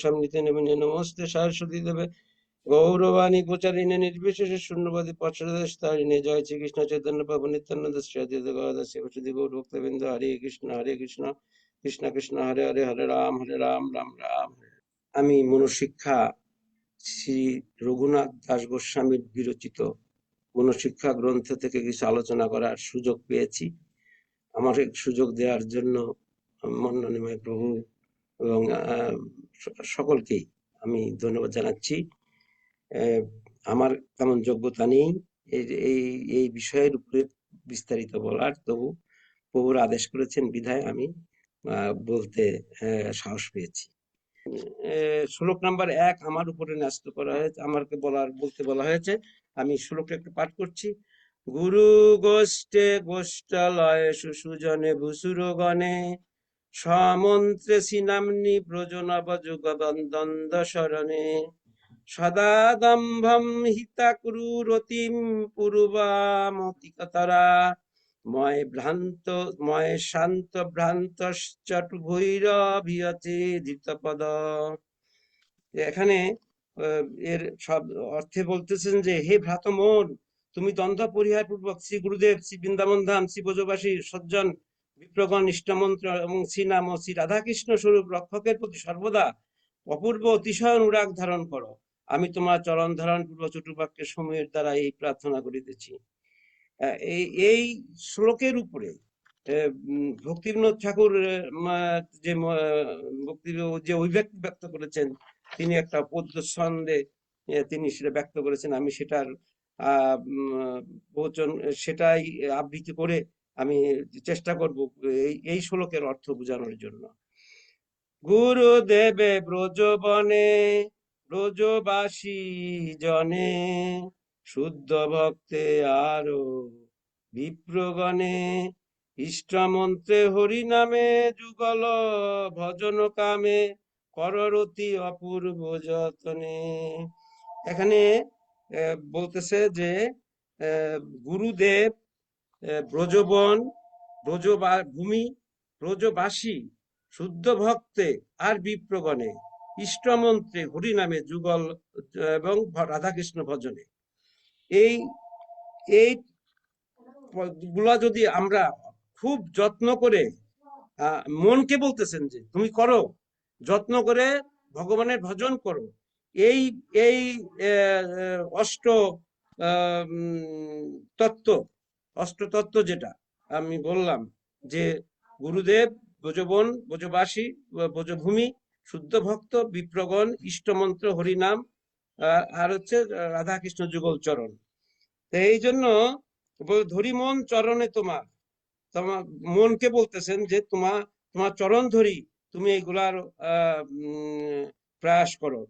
সামনিতে নেবেন নমস্তে সরস্বতী দেবে গৌরবাণী প্রচারিণে নির্বিশেষে শূন্যবাদী পশ্চাদেশ তারিণে জয় শ্রীকৃষ্ণ চৈতন্য প্রভু নিত্যানন্দ শ্রী অদ্বৈত গদাধর শিবসুধী গৌর ভক্তবৃন্দ হরে কৃষ্ণ কৃষ্ণ কৃষ্ণ হরে হরে হরে রাম রাম রাম হরে। আমি মনোশিক্ষা শ্রী রঘুনাথ দাস গোস্বামীর বিরচিত মনোশিক্ষা গ্রন্থ থেকে কিছু আলোচনা করার সুযোগ পেয়েছি। আমার সুযোগ দেওয়ার জন্য মন্ননীময় প্রভু এবং সকলকেই আমি ধন্যবাদ জানাচ্ছি। আমার তেমন যোগ্যতা নেই এই বিষয়ের উপরে বিস্তারিত বলার, তবু প্রভুর আদেশ করেছেন বিধায় আমি বলতে সাহস পেয়েছি। শ্লোক নাম্বার 1 আমার উপরে ন্যস্ত করা হয়েছে, আমাকে বলতে বলা হয়েছে। আমি শ্লোকটা একটু পাঠ করছি। গুরু গোষ্ঠে গোষ্ঠালয় সুসুজনে ভূসুরগণে সমন্ত্রে সিনাম্নি ব্রজনব যুগবন্দন্দ শরণে সদাদম্ভম হিতাক্রুরতিম পূর্বামতিকতরা ময় শান্ত ভ্রান্তশ্চটু ভৈরভিয়চে ধৃতপদ। এখানে এর সব অর্থে বলতেছেন যে হে ভ্রাতমন, তুমি দ্বন্দ্ব পরিহার পূর্বক শ্রী গুরুদেব, শ্রী বৃন্দাবন ধাম, শ্রী ব্রজবাসী সজ্জন বিপ্রগণ ইষ্টমন্ত্র এবং শ্রী নাম ও শ্রী রাধাকৃষ্ণ স্বরূপ রক্ষকের প্রতি সর্বদা অপূর্ব অতিশয় অনুরাগ ধারণ করো। আমি তোমার চরণ ধারণ পূর্ব চতুর্বাক্যের সময়ের দ্বারা এই প্রার্থনা করিতেছি। এই শ্লোকের উপরে ভক্তিবিনোদ ঠাকুর যে অভিব্যক্তি ব্যক্ত করেছেন, তিনি একটা পদ্য ছন্দে তিনি সেটা ব্যক্ত করেছেন। আমি সেটার সেটাই আবৃত্তি করে আমি চেষ্টা করব এই শ্লোকের অর্থ বোঝানোর জন্য। গুরুদেবে ব্রজবনে ব্রজবাসী জনে শুদ্ধ ভক্তে আরো বিপ্রগণে ইষ্টমন্ত্রে হরি নামে যুগল ভজন কামে কররতি অপূর্ব যতনে। এখানে বলতেছে যে গুরুদেব, ব্রজবন, ভূমি, ব্রজবাসী, শুদ্ধ ভক্তে আর বিপ্রগণে ইষ্টমন্ত্রে হরি নামে যুগল এবং রাধাকৃষ্ণ ভজনে, এই গুলা যদি আমরা খুব যত্ন করে, মনকে বলতেছেন যে তুমি করো, যত্ন করে ভগবানের ভজন করো। এই এই অষ্ট তত্ত্ব যেটা আমি বললাম, যে গুরুদেব, ব্রজবন, ব্রজবাসী, ব্রজভূমি, শুদ্ধ ভক্ত, বিপ্রগণ, ইষ্টমন্ত্র, হরিনাম, আর হচ্ছে রাধাকৃষ্ণ যুগল চরণ। এই জন্য ধরি মন চরণে তোমার মনকে বলতেছেন যে তোমার চরণ ধরি, তুমি এইগুলার প্রয়াস করো।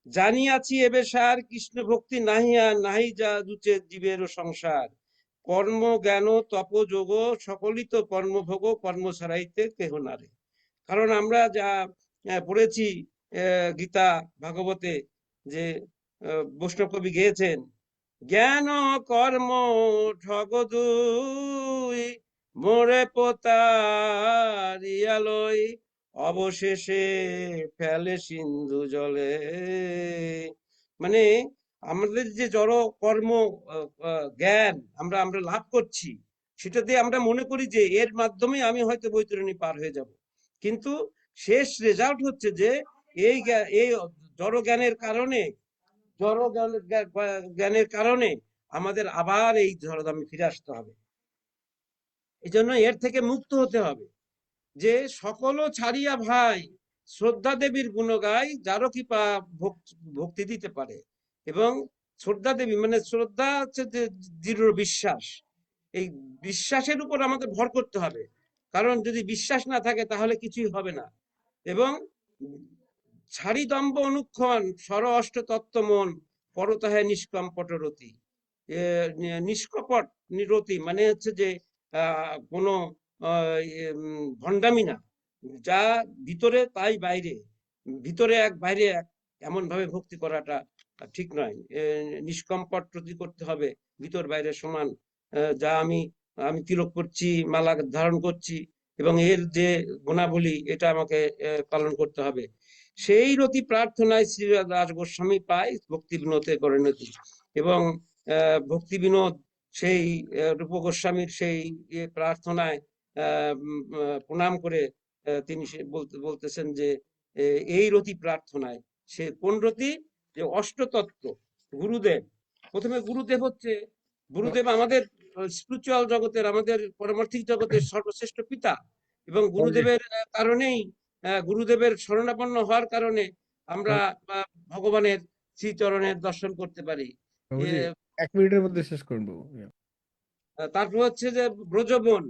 জানিয়াছি এবে সার কৃষ্ণ ভক্তি নাহি যা দুচে জীবের সংসার, কর্ম জ্ঞান তপ যোগ সকলই তো কর্মভোগ, কর্ম ছাড়াইতে কেহ নারে। কারণ আমরা যা পড়েছি গীতা ভাগবতে, যে বৈষ্ণব কবি গেয়েছেন, জ্ঞান কর্ম ঠগ দুই মোরে পোতারিয়ালয় অবশেষে ফেলে সিন্ধু জলে। মানে আমাদের যে জড় কর্ম জ্ঞান আমরা লাভ করছি, সেটা দিয়ে আমরা মনে করি যে এর মাধ্যমে আমি হয়তো বৈতরণী পার হয়ে যাব, কিন্তু শেষ রেজাল্ট হচ্ছে যে এই জড় জ্ঞানের কারণে আমাদের আবার এই জড়দামে ফিরে আসতে হবে। এই জন্য এর থেকে মুক্ত হতে হবে, যে সকল ছাড়িয়া ভাই শ্রদ্ধা দেবীর গুণ গাই, যারও কৃপা ভক্তি দিতে পারে। এবং শ্রদ্ধা দেবী মানে শ্রদ্ধা হচ্ছে যে দৃঢ় বিশ্বাস, এই বিশ্বাসের উপর আমাদের ভর করতে হবে, কারণ যদি বিশ্বাস না থাকে তাহলে কিছুই হবে না। এবং ছাড়ি দম্ভ অনুক্ষণ সর অষ্ট তত্ত্ব মন পরতাহে নিষ্কম্পটরতি। নিষ্কপট নিরতি মানে হচ্ছে যে কোনো ভণ্ডামি না, যা ভিতরে তাই বাইরে, ভিতরে এক বাইরে এক, এমন ভাবে ভক্তি করাটা ঠিক নয়। নিষ্কম্পট প্রতি করতে হবে, ভিতর বাইরে সমান। যা আমি তিলক করছি, মালা ধারণ করছি, এবং এর যে গুণাবলী এটা আমাকে পালন করতে হবে। সেই রতি প্রার্থনায় শ্রী দাস গোস্বামী পায় ভক্তি বিনোদে পরিণতি। এবং ভক্তি বিনোদ সেই রূপ গোস্বামীর সেই প্রার্থনায় প্রণাম করে তিনি বলতেছেন যে এই রতি প্রার্থনায়, সে কোন রতি? যে অষ্টতত্ত্ব গুরুদেব। প্রথমে গুরুদেব হচ্ছে, গুরুদেব আমাদের স্পিরিচুয়াল জগতের, আমাদের পারমার্থিক জগতের সর্বশ্রেষ্ঠ পিতা, এবং গুরুদেবের কারণেই, গুরুদেবের শরণাপন্ন হওয়ার কারণে আমরা ভগবানের শ্রীচরণের দর্শন করতে পারি। 1 মিনিটের মধ্যে শেষ করব। তারপর হচ্ছে যে ব্রজবন,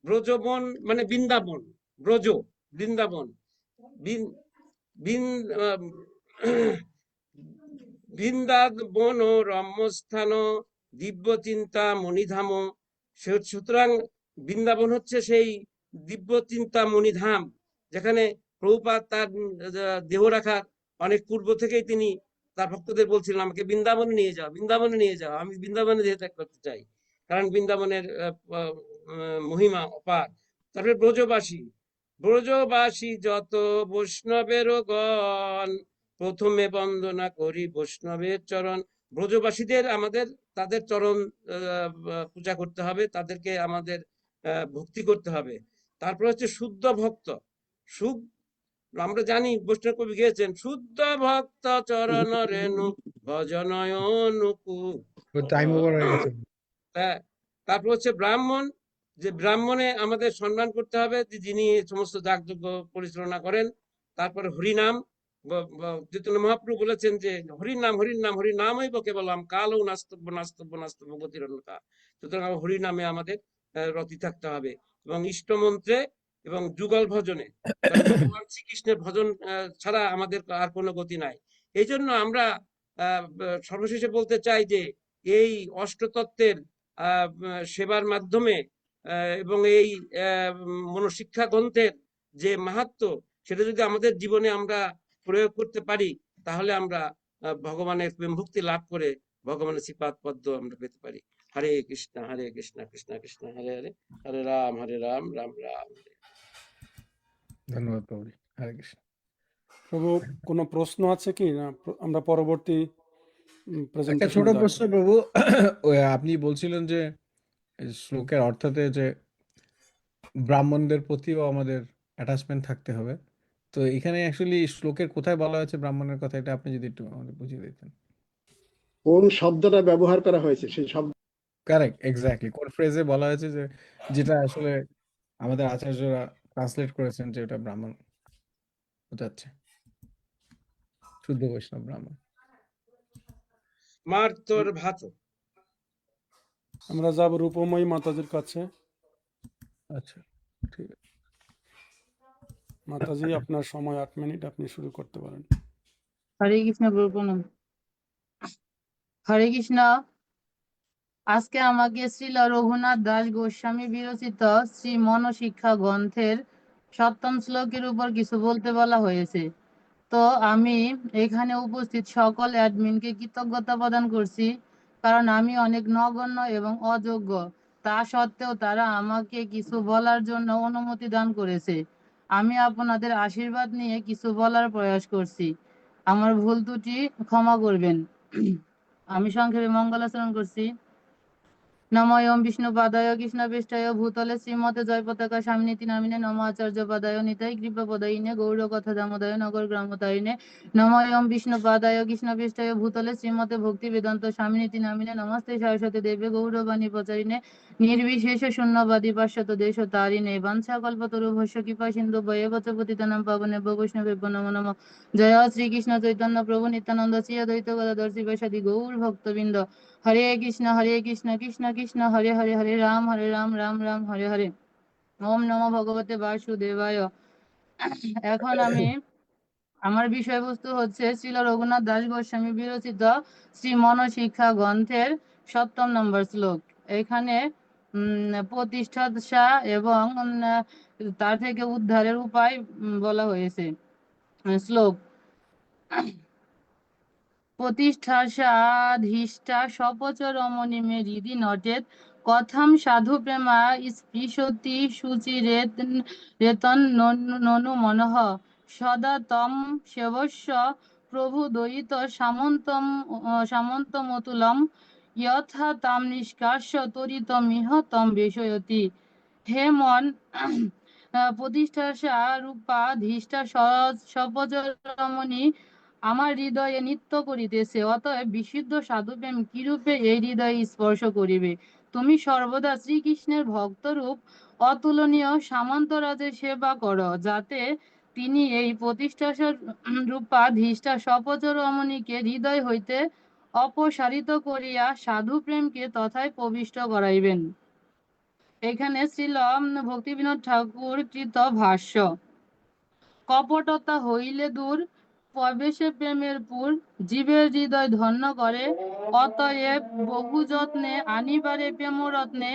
ব্রজবন মানে বৃন্দাবন, ব্রজ বৃন্দাবন, বৃন্দাবন রম্যস্থান দিব্য চিন্তা মণিধাম। সুতরাং বৃন্দাবন হচ্ছে সেই দিব্য চিন্তা মণিধাম, যেখানে প্রভুপাদ তার দেহ রাখার অনেক পূর্ব থেকেই তিনি তার ভক্তদের বলছিলেন, আমাকে বৃন্দাবনে নিয়ে যাও, বৃন্দাবনে নিয়ে যাও, আমি বৃন্দাবনে দেহ ত্যাগ করতে চাই, কারণ বৃন্দাবনের মহিমা অপার। তারপরে ব্রজবাসী, ব্রজবাসী যত বৈষ্ণবের গণ, প্রথমে বন্দনা করি বৈষ্ণবের চরণ। ব্রজবাসীদের আমাদের তাদের চরণ পূজা করতে হবে, তাদেরকে আমাদের ভক্তি করতে হবে। তারপর হচ্ছে শুদ্ধ ভক্ত, আমরা জানি বৈষ্ণব কবি গিয়েছেন, শুদ্ধ ভক্ত চরণ রেণু ভজনয়নুকু। টাইম ওভার হয়ে গেছে। তারপর হচ্ছে ব্রাহ্মণ, যে ব্রাহ্মণে আমাদের সম্মান করতে হবে, যিনি সমস্ত যাগযজ্ঞ পরিচালনা করেন। তারপরে হরিনাম, চৈতন্য মহাপ্রভু বলেছেন যে হরিনাম হরিনাম হরিনামই কেবলম কালও নাস্তব্য নাস্তব্য নাস্তব্য গতির অন্যতা। সুতরাং হরিনামে আমাদের রতি থাকতে হবে, এবং ইষ্টমন্ত্রে এবং যুগল ভজনে, ভগবান শ্রীকৃষ্ণের ভজন ছাড়া আমাদের আর কোনো গতি নাই। এই জন্য আমরা সর্বশেষে বলতে চাই যে এই অষ্টতত্ত্বের সেবার মাধ্যমে এবং এই মনোশিক্ষা গ্রন্থের যে মাহাত্ম্য, সেটা যদি আমাদের জীবনে আমরা প্রয়োগ করতে পারি, তাহলে আমরা ভগবানের প্রেম ভক্তি লাভ করে ভগবানের শ্রীপাদ পদ্ম আমরা পেতে পারি। হরে কৃষ্ণ কৃষ্ণ কৃষ্ণ হরে হরে, হরে রাম রাম রাম হরে। ধন্যবাদ প্রভু। হরে কৃষ্ণ। প্রভু, কোনো প্রশ্ন আছে কি না? আমরা পরবর্তী একটা ছোট প্রশ্ন প্রভু, আপনি বলছিলেন যে শ্লোকের অর্থতে যে ব্রাহ্মণদের প্রতিও আমাদের অ্যাটাচমেন্ট থাকতে হবে, তো এখানে অ্যাকচুয়ালি শ্লোকের কোথায় বলা হয়েছে ব্রাহ্মণের কথা, এটা আপনি যদি একটু আমাদের বুঝিয়ে দিতেন। কোন শব্দটা ব্যবহার করা হয়েছে সেই শব্দ? কারেক্ট, এক্স্যাক্টলি কোন ফ্রেজে বলা হয়েছে, যে যেটা আসলে আমাদের আচার্যরা ট্রান্সলেট করেছেন যে এটা ব্রাহ্মণ বোঝাচ্ছে, শুদ্ধ বৈষ্ণব ব্রাহ্মণ। মার্তর ভাত। আমরা যাব রূপময়ী মাতাজির কাছে। আচ্ছা, ঠিক আছে মাতাজি, আপনার সময় 8 মিনিট, আপনি শুরু করতে পারেন। হরে কৃষ্ণ গুরু প্রণাম। হরে কৃষ্ণ। আজকে আমাকে শ্রীল রঘুনাথ দাস গোস্বামী বিরচিত শ্রী মনশিক্ষা গ্রন্থের 7ম শ্লোকের উপর কিছু বলতে বলা হয়েছে। তো আমি এখানে উপস্থিত সকল অ্যাডমিনকে কৃতজ্ঞতা প্রদান করছি, কারণ আমি অনেক নগণ্য এবং অযোগ্য, তা সত্ত্বেও তারা আমাকে কিছু বলার জন্য অনুমতি দান করেছে। আমি আপনাদের আশীর্বাদ নিয়ে কিছু বলার প্রয়াস করছি, আমার ভুল ত্রুটি ক্ষমা করবেন। আমি সংক্ষেপে মঙ্গলাচরণ করছি। নমঃ বিষ্ণুপাদায় কৃষ্ণপৃষ্ঠায় ভূতলে শ্রীমতে জয়পতাকা স্বামিনীতি নামিনে নম আচার্যপাদায় নিতাই কৃপাপদায়িনে গৌরকথা দামোদয় নগর গ্রামতারিণে নমঃ বিষ্ণুপাদায় কৃষ্ণপৃষ্ঠায় ভূতলে শ্রীমতে ভক্তি বেদান্ত স্বামিনীতি নামিনে নমস্তে সরস্বতী দেবে গৌরবাণী প্রচারিণে নির্বিশেষ শূন্যবাদী পাশ্চাত্য দেশ তারিণে বাঞ্ছা কল্পতরু ভস্য কৃপা সিন্ধু বয়ে বচ পতিতানাং পাবনেভ্যো বৈষ্ণবেভ্যো নমো নমঃ। জয় শ্রীকৃষ্ণ চৈতন্য প্রভু নিত্যানন্দ শ্রী অদ্বৈত গদাধর শিবাসাদি গৌর ভক্তবৃন্দ। হরে কৃষ্ণ কৃষ্ণ কৃষ্ণ হরে হরে, হরে রাম রাম রাম হরে হরে। ওম নমো ভগবতে বাসুদেবায়। এখন আমি আমার বিষয়বস্তু হচ্ছে শ্রীল রঘুনাথ দাস গোস্বামী বিরচিত শ্রী মনশিক্ষা গ্রন্থের 7ম নম্বর শ্লোক। এখানে প্রতিষ্ঠা এবং তার থেকে উদ্ধারের উপায় বলা হয়েছে। শ্লোক: প্রতিষ্ঠাধিষ্ঠা সপচ রমণী মে হৃদি নটেত কথাম সাধু প্রেমা স্পৃশতি শুচিরেতন ননু মনঃ সদা তম সেবস্য প্রভু দয়িত সামন্তমতুলম যথা তাম নিষ্কাস্য তরিতমিহ তম বেশয়তি। হে মন, প্রতিষ্ঠা রূপা ধীষ্টা সপজরমণি আমার হৃদয়ে নৃত্য করিতেছে, অতএব বিশুদ্ধ সাধুপ্রেম কিরূপে এই হৃদয়ে স্পর্শ করিবে। তুমি সর্বদা শ্রীকৃষ্ণের ভক্তরূপ অতুলনীয় সামন্তরাজের সেবা করো, যাতে তিনি এই প্রতিষ্ঠা রূপা ধীষ্টা সপজরমণিকে হৃদয় হইতে অপসারিত করিয়া সাধু প্রেমকে তথায় প্রবিষ্ট করাইবেন। এখানে শ্রীল ভক্তিবিনোদ ঠাকুর কৃত ভাষ্য। কপটতা হইলে দূর, প্রবেশে প্রেমের পুর, জীবের হৃদয় ধন্য করে, অতএব বহু যত্নে আনিবারে প্রেমরত্নে,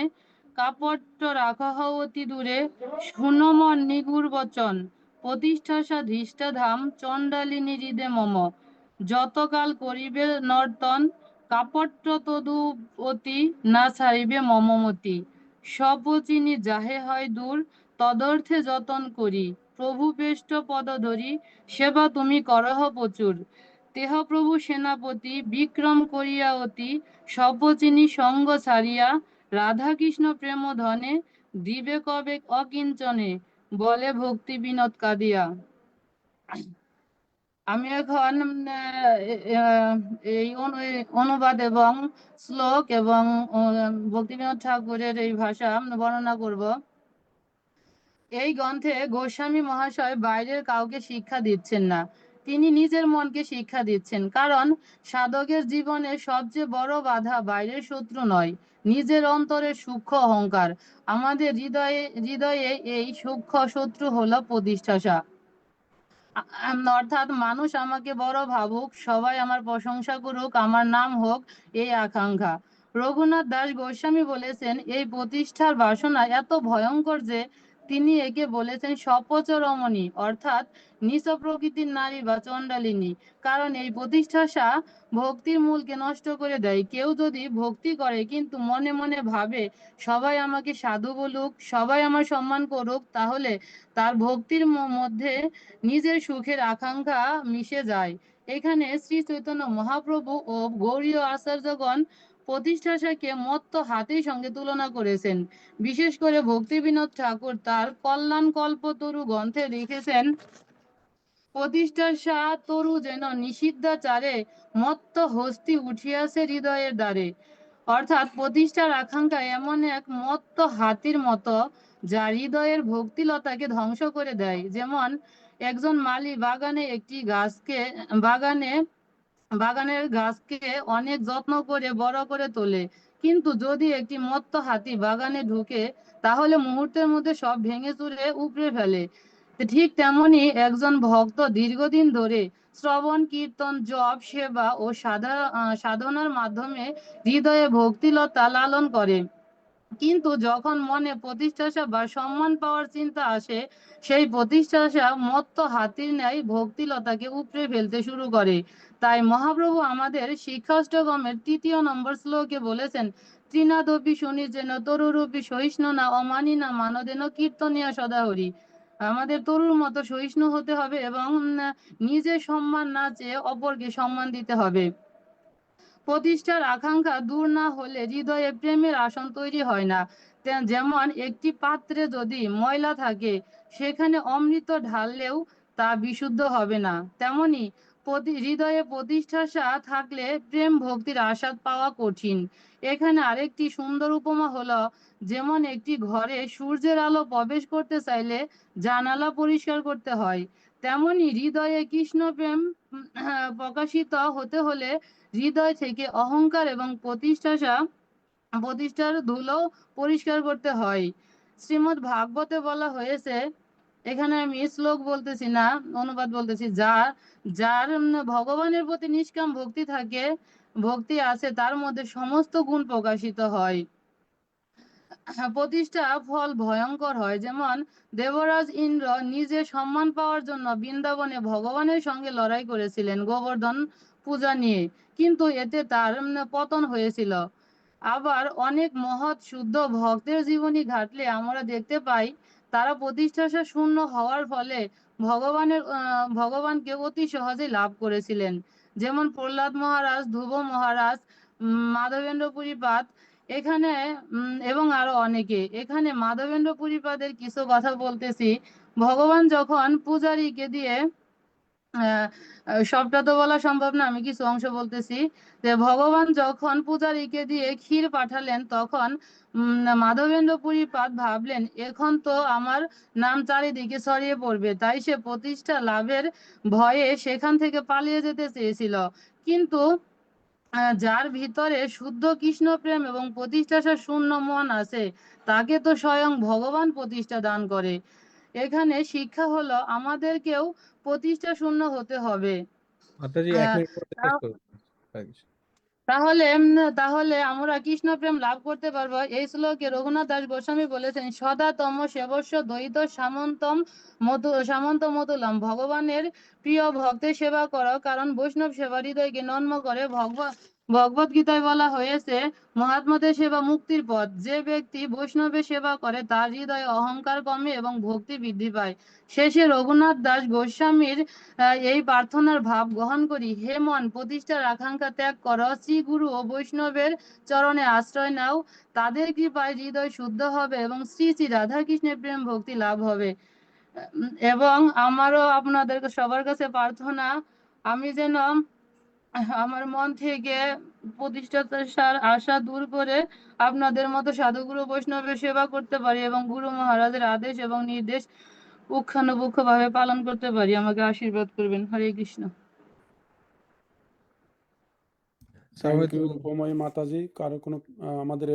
কাপট্য রাখহ অতি দূরে, শুনমন নিগুড় বচন, প্রতিষ্ঠাসা ধৃষ্টাধাম চণ্ডালিনী হৃদে মম, যতকাল করিবে নর্তন, কাপট্য তদু অতি না ছাড়িবে মমমতি, সপচিনি যাহে হয় দূর, তদর্থে যতন করি, প্রভু পেষ্ট পদ ধরি, সেবা তুমি করহ প্রচুর, তেহ প্রভু সেনাপতি বিক্রম করিয়া অতি, সপচিনি সঙ্গ ছাড়িয়া, রাধা কৃষ্ণ প্রেম ধনে, দিবে কবে অকিঞ্চনে, বলে ভক্তি বিনোদ কাঁদিয়া। আমি এখন এই অনুবাদ এবং শ্লোক এবং ভক্তিবিনোদ ঠাকুরের এই ভাষা বর্ণনা করব। এই গ্রন্থে গোস্বামী মহাশয় বাইরের কাউকে শিক্ষা দিচ্ছেন না, তিনি নিজের মনকে শিক্ষা দিচ্ছেন। কারণ সাধকের জীবনে সবচেয়ে বড় বাধা বাইরের শত্রু নয়, নিজের অন্তরের সূক্ষ্ম অহংকার। আমাদের হৃদয়ে এই সূক্ষ্ম শত্রু হলো প্রতিষ্ঠাসা, অর্থাৎ মানুষ আমাকে বড় ভাবুক, সবাই আমার প্রশংসা করুক, আমার নাম হোক, এই আকাঙ্ক্ষা। রঘুনাথ দাস গোস্বামী বলেছেন, এই প্রতিষ্ঠার বাসনা এত ভয়ঙ্কর যে তিনি একে বলেছেন সপচরমণি, অর্থাৎ নিচ প্রকৃতির নারী বা চণ্ডালিনী। কারণ এই প্রতিষ্ঠাসা ভক্তির মূলকে নষ্ট করে দেয়। কেউ যদি ভক্তি করে কিন্তু মনে মনে ভাবে সবাই আমাকে সাধু বলুক, সবাই আমার সম্মান করুক, তাহলে তার ভক্তির মধ্যে নিজের সুখের আকাঙ্ক্ষা মিশে যায়। এখানে শ্রী চৈতন্য মহাপ্রভু ও গৌড়ীয় আচার্যগণ প্রতিষ্ঠাসাকে মত্ত হাতির সঙ্গে তুলনা করেছেন। বিশেষ করে ভক্তিবিনোদ ঠাকুর তার কল্যাণ কল্পতরু গ্রন্থে লিখেছেন, প্রতিষ্ঠাসা তরু যেন নিষিদ্ধাচারে মত্ত হস্তি উঠিয়াছে হৃদয়ের দ্বারে। অর্থাৎ প্রতিষ্ঠার আকাঙ্ক্ষা এমন এক মত্ত হাতির মতো, যা হৃদয়ের ভক্তিলতাকে ধ্বংস করে দেয়। যেমন একজন মালি বাগানের গাছকে অনেক যত্ন করে বড় করে তোলে, কিন্তু যদি একটি মত্ত হাতি বাগানে ঢুকে তাহলে মুহূর্তের মধ্যে সব ভেঙে চুরে উপড়ে ফেলে। ঠিক তেমনি একজন ভক্ত দীর্ঘদিন ধরে শ্রবণ কীর্তন জপ সেবা ও সাধনার মাধ্যমে হৃদয়ে ভক্তিলতা লালন করে, কিন্তু যখন মনে প্রতিষ্ঠাসা বা সম্মান পাওয়ার চিন্তা আসে, সেই প্রতিষ্ঠাসা মত্ত হাতির ন্যায় ভক্তিলতাকে উপড়ে ফেলতে শুরু করে। তাই মহাপ্রভু আমাদের শিক্ষাষ্টগমের 3 নম্বর শ্লোকে বলেছেন, তৃণাদপি সুনির্জেন তরুরূপী সহিষ্ণু না অমানি না মানদেন কীর্তনিয়া সদাহরি। আমাদের তরুর মতো সহিষ্ণু হতে হবে এবং নিজের সম্মান না চেয়ে অপরকে সম্মান দিতে হবে। প্রতিষ্ঠার আকাঙ্ক্ষা দূর না হলে হৃদয়ে প্রেমের আসন তৈরি হয় না। যেমন একটি পাত্রে যদি ময়লা থাকে, সেখানে অমৃত ঢাললেও তা বিশুদ্ধ হবে না, তেমনি হৃদয়ে প্রতিষ্ঠাসা থাকলে প্রেম ভক্তির আস্বাদ পাওয়া কঠিন। এখানে আরেকটি সুন্দর উপমা হলো, যেমন একটি ঘরে সূর্যের আলো প্রবেশ করতে চাইলে জানালা পরিষ্কার করতে হয়, তেমনি হৃদয়ে কৃষ্ণ প্রেম প্রকাশিত হতে হলে হৃদয় থেকে অহংকার এবং প্রতিষ্ঠার ধুলো পরিষ্কার করতে হয়। শ্রীমদ্ ভাগবতে বলা হয়েছে, এখানে আমি শ্লোক বলতেছি না, অনুবাদ বলতেছি, যার ভগবানের প্রতি নিষ্কাম ভক্তি আছে, তার মধ্যে সমস্ত গুণ প্রকাশিত হয়। প্রতিষ্ঠা ফল ভয়ঙ্কর হয়। যেমন দেবরাজ ইন্দ্র নিজে সম্মান পাওয়ার জন্য বৃন্দাবনে ভগবানের সঙ্গে লড়াই করেছিলেন গোবর্ধন পূজা নিয়ে, কিন্তু এতে তার পতন হয়েছিল। আবার অনেক মহৎ শুদ্ধ ভক্তের জীবনী ঘাটলে আমরা দেখতে পাই, তারা প্রতিষ্ঠাসা শূন্য হওয়ার ফলে ভগবানকে অতি সহজে লাভ করেছিলেন, যেমন প্রহ্লাদ মহারাজ, ধ্রুব মহারাজ, মাধবেন্দ্র পুরীপাদ, এখানে এবং আরো অনেকে। এখানে মাধবেন্দ্র পুরীপাদের কিছু কথা বলতেছি। ভগবান যখন পূজারীকে দিয়ে সবটা তো বলা সম্ভব না, আমি কিছু অংশ বলতেছি। যে ভগবান যখন পূজারীকে দিয়ে ক্ষীর পাঠালেন, তখন মাধবেন্দ্র পুরীপাদ ভাবলেন এখন তো আমার নাম চারিদিকে ছড়িয়ে পড়বে, তাই সে প্রতিষ্ঠা লাভের ভয়ে সেখান থেকে পালিয়ে যেতে চেয়েছিল। কিন্তু যার ভিতরে শুদ্ধ কৃষ্ণ প্রেম এবং প্রতিষ্ঠার শূন্য মন আছে, তাকে তো স্বয়ং ভগবান প্রতিষ্ঠা দান করে। এখানে শিক্ষা হলো আমাদেরকেও প্রতিষ্ঠা শূন্য হতে হবে। মাতাজি 1 আহ, মিনিট পরে শেষ করুন। Thanks. তাহলে আমরা কৃষ্ণ প্রেম লাভ করতে পারবো। এই শ্লোকে রঘুনাথ দাস গোস্বামী বলেছেন, সদা তম সেবস্য দ্বৈত সামন্ত মতুলম। ভগবানের প্রিয় ভক্তের সেবা করো, কারণ বৈষ্ণব সেবা হৃদয়কে নন্ম করে। ভগবত গীতায় বলা হয়েছে, মহাত্মাদের সেবা মুক্তির পথ। যে ব্যক্তি বৈষ্ণবের সেবা করে তার হৃদয়ে অহংকার কমে এবং ভক্তি বৃদ্ধি পায়। শেষে রঘুনাথ দাস গোস্বামীর এই প্রার্থনার ভাব গ্রহণ করি। হে মন, প্রতিষ্ঠার আকাঙ্ক্ষা ত্যাগ করো, শ্রী গুরু ও বৈষ্ণবের চরণে আশ্রয় নাও। তাদের কৃপায় হৃদয় শুদ্ধ হবে এবং শ্রী শ্রী রাধা কৃষ্ণের প্রেম ভক্তি লাভ হবে। এবং আমারও আপনাদের সবার কাছে প্রার্থনা, আমি যেন আমার মন থেকে প্রতিষ্ঠাতার আশা দূর করে আপনাদের মতো সাধুগুরু বৈষ্ণবের সেবা করতে পারি এবং গুরু মহারাজের আদেশ এবং নির্দেশ পুঙ্খানুপুঙ্খ ভাবে পালন করতে পারি। আমাকে আশীর্বাদ করবেন। হরে কৃষ্ণ। থ্যাংক সাময়িক ইউ রূপময়ী মাতাজি। কারো কোনো আমাদের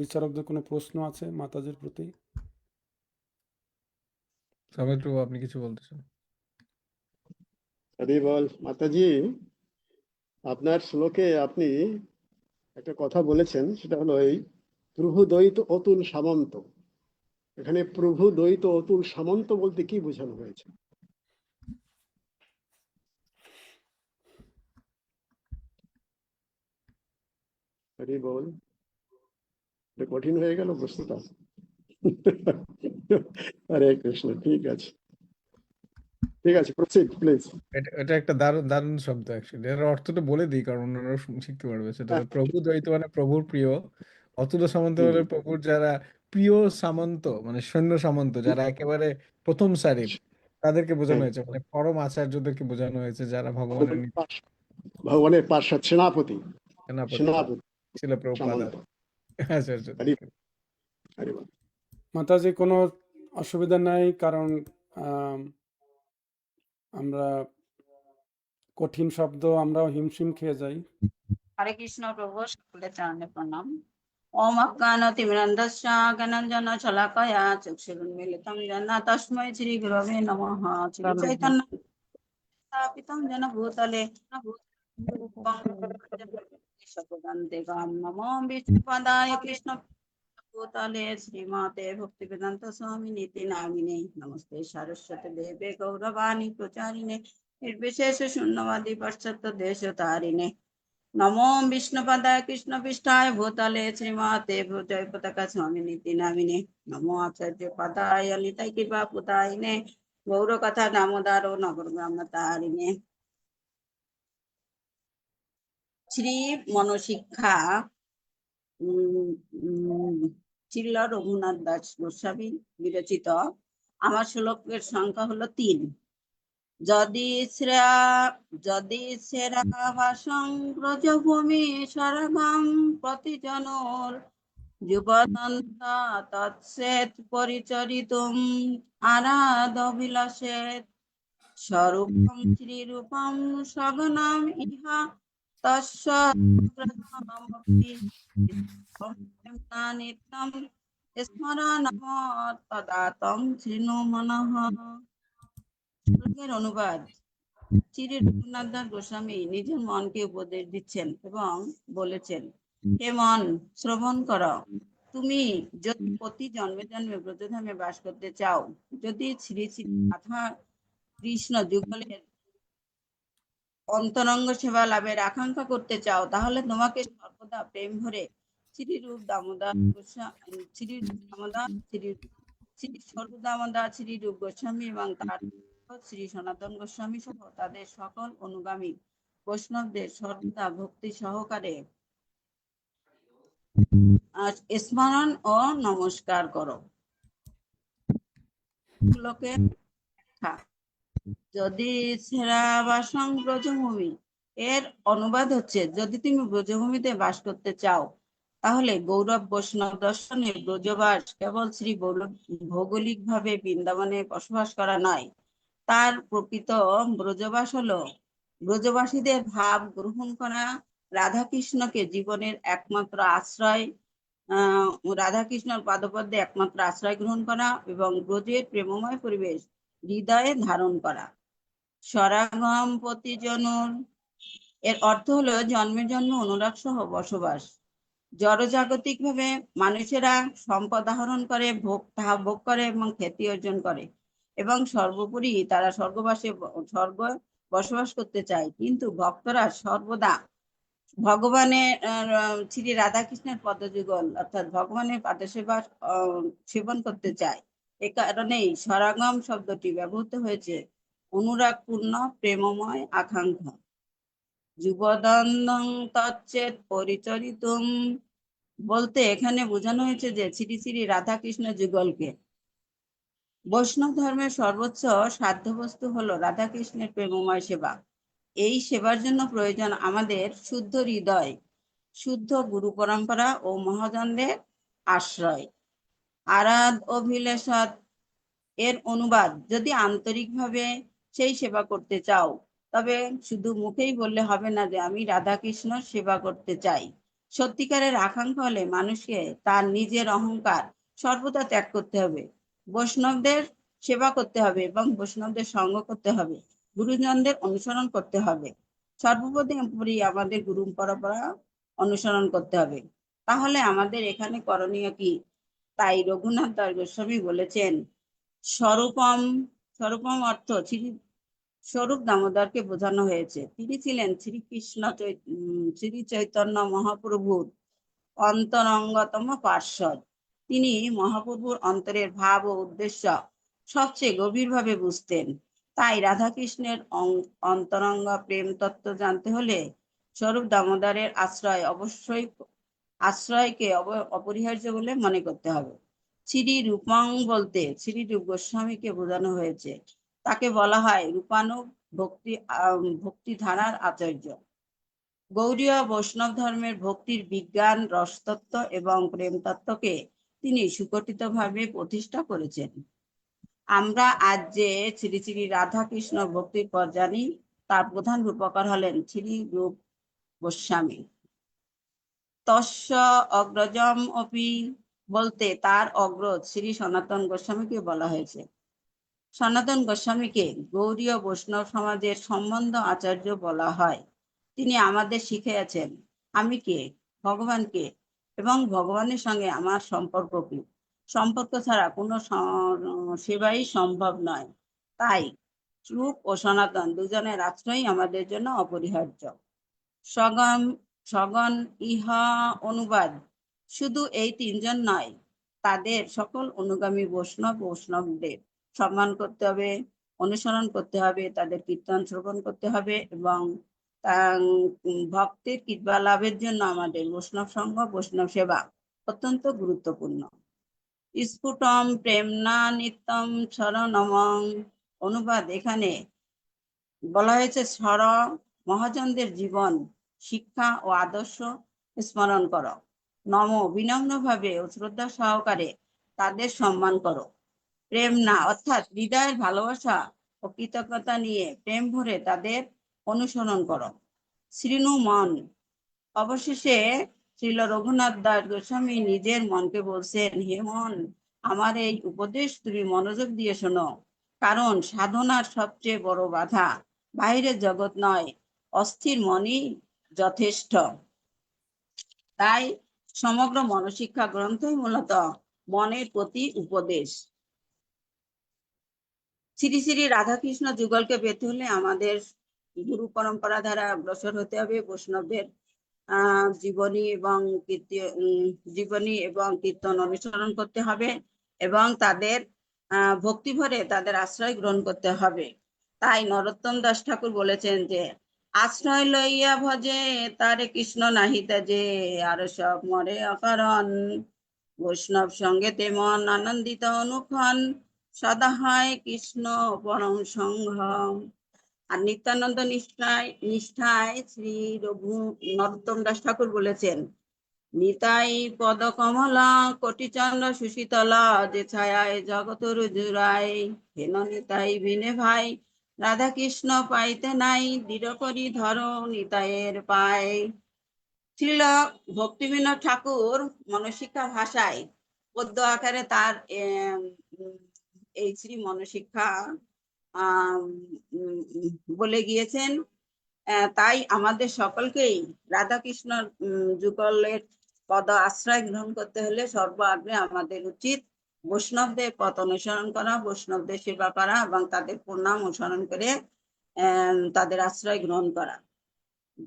বিচারকদের কোনো প্রশ্ন আছে মাতাজির প্রতি? সাময়িক প্রভু, আপনি কিছু বলতেছেন? হরি বল। মাতাজি, আপনার শ্লোকে আপনি একটা কথা বলেছেন, সেটা হলো এই প্রভু দ্বৈত অতুল সামন্ত। এখানে প্রভু দ্বৈত অতুল সামন্ত বলতে কি বোঝানো হয়েছে? হরি বল। এটা কঠিন হয়ে গেল প্রশ্নটা। হরে কৃষ্ণ। ঠিক আছে, ঠিক আছে, প্রসিড প্লিজ। এটা একটা দারুণ দারুণ শব্দ অ্যাকচুয়ালি। এর অর্থটা বলে দিই, কারণ অন্যরা শিখতে পারবে। সেটা হলো, প্রভু দ্বৈত মানে প্রভুর প্রিয়, অতুল সামন্ত হলে প্রভুর যারা প্রিয় সামন্ত, মানে সৈন্য সামন্ত, যারা একেবারে প্রথম সারির, তাদেরকে বোঝানো হয়েছে। মানে পরম আচার্যদেরকে বোঝানো হয়েছে, যারা ভগবানের ভগবানের পার্ষদ সেনাপতি, সেনাপতি সেনাপতি ছিল প্রভুপাদ সামন্ত। আচার্যদের। হরি বল। মাতাজি, কোনো অসুবিধা নাই, কারণ আমরা কঠিন শব্দ আমরাও হিমশিম খেয়ে যাই। হরে কৃষ্ণ প্রভু, সকলের চরণে প্রণাম। ওম অজ্ঞানতিমিরন্ধস্য জ্ঞানাঞ্জন শলাকয়া চক্ষুরুন্মিলিতং যেন তস্मै শ্রী গুরবে নমঃ। শ্রী চৈতন্য স্থাপিতং যেন ভূতলে নমো বিষ্ণুপদায় কৃষ্ণ ভূতলে শ্রীমতে ভক্তিবেদান্ত স্বামী নীতি নামিনে নমস্তে সরস্বতী দেবে গৌরবাণী প্রচারিণে নির্বিশেষ শূন্যবাদী পাশ্চাত্য দেশ তারিণে নমো বিষ্ণুপদায় কৃষ্ণ পৃষ্ঠায় ভূতলে শ্রীমতে জয় পতাকা স্বামী নীতি নামিনে নমো আচার্য পদায় লিতাই কৃপা পুতাইনে গৌর কথা দামোদার ও নগর গ্রাম তারিণে। শ্রী মনোশিক্ষা ছিল রঘুনাথ দাস গোস্বামী বিরচিত। আমার শ্লোকের সংখ্যা হলো 3। যদি সেরা ভাষং ব্রজভূমি সরগম প্রতিজনর যুবদন্তা তৎসেত পরিচরিতুম আরাধবিলাসেত স্বরূপম শ্রীরূপম সগনম ইহা তস্য নিত্যম স্মরণম তদাতম শৃণু মনঃ। শ্লোকের অনুবাদ। শ্রী রঘুনাথ দাস গোস্বামী নিজের মনকে উপদেশ দিচ্ছেন এবং বলেছেন, হে মন, শ্রবণ করো। তুমি যদি প্রতি জন্মে জন্মে ব্রজধামে বাস করতে চাও, যদি শ্রী শ্রী রাধা কৃষ্ণ যুগলের অন্তরঙ্গ সেবা লাভের আকাঙ্ক্ষা করতে চাও, তাহলে তোমাকে সর্বদা প্রেম ভরে শ্রী রূপ দামোদর শ্রী রূপ দামোদর শ্রী রূপ গোস্বামী এবং তার শ্রী সনাতন গোস্বামী সহ তাদের সকল অনুগামী বৈষ্ণবদের সর্বদা ভক্তি সহকারে স্মরণ ও নমস্কার করো। শ্লোকে ব্যাখ্যা। যদি শ্রেয়াবাসং ব্রজভূমি, এর অনুবাদ হচ্ছে, যদি তুমি ব্রজভূমিতে বাস করতে চাও তাহলে গৌরব বৈষ্ণব দর্শনে ব্রজবাস কেবল শ্রী ভৌগোলিক ভাবে বৃন্দাবনে বসবাস করা নয়, তার প্রকৃত ব্রজবাস হলো ব্রজবাসীদের ভাব গ্রহণ করা, রাধাকৃষ্ণকে জীবনের একমাত্র আশ্রয়, রাধাকৃষ্ণর পাদপদ্মে একমাত্র আশ্রয় গ্রহণ করা এবং ব্রজের প্রেমময় পরিবেশ হৃদয়ে ধারণ করা। স্বরাগম প্রতিজনুর, এর অর্থ হলো জন্মে জন্মে অনুরাগ সহ বসবাস। জড়জাগতিক ভাবে মানুষেরা সম্পদ আহরণ করে, তাহা ভোগ করে এবং খ্যাতি অর্জন করে এবং সর্বোপরি তারা স্বর্গ বসবাস করতে চায়, কিন্তু ভক্তরা সর্বদা ভগবানের শ্রী রাধাকৃষ্ণের পদযুগল অর্থাৎ ভগবানের পাদসেবা সেবন করতে চায়। এ কারণেই স্বরাগম শব্দটি ব্যবহৃত হয়েছে অনুরাগপূর্ণ প্রেমময় আকাঙ্ক্ষা। যুবদন্দং তচ্চেত পরিচরিতুম বলতে এখানে বোঝানো হয়েছে যে শ্রী শ্রী রাধাকৃষ্ণ যুগলকে। বৈষ্ণব ধর্মের সর্বোচ্চ সাধ্যবস্তু হলো রাধাকৃষ্ণের প্রেমময় সেবা। এই সেবার জন্য প্রয়োজন আমাদের শুদ্ধ হৃদয়, শুদ্ধ গুরু পরম্পরা ও মহাজনদের আশ্রয়। আরাধ অভিলেষৎ, এর অনুবাদ, যদি আন্তরিকভাবে সেই সেবা করতে চাও তবে শুধু মুখেই বললে হবে না যে আমি রাধাকৃষ্ণ সেবা করতে চাই। সত্যিকারের আকাঙ্ক্ষা হলে মানুষকে তার নিজের অহংকার সর্বদা ত্যাগ করতে হবে, বৈষ্ণবদের সেবা করতে হবে এবং বৈষ্ণবদের সঙ্গ করতে হবে, গুরুজনদের অনুসরণ করতে হবে। সর্বোপরি আমাদের গুরু পরম্পরা অনুসরণ করতে হবে। তাহলে আমাদের এখানে করণীয় কি? তাই রঘুনাথ দাস গোস্বামী বলেছেন, স্বরূপম, স্বরূপম অর্থ স্বরূপ দামোদরকে বোঝানো হয়েছে। তিনি ছিলেন শ্রীকৃষ্ণ শ্রী চৈতন্য মহাপ্রভুর অন্তরঙ্গতম পার্ষদ। তিনি মহাপ্রভুর অন্তরের ভাব ও উদ্দেশ্য সবচেয়ে গভীরভাবে বুঝতেন। তাই রাধাকৃষ্ণের অন্তরঙ্গ প্রেম তত্ত্ব জানতে হলে স্বরূপ দামোদরের আশ্রয়কে অপরিহার্য বলে মনে করতে হবে। শ্রী রূপং বলতে শ্রী রূপ গোস্বামীকে বোঝানো হয়েছে। তাকে বলা হয় রূপানুগ ভক্তি ধারার আচার্য। গৌড়ীয় বৈষ্ণব ধর্মের ভক্তির বিজ্ঞান, রসতত্ত্ব এবং প্রেম তত্ত্বকে তিনি সুগঠিতভাবে প্রতিষ্ঠা করেছেন। আমরা আজ যে শ্রী শ্রী রাধাকৃষ্ণ ভক্তির পথ জানি, তার প্রধান রূপকার হলেন শ্রী রূপ গোস্বামী। তস্য অগ্রজম অপি বলতে তার অগ্রজ শ্রী সনাতন গোস্বামীকে বলা হয়েছে। সনাতন গোস্বামীকে গৌড়ীয় বৈষ্ণব সমাজের সম্বন্ধ আচার্য বলা হয়। তিনি আমাদের শিখিয়েছেন আমি কে, ভগবান কে এবং ভগবানের সঙ্গে আমার সম্পর্ক কি। সম্পর্ক ছাড়া কোনো সেবাই সম্ভব নয়। তাই রূপ ও সনাতন দুজনের আশ্রয় আমাদের জন্য অপরিহার্য। সগণ ইহা অনুবাদ, শুধু এই তিনজন নয়, তাদের সকল অনুগামী বৈষ্ণবদের সম্মান করতে হবে, অনুসরণ করতে হবে, তাদের কীর্তন শ্রবণ করতে হবে এবং ভক্তের কৃপা লাভের জন্য আমাদের বৈষ্ণব সঙ্গ, বৈষ্ণব সেবা অত্যন্ত গুরুত্বপূর্ণ। স্ফুটম প্রেমনা নিত্যম শরণমং অনুবাদ, এখানে বলা হয়েছে মহাজনদের জীবন, শিক্ষা ও আদর্শ স্মরণ করো। নম, বিনম্রভাবে ও শ্রদ্ধা সহকারে তাদের সম্মান করো। প্রেম না অর্থাৎ হৃদয়ের ভালোবাসা ও কৃতজ্ঞতা নিয়ে প্রেম ভরে তাদের অনুসরণ করো। শ্রীনু মন, অবশেষে শ্রীল রঘুনাথ দাস গোস্বামী নিজের মনকে বলছেন, হে মন, আমার এই উপদেশ তুমি মনোযোগ দিয়ে শোনো, কারণ সাধনার সবচেয়ে বড় বাধা বাইরের জগৎ নয়, অস্থির মনই যথেষ্ট। তাই সমগ্র মনশিক্ষা গ্রন্থই মূলত মনের প্রতি উপদেশ। শ্রী শ্রী রাধাকৃষ্ণ যুগলকে পেতে হলে আমাদের গুরু পরম্পরা দ্বারা অগ্রসর হতে হবে, বৈষ্ণবদের জীবনী এবং কীর্তন অনুসরণ করতে হবে এবং তাদের ভক্তি ভরে তাদের আশ্রয় গ্রহণ করতে হবে। তাই নরোত্তম দাস ঠাকুর বলেছেন যে আশ্রয় লইয়া ভজে তারে কৃষ্ণ নাহি ত্যাজে, আর সব মরে অকারণ। বৈষ্ণব সঙ্গে তেমন আনন্দিত অনুক্ষণ, সদা হয় কৃষ্ণ পরম সংঘ। আর নিত্যানন্দ নিষ্ঠায় শ্রী নরোত্তম দাস ঠাকুর বলেছেন নিতাই পদ কমলা কোটিচন্দ্র সুশীতলা, যে ছায়ায় জগতর জুড়াই, হেন নিতাই বিনে ভাই রাধা কৃষ্ণ পাইতে নাই, দৃঢ় করি ধরো নিতাইয়ের পায়। ছিল ভক্তিবিনোদ ঠাকুর মনশিক্ষা ভাষায় পদ্য আকারে তার এই শ্রী মনশিক্ষা বলে গিয়েছেন। তাই আমাদের সকলকেই রাধাকৃষ্ণ যুগলের পদ আশ্রয় গ্রহণ করতে হলে সর্বাগ্রে আমাদের উচিত বৈষ্ণবদের পথ অনুসরণ করা, বৈষ্ণবদের সেবা করা এবং তাদের প্রণাম অনুসরণ করে তাদের আশ্রয় গ্রহণ করা।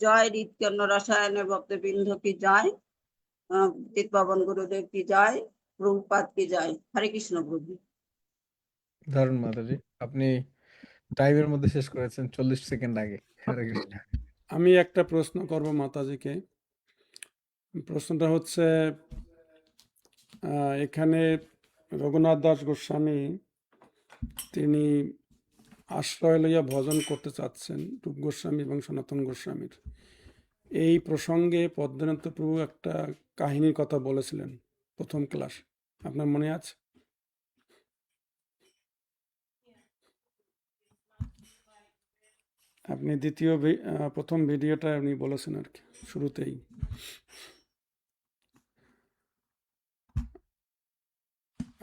জয় হৃৎকর্ণ রসায়নে ভক্তবৃন্দ কি জয়, চিৎপবন গুরুদেব কি জয়, প্রভুপাদ কি জয়। হরে কৃষ্ণ প্রভু। দারুণ মাতাজি, আপনি টাইমের মধ্যে শেষ করেছেন 40 সেকেন্ড আগে। হরে কৃষ্ণ। আমি একটা প্রশ্ন করব মাতাজিকে। প্রশ্নটা হচ্ছে এখানে রঘুনাথ দাস গোস্বামী তিনি আশ্রয় লইয়া ভজন করতে চাচ্ছেন রূপ গোস্বামী এবং সনাতন গোস্বামীর। এই প্রসঙ্গে পদ্মনাথ প্রভু একটা কাহিনীর কথা বলেছিলেন প্রথম ক্লাস, আপনার মনে আছে? আপনি প্রথম ভিডিওটা উনি বলেছেন আর কি শুরুতেই।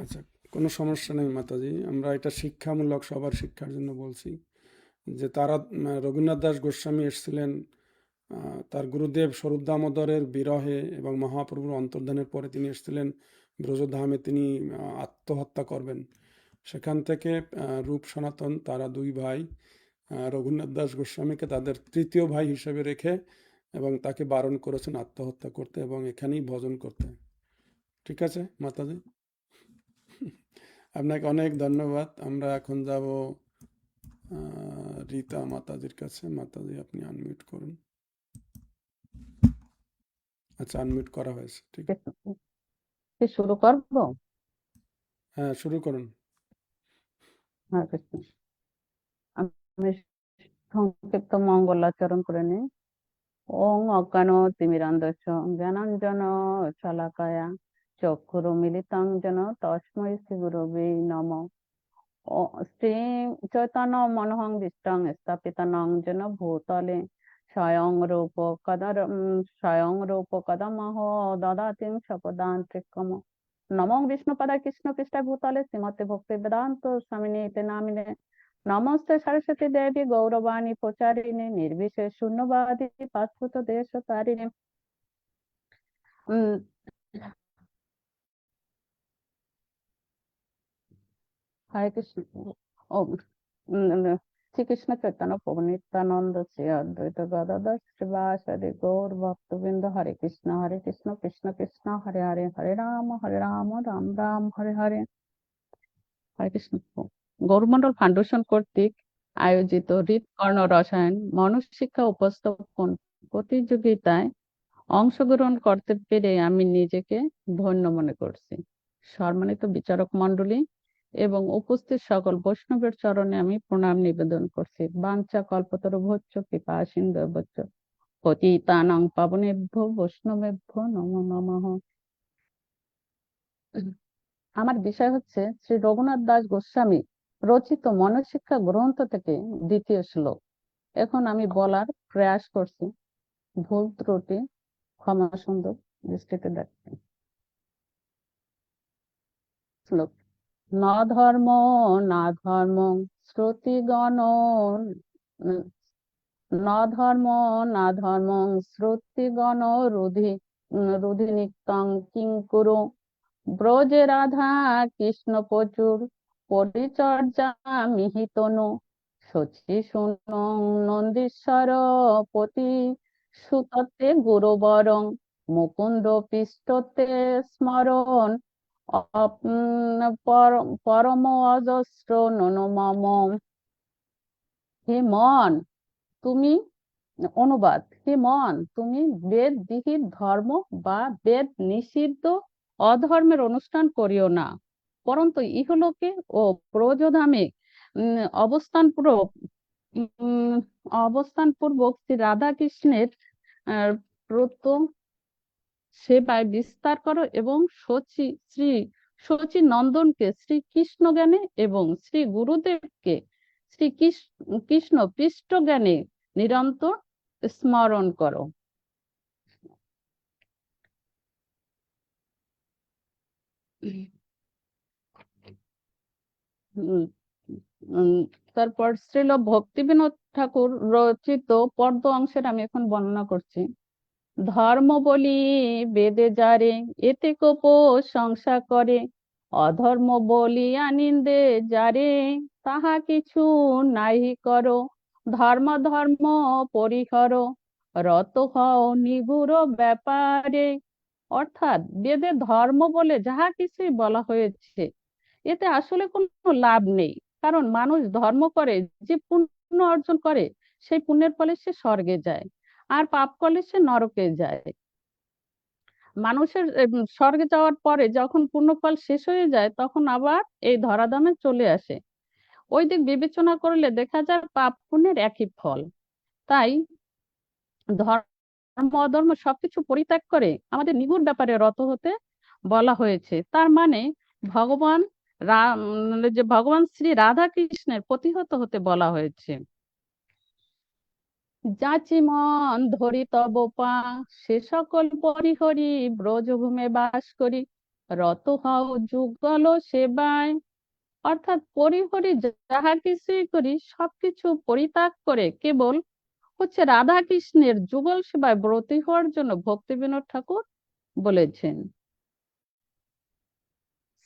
আচ্ছা, কোনো সমস্যা নেই মাতাজি, আমরা এটা শিক্ষামূলক সবার শিক্ষার জন্য বলছি যে তারা রঘুনাথ দাস গোস্বামী এসেছিলেন তার গুরুদেব স্বরূপ দামোদরের বিরহে এবং মহাপ্রভুর অন্তর্ধানের পরে তিনি এসেছিলেন ব্রজধামে, তিনি আত্মহত্যা করবেন। সেখান থেকে রূপ সনাতন তারা দুই ভাই রঘুনাথ দাস গোস্বামীকে তাদের তৃতীয় ভাই হিসেবে রেখে এবং তাকে বারণ করেছেন আত্মহত্যা করতে এবং এখানেই ভজন করতে। ঠিক আছে মাতাজি, আপনাকে অনেক ধন্যবাদ। আমরা এখন যাব রীতা মাতাজির কাছে। মাতাজি আপনি আনমিউট করুন। আচ্ছা, আনমিউট করা হয়েছে, ঠিক আছে। শুরু করবো? হ্যাঁ, শুরু করুন। হরে কৃষ্ণ। আমি সংক্ষিপ্ত মঙ্গলাচরণ করে নিই। ওং অজ্ঞান তিমিরান্ধস্য জ্ঞানাঞ্জন শলাকায়া চক্ষুরুমিলিতং যেন তস্मै শ্রী গুরবে নমঃ। শ্রী চৈতন্য মনোহং দৃষ্টং স্থাপিতং যেন ভূতলে স্বয়ং রূপ কদমহ দদাতিং সপদান্তিকম। নমো বিষ্ণুপদায় কৃষ্ণ পৃষ্ঠায় ভূতলে শ্রীমতে ভক্তি বেদান্ত স্বামিনে নামিনে। নমস্তে সরস্বতী দেবী গৌরবাণী প্রচারিণী নির্বিশেষ শূন্যবাদী পাশ্চাত্য দেশ তারিণী। হরে কৃষ্ণ। শ্রীকৃষ্ণ চৈতন্য প্রভু নিত্যানন্দ শ্রী অদ্বৈত গদাধর শ্রীবাসাদি গৌর ভক্তবৃন্দ। হরে কৃষ্ণ কৃষ্ণ কৃষ্ণ হরে হরে, হরে রাম রাম রাম হরে হরে। হরে কৃষ্ণ। গৌরমন্ডল ফাউন্ডেশন কর্তৃক আয়োজিত হৃৎকর্ণ রসায়ন মনশিক্ষা উপস্থাপন প্রতিযোগিতায় অংশগ্রহণ করতে পেরে আমি নিজেকে ধন্য মনে করছি। সম্মানিত বিচারক মণ্ডলী এবং উপস্থিত সকল বৈষ্ণবের চরণে আমি প্রণাম নিবেদন করছি। বাঞ্ছা কল্পতরুভ্যশ্চ কৃপা সিন্ধুভ্যশ্চ পতিতানাং পাবনেভ্যো বৈষ্ণবেভ্যো নমো নমঃ। আমার বিষয় হচ্ছে শ্রী রঘুনাথ দাস গোস্বামী রচিত মনশিক্ষা গ্রন্থ থেকে দ্বিতীয় শ্লোক। এখন আমি বলার প্রয়াস করছি, ভুল ত্রুটি ক্ষমা সুন্দর দৃষ্টিতে দেখবেন। শ্লোক: না ধর্ম না ধর্ম শ্রুতিগণ, না ধর্ম না ধর্ম শ্রুতিগণ রুধিনিত্যং কিঙ্কুরু। ব্রজে রাধা কৃষ্ণ প্রচুর পরিচর্যা মিহিতনু। শচী শুনং নন্দীশ্বর পতি সুততে গুরুবরং। মুকুন্দ পৃষ্ঠতে স্মরণ পরম অজস্র ননু মম। হে মন তুমি অনুবাদ, হে মন তুমি বেদ বিহিত ধর্ম বা বেদ নিষিদ্ধ অধর্মের অনুষ্ঠান করিও না, পরন্তু ইহলোকে ও ব্রজধামে অবস্থানপূর্বক শ্রী রাধা কৃষ্ণের ব্রত সেবায় বিস্তার করো এবং শ্রী শচী নন্দনকে শ্রীকৃষ্ণ জ্ঞানে এবং শ্রী গুরুদেবকে শ্রী কৃষ্ণ পৃষ্ঠ জ্ঞানে নিরন্তর স্মরণ করো। তারপর শ্রীল ভক্তিবিনোদ ঠাকুর রচিত পদ্য অংশের আমি এখন বর্ণনা করছি। ধর্ম বলি বেদে যারে, এতে কো প্রশংসা করে, অধর্ম বলি আনিন্দে যারে, তাহা কিছু নাহি করো, ধর্ম ধর্ম পরিহর, রত হও নিগুড় ব্যাপারে। অর্থাৎ বেদে ধর্ম বলে যাহা কিছুই বলা হয়েছে, এতে আসলে কোনো লাভ নেই, কারণ মানুষ ধর্ম করে যে পুণ্য অর্জন করে, সেই পুণ্যের ফলে সে স্বর্গে যায়, আর পাপ করলে সে নরকে যায়। মানুষের স্বর্গে যাওয়ার পরে যখন পুণ্যফল শেষ হয়ে যায়, তখন আবার এই ধরাধামে চলে আসে। ওই দিক বিবেচনা করলে দেখা যায় পাপ পুণ্যের একই ফল। তাই ধর্ম অধর্ম সবকিছু পরিত্যাগ করে আমাদের নিগুড় ব্যাপারে রত হতে বলা হয়েছে। তার মানে ভগবান ভগবান শ্রী রাধা কৃষ্ণের প্রতিহত হতে বলা হয়েছে। যাচি মন ধরি তব পা, সে সকল পরিহরি ব্রজভূমে বাস করি, রত হও যুগল সেবায়। অর্থাৎ পরিহরি যাহা কিছুই করি সবকিছু পরিত্যাগ করে কেবল রাধা কৃষ্ণের যুগল সেবায় ব্রতী হওয়ার জন্য ভক্তিবিনোদ ঠাকুর বলেছেন।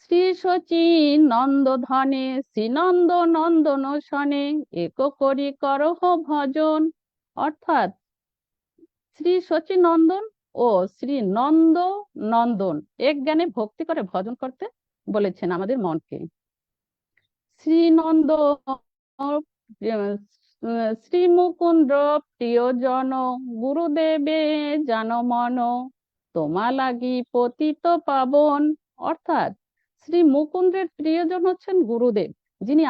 শ্রী শচী নন্দ ধনে শ্রীনন্দ নন্দন সনে, এক করি করহ ভজন। অর্থাৎ শ্রী শচী নন্দন ও শ্রী নন্দ নন্দন এক জ্ঞানে ভক্তি করে ভজন করতে বলেছেন আমাদের মনকে। শ্রীনন্দ শ্রী মুকুন্দ প্রিয়জন, গুরুদেবে জান মন, তোমা লাগি পতিত পাবন। অর্থাৎ শ্রী মুকুন্দের প্রিয়জন হচ্ছেন গুরুদেব, যিনি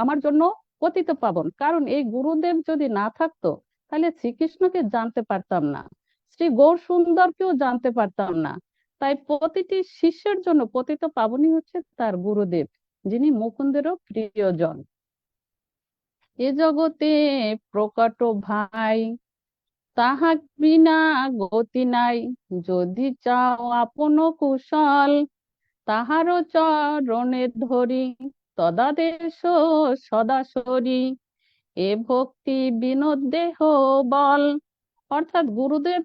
আমার জন্য পতিত পাবন। কারণ এই গুরুদেব যদি না থাকতো তাহলে শ্রীকৃষ্ণকে জানতে পারতাম না, শ্রী গৌর সুন্দরকেও জানতে পারতাম না। তাই প্রতিটি শিষ্যের জন্য পতিত পাবনই হচ্ছে তার গুরুদেব, যিনি মুকুন্দেরও প্রিয়জন। এ জগতে প্রকট ভাই, তাহা বিনা গতি নাই, যদি চাও আপন কুশল, তাহারও চরণে ধরি, তদাদেশ সদাসরি, এ ভক্তি বিনোদ দেহ বল। অর্থাৎ গুরুদেব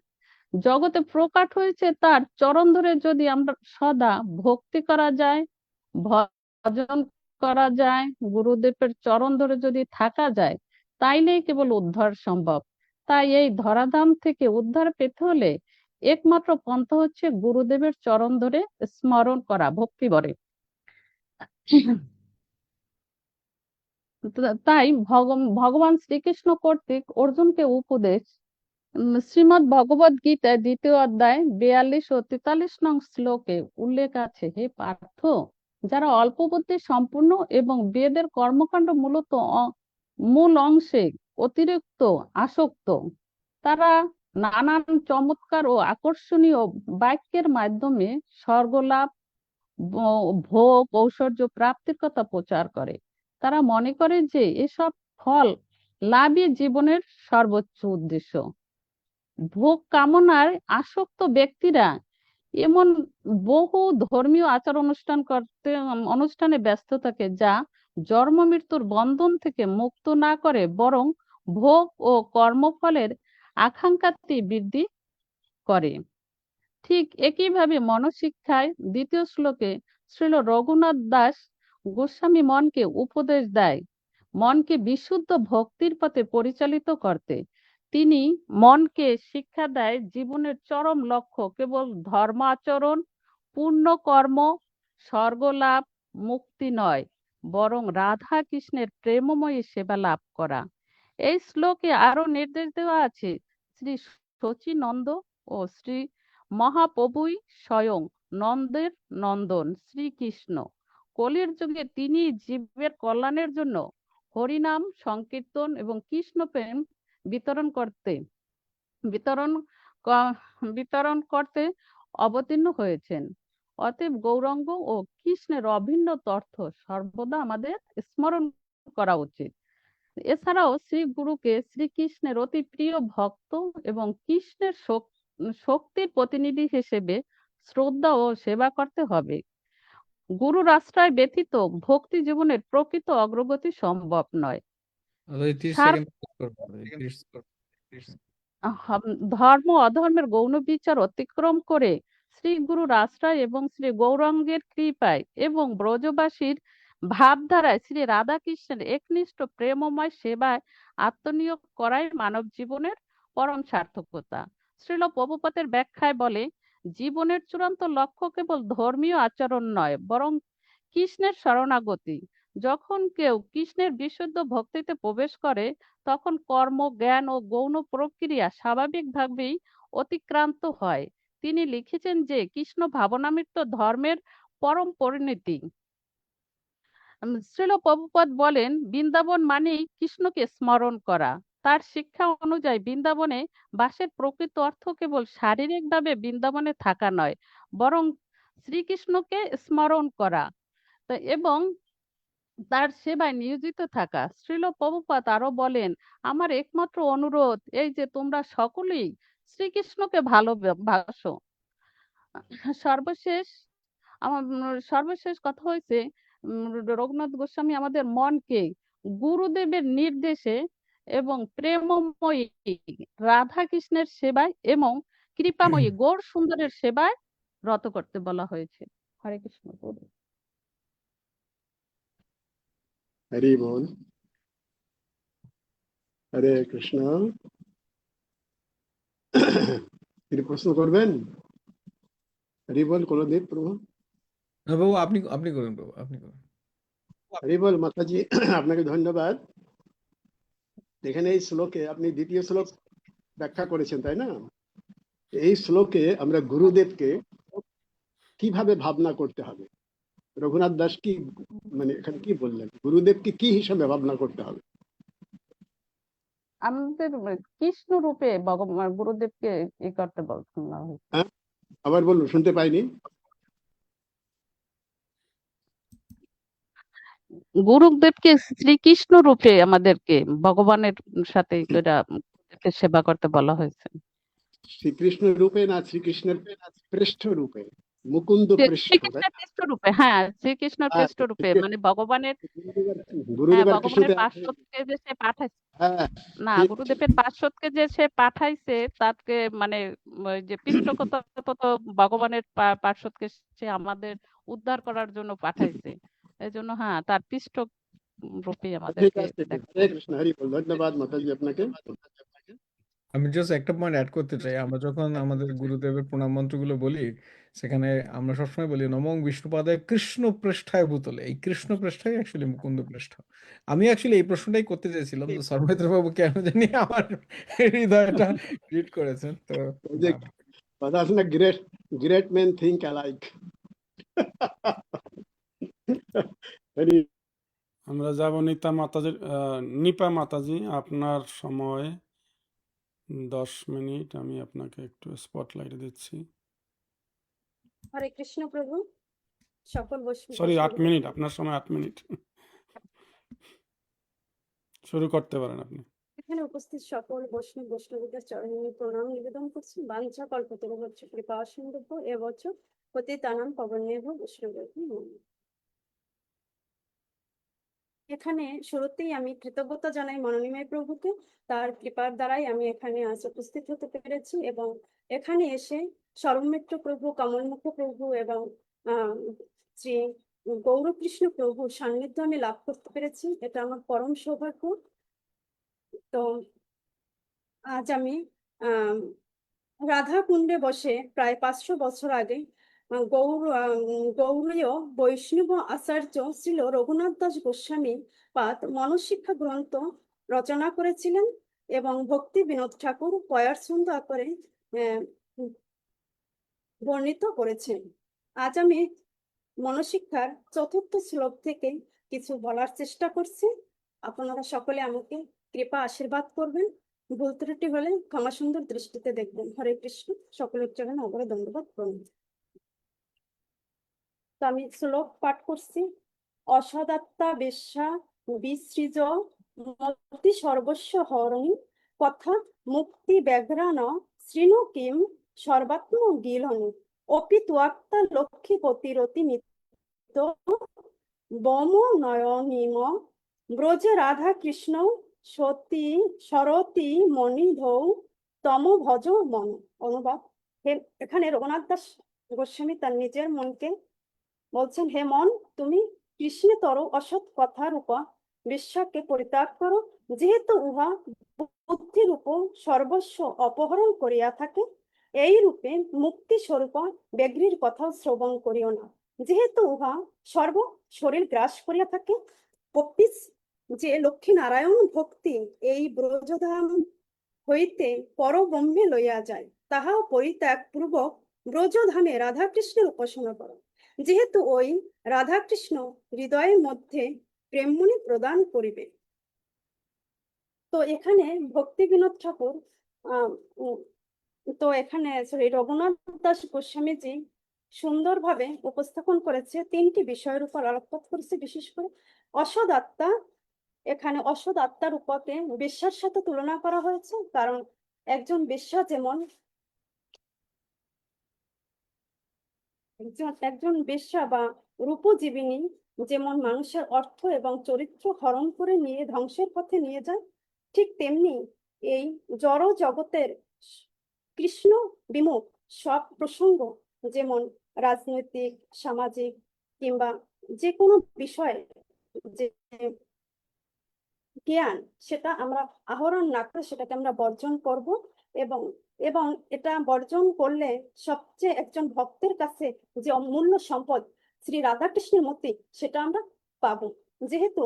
জগতে প্রকাট হয়েছে, তার চরণ ধরে যদি আমরা সদা ভক্তি করা যায়, ভজন করা যায়, গুরুদেবের চরণ ধরে যদি থাকা যায়, তাইলেই কেবল উদ্ধার সম্ভব। তাই এই ধরাধাম থেকে উদ্ধার পেতে হলে একমাত্র পন্থা হচ্ছে গুরুদেবের চরণ ধরে স্মরণ করা, ভক্তি বলে। তাই ভগবান শ্রীকৃষ্ণ কর্তৃক অর্জুনকে উপদেশ শ্রীমদ ভগবদ গীতায় 2য় অধ্যায় 42 ও 43 নং শ্লোকে উল্লেখ আছে, হে পার্থ, যারা অল্প বুদ্ধি সম্পূর্ণ এবং বেদের কর্মকাণ্ড মূলত মূল অংশে অতিরিক্ত আসক্ত, তারা নানান চমৎকার ও আকর্ষণীয় বাক্যের মাধ্যমে স্বর্গলাভ, ভোগ, ঐশ্বর্য প্রাপ্তির কথা প্রচার করে। তারা মনে করে যে এসব ফল লাভই জীবনের সর্বোচ্চ উদ্দেশ্য। ভোগ কামনায় আসক্ত ব্যক্তিরা এমন বহু ধর্মীয় আচার অনুষ্ঠানে ব্যস্ত থাকে, যা জন্ম মৃত্যুর বন্ধন থেকে মুক্ত না করে, বরং ভোগ ও কর্মফলের আকাঙ্ক্ষাতি বৃদ্ধি করে। ঠিক একইভাবে মনশিক্ষায় 2য় শ্লোকে শ্রীল রঘুনাথ দাস গোস্বামী মনকে উপদেশ দেয় মনকে বিশুদ্ধ ভক্তির পথে পরিচালিত করতে। তিনি মনকে শিক্ষা দেয় জীবনের চরম লক্ষ্য কেবল ধর্ম আচরণ, পূর্ণ কর্ম, স্বর্গলাভ, মুক্তি নয়, বরং রাধা কৃষ্ণের প্রেমময়ী সেবা লাভ করা। এই শ্লোকে আরো নির্দেশ দেওয়া আছে শ্রী শচীনন্দ ও শ্রী মহাপ্রভুই স্বয়ং নন্দের নন্দন শ্রীকৃষ্ণ। কলির যুগে তিনি জীবের কল্যাণের জন্য হরিনাম সংকীর্তন এবং কৃষ্ণ প্রেম বিতরণ করতে বিতরণ ক- বিতরণ করতে অবতীর্ণ হয়েছেন। অতএব গৌরাঙ্গ ও কৃষ্ণের অভিন্ন তথ্য সর্বদা আমাদের স্মরণ করা উচিত। এছাড়াও শ্রী গুরুকে শ্রীকৃষ্ণের অতি প্রিয় ভক্ত এবং কৃষ্ণের শক্তির প্রতিনিধি হিসেবে শ্রদ্ধা ও সেবা করতে হবে। গুরুর আশ্রয় ব্যতীত ভক্তি জীবনের প্রকৃত অগ্রগতি সম্ভব নয়। ওই 30 সার সেকেন্ড করবো, এই 30 ধর্ম অধর্মের গৌণ বিচার অতিক্রম করে শ্রী গুরুর আশ্রয় এবং শ্রী গৌরাঙ্গের কৃপায় এবং ব্রজবাসীর ভাবধারায় শ্রী রাধাকৃষ্ণের একনিষ্ঠ প্রেমময় সেবায় আত্মনিয়োগ করাই মানব জীবনের পরম সার্থকতা। শ্রীল প্রভুপাদের ব্যাখ্যায় বলে, জীবনের চূড়ান্ত লক্ষ্য কেবল ধর্মীয় আচরণ নয়, বরং কৃষ্ণের শরণাগতি। যখন কেউ কৃষ্ণের বিশুদ্ধ ভক্তিতে প্রবেশ করে, তখন কর্ম, জ্ঞান ও গৌণ প্রক্রিয়া স্বাভাবিকভাবেই অতিক্রান্ত হয়। তিনি লিখেছেন যে কৃষ্ণ ভাবনামৃত ধর্মের পরম পরিণতি। শ্রীল প্রভুপাদ বলেন, বৃন্দাবন মানেই কৃষ্ণকে স্মরণ করা। তার শিক্ষা অনুযায়ী বৃন্দাবনে বাসের প্রকৃত অর্থ কেবল শারীরিকভাবে বৃন্দাবনে থাকা নয়, বরং শ্রীকৃষ্ণকে স্মরণ করা এবং তার সেবায় নিয়োজিত থাকা। শ্রীল প্রভুপাদ আরো বলেন, আমার একমাত্র অনুরোধ এই যে তোমরা সকলেই শ্রীকৃষ্ণকে ভালোবাসো। সর্বশেষ সর্বশেষ কথা হয়েছে, রঘুনাথ গোস্বামী আমাদের মনকে গুরুদেবের নির্দেশে এবং প্রেমময়ী রাধা কৃষ্ণের সেবায় এবং কৃপাময়ী গৌর সুন্দরের সেবায় রত করতে বলা হয়েছে। হরে কৃষ্ণ। হরি বল। হরে কৃষ্ণ। তিনি প্রশ্ন করবেন? হরি বল কুলদীপ প্রভু। না বাবু, আপনি আপনি করুন বাবু, আপনি করুন। হরি বল মাতাজি, আপনাকে ধন্যবাদ। এখানে এই শ্লোকে আপনি দ্বিতীয় শ্লোক ব্যাখ্যা করেছেন, তাই না? এই শ্লোকে আমরা গুরুদেবকে কিভাবে ভাবনা করতে হবে, রঘুনাথ দাস কি মানে এখানে কি বললেন, গুরুদেবকে কি হিসাবে ভাবনা করতে হবে? আমাদের কৃষ্ণ রূপে ভগবান গুরুদেবকে ই করতে বলছেন না। হ্যাঁ, আবার বলুন, শুনতে পাইনি। গুরুদেবকে শ্রীকৃষ্ণ রূপে আমাদেরকে ভগবানের সাথে সেবা করতে বলা হয়েছে। শ্রীকৃষ্ণ রূপে না শ্রীকৃষ্ণের পৃষ্ঠ রূপে, মুকুন্দ পৃষ্ঠ, শ্রীকৃষ্ণের পৃষ্ঠ রূপে, হ্যাঁ শ্রীকৃষ্ণের পৃষ্ঠ রূপে, মানে ভগবানের গুরুদেবের ভগবানের কৃষ্ণতে পার্শ্বদকে যে সে পাঠাইছে, হ্যাঁ না গুরুদেবের পার্শ্বদকে যে সে পাঠাইছে তাকে মানে ওই যে পৃষ্ঠপোষকতা তো ভগবানের পার্শ্বদকে সে আমাদের উদ্ধার করার জন্য পাঠাইছে। এই জন্য হ্যাঁ তার পৃষ্ঠ রূপে ঠিক আমাদেরকে আছে। হরে কৃষ্ণ, হরি বল। ধন্যবাদ মাতাজি আপনাকে। আমি জাস্ট একটা পয়েন্ট অ্যাড করতে চাই। আমরা যখন আমাদের গুরুদেবের প্রণাম মন্ত্রগুলো বলি, সেখানে আমরা সবসময় বলি নমঃ বিষ্ণুপাদায় কৃষ্ণ পৃষ্ঠায় ভূতলে। এই কৃষ্ণ পৃষ্ঠাই অ্যাকচুয়ালি মুকুন্দ পৃষ্ঠা। আমি অ্যাকচুয়ালি এই প্রশ্নটাই করতে চাইছিলাম, তো সর্বেন্দ্র বাবু কেন জানি আমার হৃদয়টা হিট করেছেন। তো ওই যে কথা আছে না, great great men think alike. Hari আমরা যাব নিপা মাতাজি, আপনার সময় 10 মিনিট। আমি আপনাকে একটু স্পটলাইট দিচ্ছি। হরে কৃষ্ণ প্রভু, সকল সরি 8 মিনিট, আপনার সময় 8 মিনিট। শুরু করতে পারেন আপনি। এখানে উপস্থিত সকল বৈষ্ণবীদের চরণে প্রণাম নিবেদন করছি। বাঞ্ছা কল্পতরুভ্যশ্চ কৃপা সিন্ধুভ্যো এবচ পতিতানাং পাবনেভ্যো বৈষ্ণবেভ্যো নমঃ। এখানে শুরুতেই আমি কৃতজ্ঞতা জানাই মনোনিমাই প্রভুকে। তার কৃপার দ্বারাই আমি এখানে আজ উপস্থিত হতে পেরেছি এবং এখানে এসে স্বরূপমিত্র প্রভু, কমলমুখ প্রভু এবং শ্রী গৌরকৃষ্ণ প্রভু সান্নিধ্য আমি লাভ করতে পেরেছি। এটা আমার পরম সৌভাগ্য। তো আজ আমি রাধা কুণ্ডে বসে প্রায় 500 বছর আগে গৌড়ীয় বৈষ্ণব আচার্য শ্রীল রঘুনাথ দাস গোস্বামী পাদ মনশিক্ষা গ্রন্থ রচনা করেছিলেন এবং ভক্তি বিনোদ ঠাকুর কয়ার ছন্দ আকারে আহ, বর্ণিত করেছেন। আজ আমি মনশিক্ষার চতুর্থ শ্লোক থেকে কিছু বলার চেষ্টা করছি। আপনারা সকলে আমাকে কৃপা আশীর্বাদ করবেন। ভুল ত্রুটি হলে ক্ষমা সুন্দর দৃষ্টিতে দেখবেন। হরে কৃষ্ণ। সকলের চরণে অগরে দণ্ডবোধ করুন। তো আমি শ্লোক পাঠ করছি। অসদাত্তা বেশ্যা বিসৃজ মতি সর্বস্ব হরণী কথা মুক্তি ব্যাঘ্রাণ শৃণু কিম সর্বাত্ম গিলনি অপি তুয়াক্তা লক্ষ্মীপতিরতি নিত্য বম নয়নিম ব্রজ রাধা কৃষ্ণ সতী সরতি মণিধৌ তম ভজ মন। অনুবাদ। এখানে রঘুনাথ দাস গোস্বামী তার নিজের মনকে বলছেন, হে মন, তুমি কৃষ্ণতর অসৎ কথার উপর বিশ্বাসকে পরিত্যাগ করো, যেহেতু উহা বুদ্ধির উপর সর্বস্ব অপহরণ করিয়া থাকে। এই রূপে মুক্তি স্বরূপ ব্যাঘ্রীর কথাও শ্রবণ করিও না, যেহেতু উহা সর্ব শরীর গ্রাস করিয়া থাকে। কপিস যে লক্ষ্মী নারায়ণ ভক্তি এই ব্রজধাম হইতে পরব্রহ্মে লইয়া যায়, তাহাও পরিত্যাগ পূর্বক ব্রজধামে রাধাকৃষ্ণের উপাসনা করো, যেহেতু ওই রাধাকৃষ্ণ হৃদয়ের মধ্যে প্রেমমণি প্রদান করিবে। তো এখানে ভক্তি বিনোদ ঠাকুর তো এখানে রঘুনাথ দাস গোস্বামীজি সুন্দরভাবে উপস্থাপন করেছে। তিনটি বিষয়ের উপর আলোকপাত করেছে। বিশেষ করে অসৎ আত্মা, এখানে অসৎ আত্মার উপকে বেশ্যার সাথে তুলনা করা হয়েছে। কারণ একজন বেশ্যা যেমন একজন বেশ্যা বা রূপজীবিনী যেমন মানুষের অর্থ এবং চরিত্র হরণ করে নিয়ে ধ্বংসের পথে নিয়ে যায়, ঠিক তেমনি এই জড় জগতের কৃষ্ণ বিমুখ সব প্রসঙ্গ, যেমন রাজনৈতিক, সামাজিক কিংবা যে কোনো বিষয়ে যে জ্ঞান, সেটা আমরা আহরণ না করে সেটাকে আমরা বর্জন করব। এবং এবং এটা বর্জন করলে সবচেয়ে একজন ভক্তের কাছে যে অমূল্য সম্পদ শ্রী রাধাকৃষ্ণের মূর্তি, সেটা আমরা পাবো। যেহেতু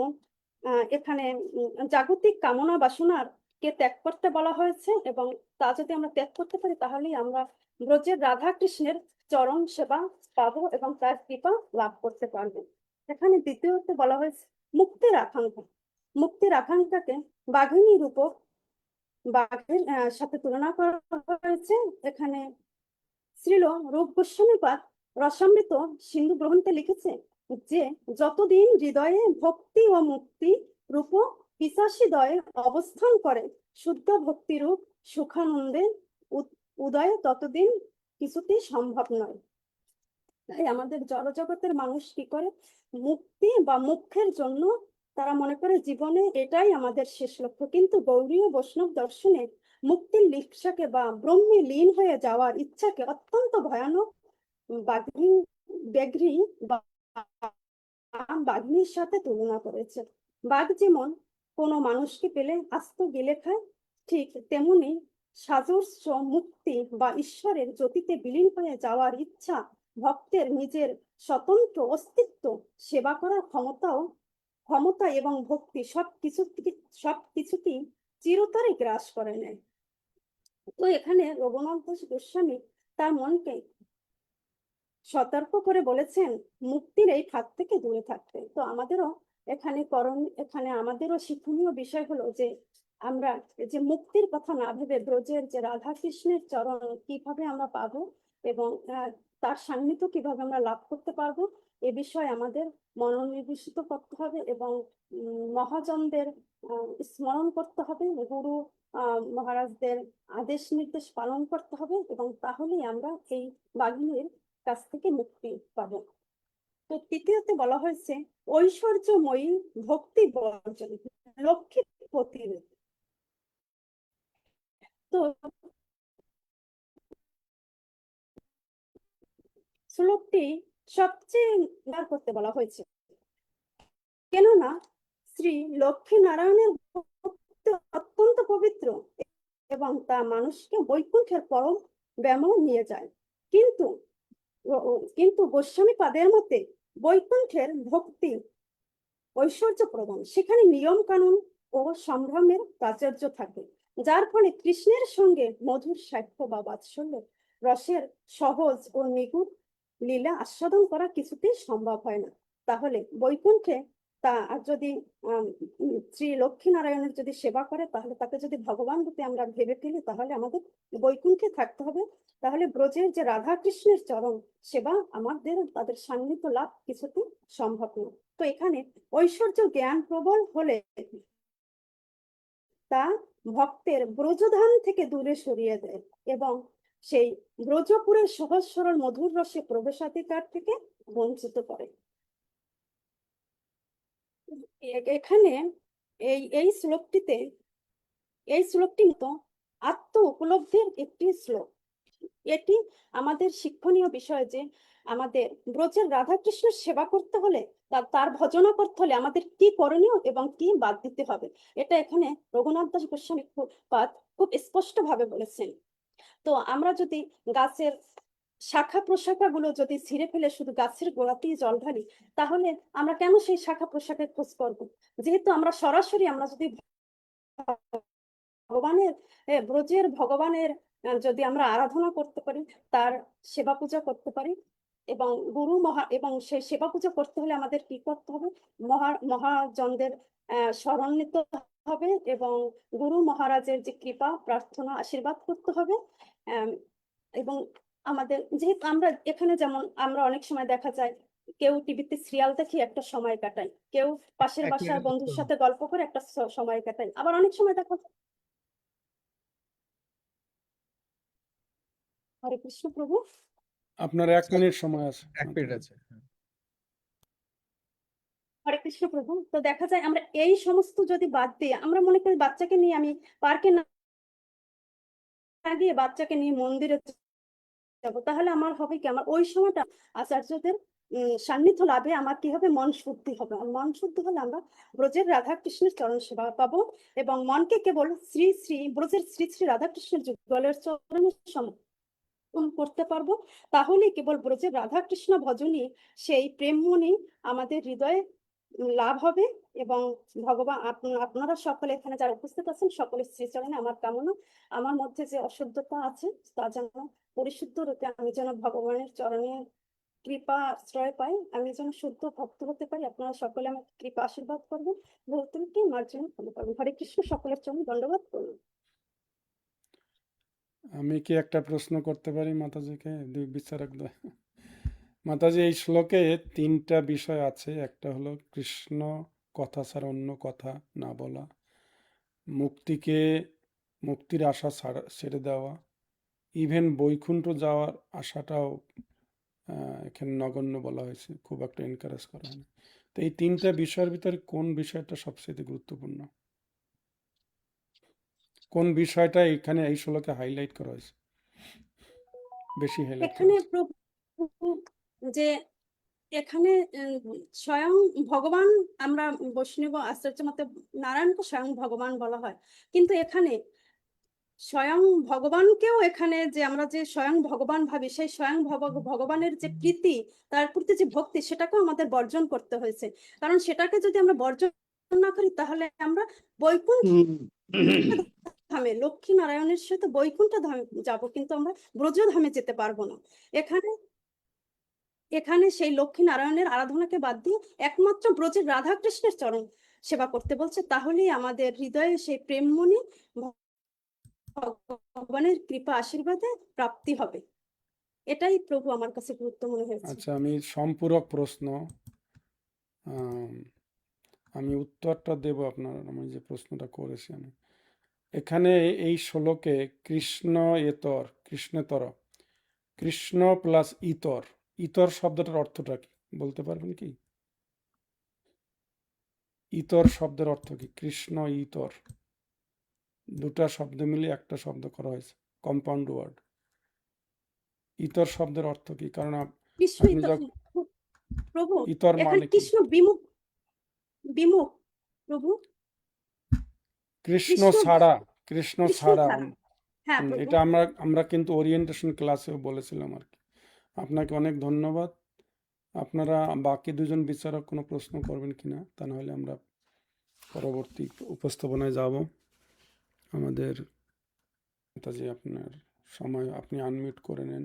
এখানে জাগতিক কামনা বাসনার কে ত্যাগ করতে বলা হয়েছে, এবং তা যদি আমরা ত্যাগ করতে পারি তাহলেই আমরা ব্রজের রাধাকৃষ্ণের চরণ সেবা পাবো এবং তার কৃপা লাভ করতে পারবো। এখানে দ্বিতীয়তে বলা হয়েছে মুক্তির আকাঙ্ক্ষা। মুক্তির আকাঙ্ক্ষাকে বাঘিনী রূপক বাঘের সাথে তুলনা করা হয়েছে। এখানে শ্রীল রূপ গোস্বামীপাদ রসামৃত সিন্ধু গ্রন্থে লিখেছে যে যতদিন হৃদয়ে ভক্তি ও মুক্তি রূপ পিশাচিদ্বয় অবস্থান করে শুদ্ধ ভক্তি রূপ সুখানন্দে উদয়, ততদিন কিছুতেই সম্ভব নয়। তাই আমাদের জড়জগতের মানুষ কি করে, মুক্তি বা মুখ্যের জন্য তারা মনে করে জীবনে এটাই আমাদের শেষ লক্ষ্য। কিন্তু গৌড়ীয় বৈষ্ণব দর্শনে মুক্তির লিপ্সাকে বা ব্রহ্মে লীন হয়ে যাওয়ার ইচ্ছাকে অত্যন্ত ভয়ানক ব্যাঘ্রী বা বাঘিনীর সাথে তুলনা করেছে। বাঘ যেমন কোনো মানুষকে পেলে আস্ত গিলে খায়, ঠিক তেমনি সাজস্ব মুক্তি বা ঈশ্বরের জ্যোতিতে বিলীন হয়ে যাওয়ার ইচ্ছা ভক্তের নিজের স্বতন্ত্র অস্তিত্ব সেবা করার ক্ষমতা এবং ভক্তি সবকিছুকেই চিরতরে গ্রাস করে নেয়। তো এখানে রঘুনাথ দাস গোস্বামী তার মনকে সতর্ক করে বলেছেন মুক্তির এই ফাঁদ থেকে দূরে থাকতে। তো আমাদেরও এখানে আমাদেরও শিক্ষণীয় বিষয় হলো যে আমরা যে মুক্তির কথা না ভেবে ব্রজের যে রাধা কৃষ্ণের চরণ কিভাবে আমরা পাবো এবং তার সান্নিধ্য কিভাবে আমরা লাভ করতে পারবো, এ বিষয়ে আমাদের মনোনিবেশিত করতে হবে এবং মহাজনদের স্মরণ করতে হবে, গুরু মহারাজদের আদেশ নির্দেশ পালন করতে হবে, এবং তাহলেই আমরা এই বাঘিনীর কাছ থেকে মুক্তি পাবো। তো তৃতীয়তে বলা হয়েছে ঐশ্বর্যময়ী ভক্তি বর্জন লক্ষ্মীপতির। তো শ্লোকটি সবচেয়ে উদ্ধার করতে বলা হয়েছে, কেননা শ্রী লক্ষ্মী নারায়ণের ভক্তি অত্যন্ত পবিত্র এবং তা মানুষকে বৈকুণ্ঠের পরম ব্যামো নিয়ে যায়। কিন্তু গোস্বামী পাদের মতে বৈকুণ্ঠের ভক্তি ঐশ্বর্য প্রদান, সেখানে নিয়ম কানুন ও সম্ভ্রমের প্রাচুর্য থাকে, যার ফলে কৃষ্ণের সঙ্গে মধুর সাক্ষ্য বা বাৎসল্য রসের সহজ ও নিগুড় লীলা আস্বাদন করা কিছুতেই সম্ভব হয় না। তাহলে বৈকুণ্ঠে তা আর যদি শ্রী লক্ষ্মী নারায়ণের যদি সেবা করে, তাহলে তাকে যদি ভগবান রূপে আমরা ভেবে ফেলি, তাহলে আমাদের বৈকুণ্ঠে থাকতে হবে। তাহলে ব্রজের যে রাধা কৃষ্ণের চরণ সেবা আমাদের তাদের সান্নিধ্য লাভ কিছুতেই সম্ভব নয়। তো এখানে ঐশ্বর্য জ্ঞান প্রবল হলে তা ভক্তের ব্রজধাম থেকে দূরে সরিয়ে দেয় এবং সেই ব্রজপুরের সহজ সরল মধুর রসে প্রবেশাধিকার থেকে বঞ্চিত করে। এখানে এই শ্লোকটি মতো আত্ম উপলব্ধির একটি শ্লোক। এটি আমাদের শিক্ষণীয় বিষয় যে আমাদের ব্রজের রাধাকৃষ্ণের সেবা করতে হলে, তার ভজনা করতে হলে আমাদের কি করণীয় এবং কি বাদ দিতে হবে, এটা এখানে রঘুনাথ দাস গোস্বামী খুব স্পষ্ট ভাবে বলেছেন। তো আমরা যদি গাছের শাখা প্রশাখা গুলো যদি ছিঁড়ে ফেলে শুধু গাছের গোড়াতেই জল ঢালি, তাহলে আমরা কেন সেই শাখা প্রশাখার খোঁজ করবো? যেহেতু আমরা সরাসরি আমরা যদি ভগবানের ব্রজের ভগবানের যদি আমরা আরাধনা করতে পারি, তার সেবা পূজা করতে পারি, এবং এবং সেই সেবা পূজা করতে হলে আমাদের কি করতে হবে? মহাজনদের শরণ নিতে হবে এবং গুরু মহারাজের যে কৃপা প্রার্থনা আশীর্বাদ করতে হবে। এবং আমাদের যেহেতু আমরা এখানে যেমন আমরা অনেক সময় দেখা যায় কেউ টিভিতে সিরিয়াল দেখে একটা সময় কাটায়, কেউ পাশের বাসার বন্ধুর সাথে গল্প করে একটা সময় কাটায়, আবার অনেক সময় দেখা যায়। হরে কৃষ্ণ প্রভু, আপনার 1 মিনিট সময় আছে। 1 মিনিট আছে। হরে কৃষ্ণ প্রভু। তো দেখা যায় আমরা এই সমস্ত যদি বাদ দিয়ে আমরা মনে করি বাচ্চাকে নিয়ে আমি পার্কে না গিয়ে বাচ্চাকে নিয়ে মন্দিরে যাবো, তাহলে আমার হবে কি, আমার ওই সময়টা আচার্যদের সান্নিধ্য লাভে আমার কি হবে? মন শুদ্ধি হবে। আর মন শুদ্ধি হলে আমরা ব্রজের রাধা কৃষ্ণের চরণ সেবা পাবো এবং মনকে কেবল শ্রী শ্রী ব্রজের শ্রী শ্রী রাধা কৃষ্ণের যুগলের চরণে সমর্পণ করতে পারবো। তাহলে কেবল ব্রজের রাধা কৃষ্ণ ভজনই সেই প্রেমমণি আমাদের হৃদয়ে লাভ হবে। এবং ভগবান আপনারা সকলে এখানে যারা উপস্থিত আছেন সকলের শ্রীচরণে আমার কামনা, আমার মধ্যে যে অশুদ্ধতা আছে তা যেন পরিশুদ্ধ রূপে আমি যেন ভগবানের চরণে কৃপা আশ্রয় পাই, আমি যেন শুদ্ধ ভক্ত হতে পারি। আপনারা সকলে আমাকে কৃপা আশীর্বাদ করবেন, ভক্তকে মার্জনা করতে পারবেন। হরে কৃষ্ণ, সকলের চরণে দণ্ডবাদ করুন। আমি কি একটা প্রশ্ন করতে পারি মাতাজিকে? দুই বিচারক মাতাজি, এই শ্লোকে 3টা বিষয় আছে। একটা হলো কৃষ্ণ কথা ছাড়া অন্য কথা না বলা, মুক্তির আশা ছেড়ে দেওয়া, ইভেন বৈকুণ্ঠ যাওয়ার আশাটাও এখানে নগণ্য বলা হয়েছে, খুব একটা এনকারেজ করা হয় না। তো এই 3টা বিষয়ের ভিতরে কোন বিষয়টা সবচেয়ে গুরুত্বপূর্ণ? কোন বিষয়টা এখানে এই শ্লোকে হাইলাইট করা হয়েছে, বেশি হাইলাইট করা এখানে হয়েছে? প্রভু যে এখানে স্বয়ং ভগবান, আমরা বৈষ্ণব আচার্য মতে নারায়ণকে স্বয়ং ভগবান বলা হয়, কিন্তু এখানে স্বয়ং ভগবানকেও এখানে যে আমরা যে স্বয়ং ভগবান ভাবি, সেই স্বয়ং ভগবানের যে প্রীতি, তার প্রতি যে ভক্তি, সেটাকেও আমাদের বর্জন করতে হয়েছে। কারণ সেটাকে যদি আমরা বর্জন না করি, তাহলে আমরা বৈকুণ্ঠ ধামে লক্ষ্মী নারায়ণের সাথে বৈকুণ্ঠ ধামে যাবো, কিন্তু আমরা ব্রজধামে যেতে পারবো না। এখানে সেই লক্ষ্মী নারায়ণের আরাধনাকে বাদ দিয়ে একমাত্র ব্রজের রাধা কৃষ্ণের চরণ সেবা করতে বলছে। তাহলেই আমাদের হৃদয়ে সেই প্রেমমণি ভগবানের কৃপা আশীর্বাদে প্রাপ্তি হবে। এটাই প্রভু আমার কাছে গুরুত্ব মনে হয়েছে। আচ্ছা, আমি সম্পূরক প্রশ্ন, আমি উত্তরটা দেব আপনার, আমি যে প্রশ্নটা করেছি আমি এখানে এই শ্লোকে কৃষ্ণেতর, কৃষ্ণ প্লাস ইতর শব্দটার অর্থটা কি বলতে পারবেন কি? ইতর শব্দের অর্থ কি? কৃষ্ণ ইতর, দুটা শব্দ মিলে একটা শব্দ করা হয়েছে, কম্পাউন্ড ওয়ার্ড। ইতর শব্দের অর্থ কি? কারণ কৃষ্ণ আপনি প্রভু ইতর এখানে মানে কি? কৃষ্ণ বিমুখ প্রভু, কৃষ্ণ ছাড়া হ্যাঁ প্রভু। এটা আমরা কিন্তু ওরিয়েন্টেশন ক্লাসেও বলেছিলাম আর কি। আপনাকে অনেক ধন্যবাদ। আপনারা বাকি দুজন বিচারক কোনো প্রশ্ন করবেন কিনা, তা নাহলে আমরা পরবর্তী উপস্থাপনায় যাব। আমাদের মাতাজি আপনার সময় আপনি আনমিউট করে নেন।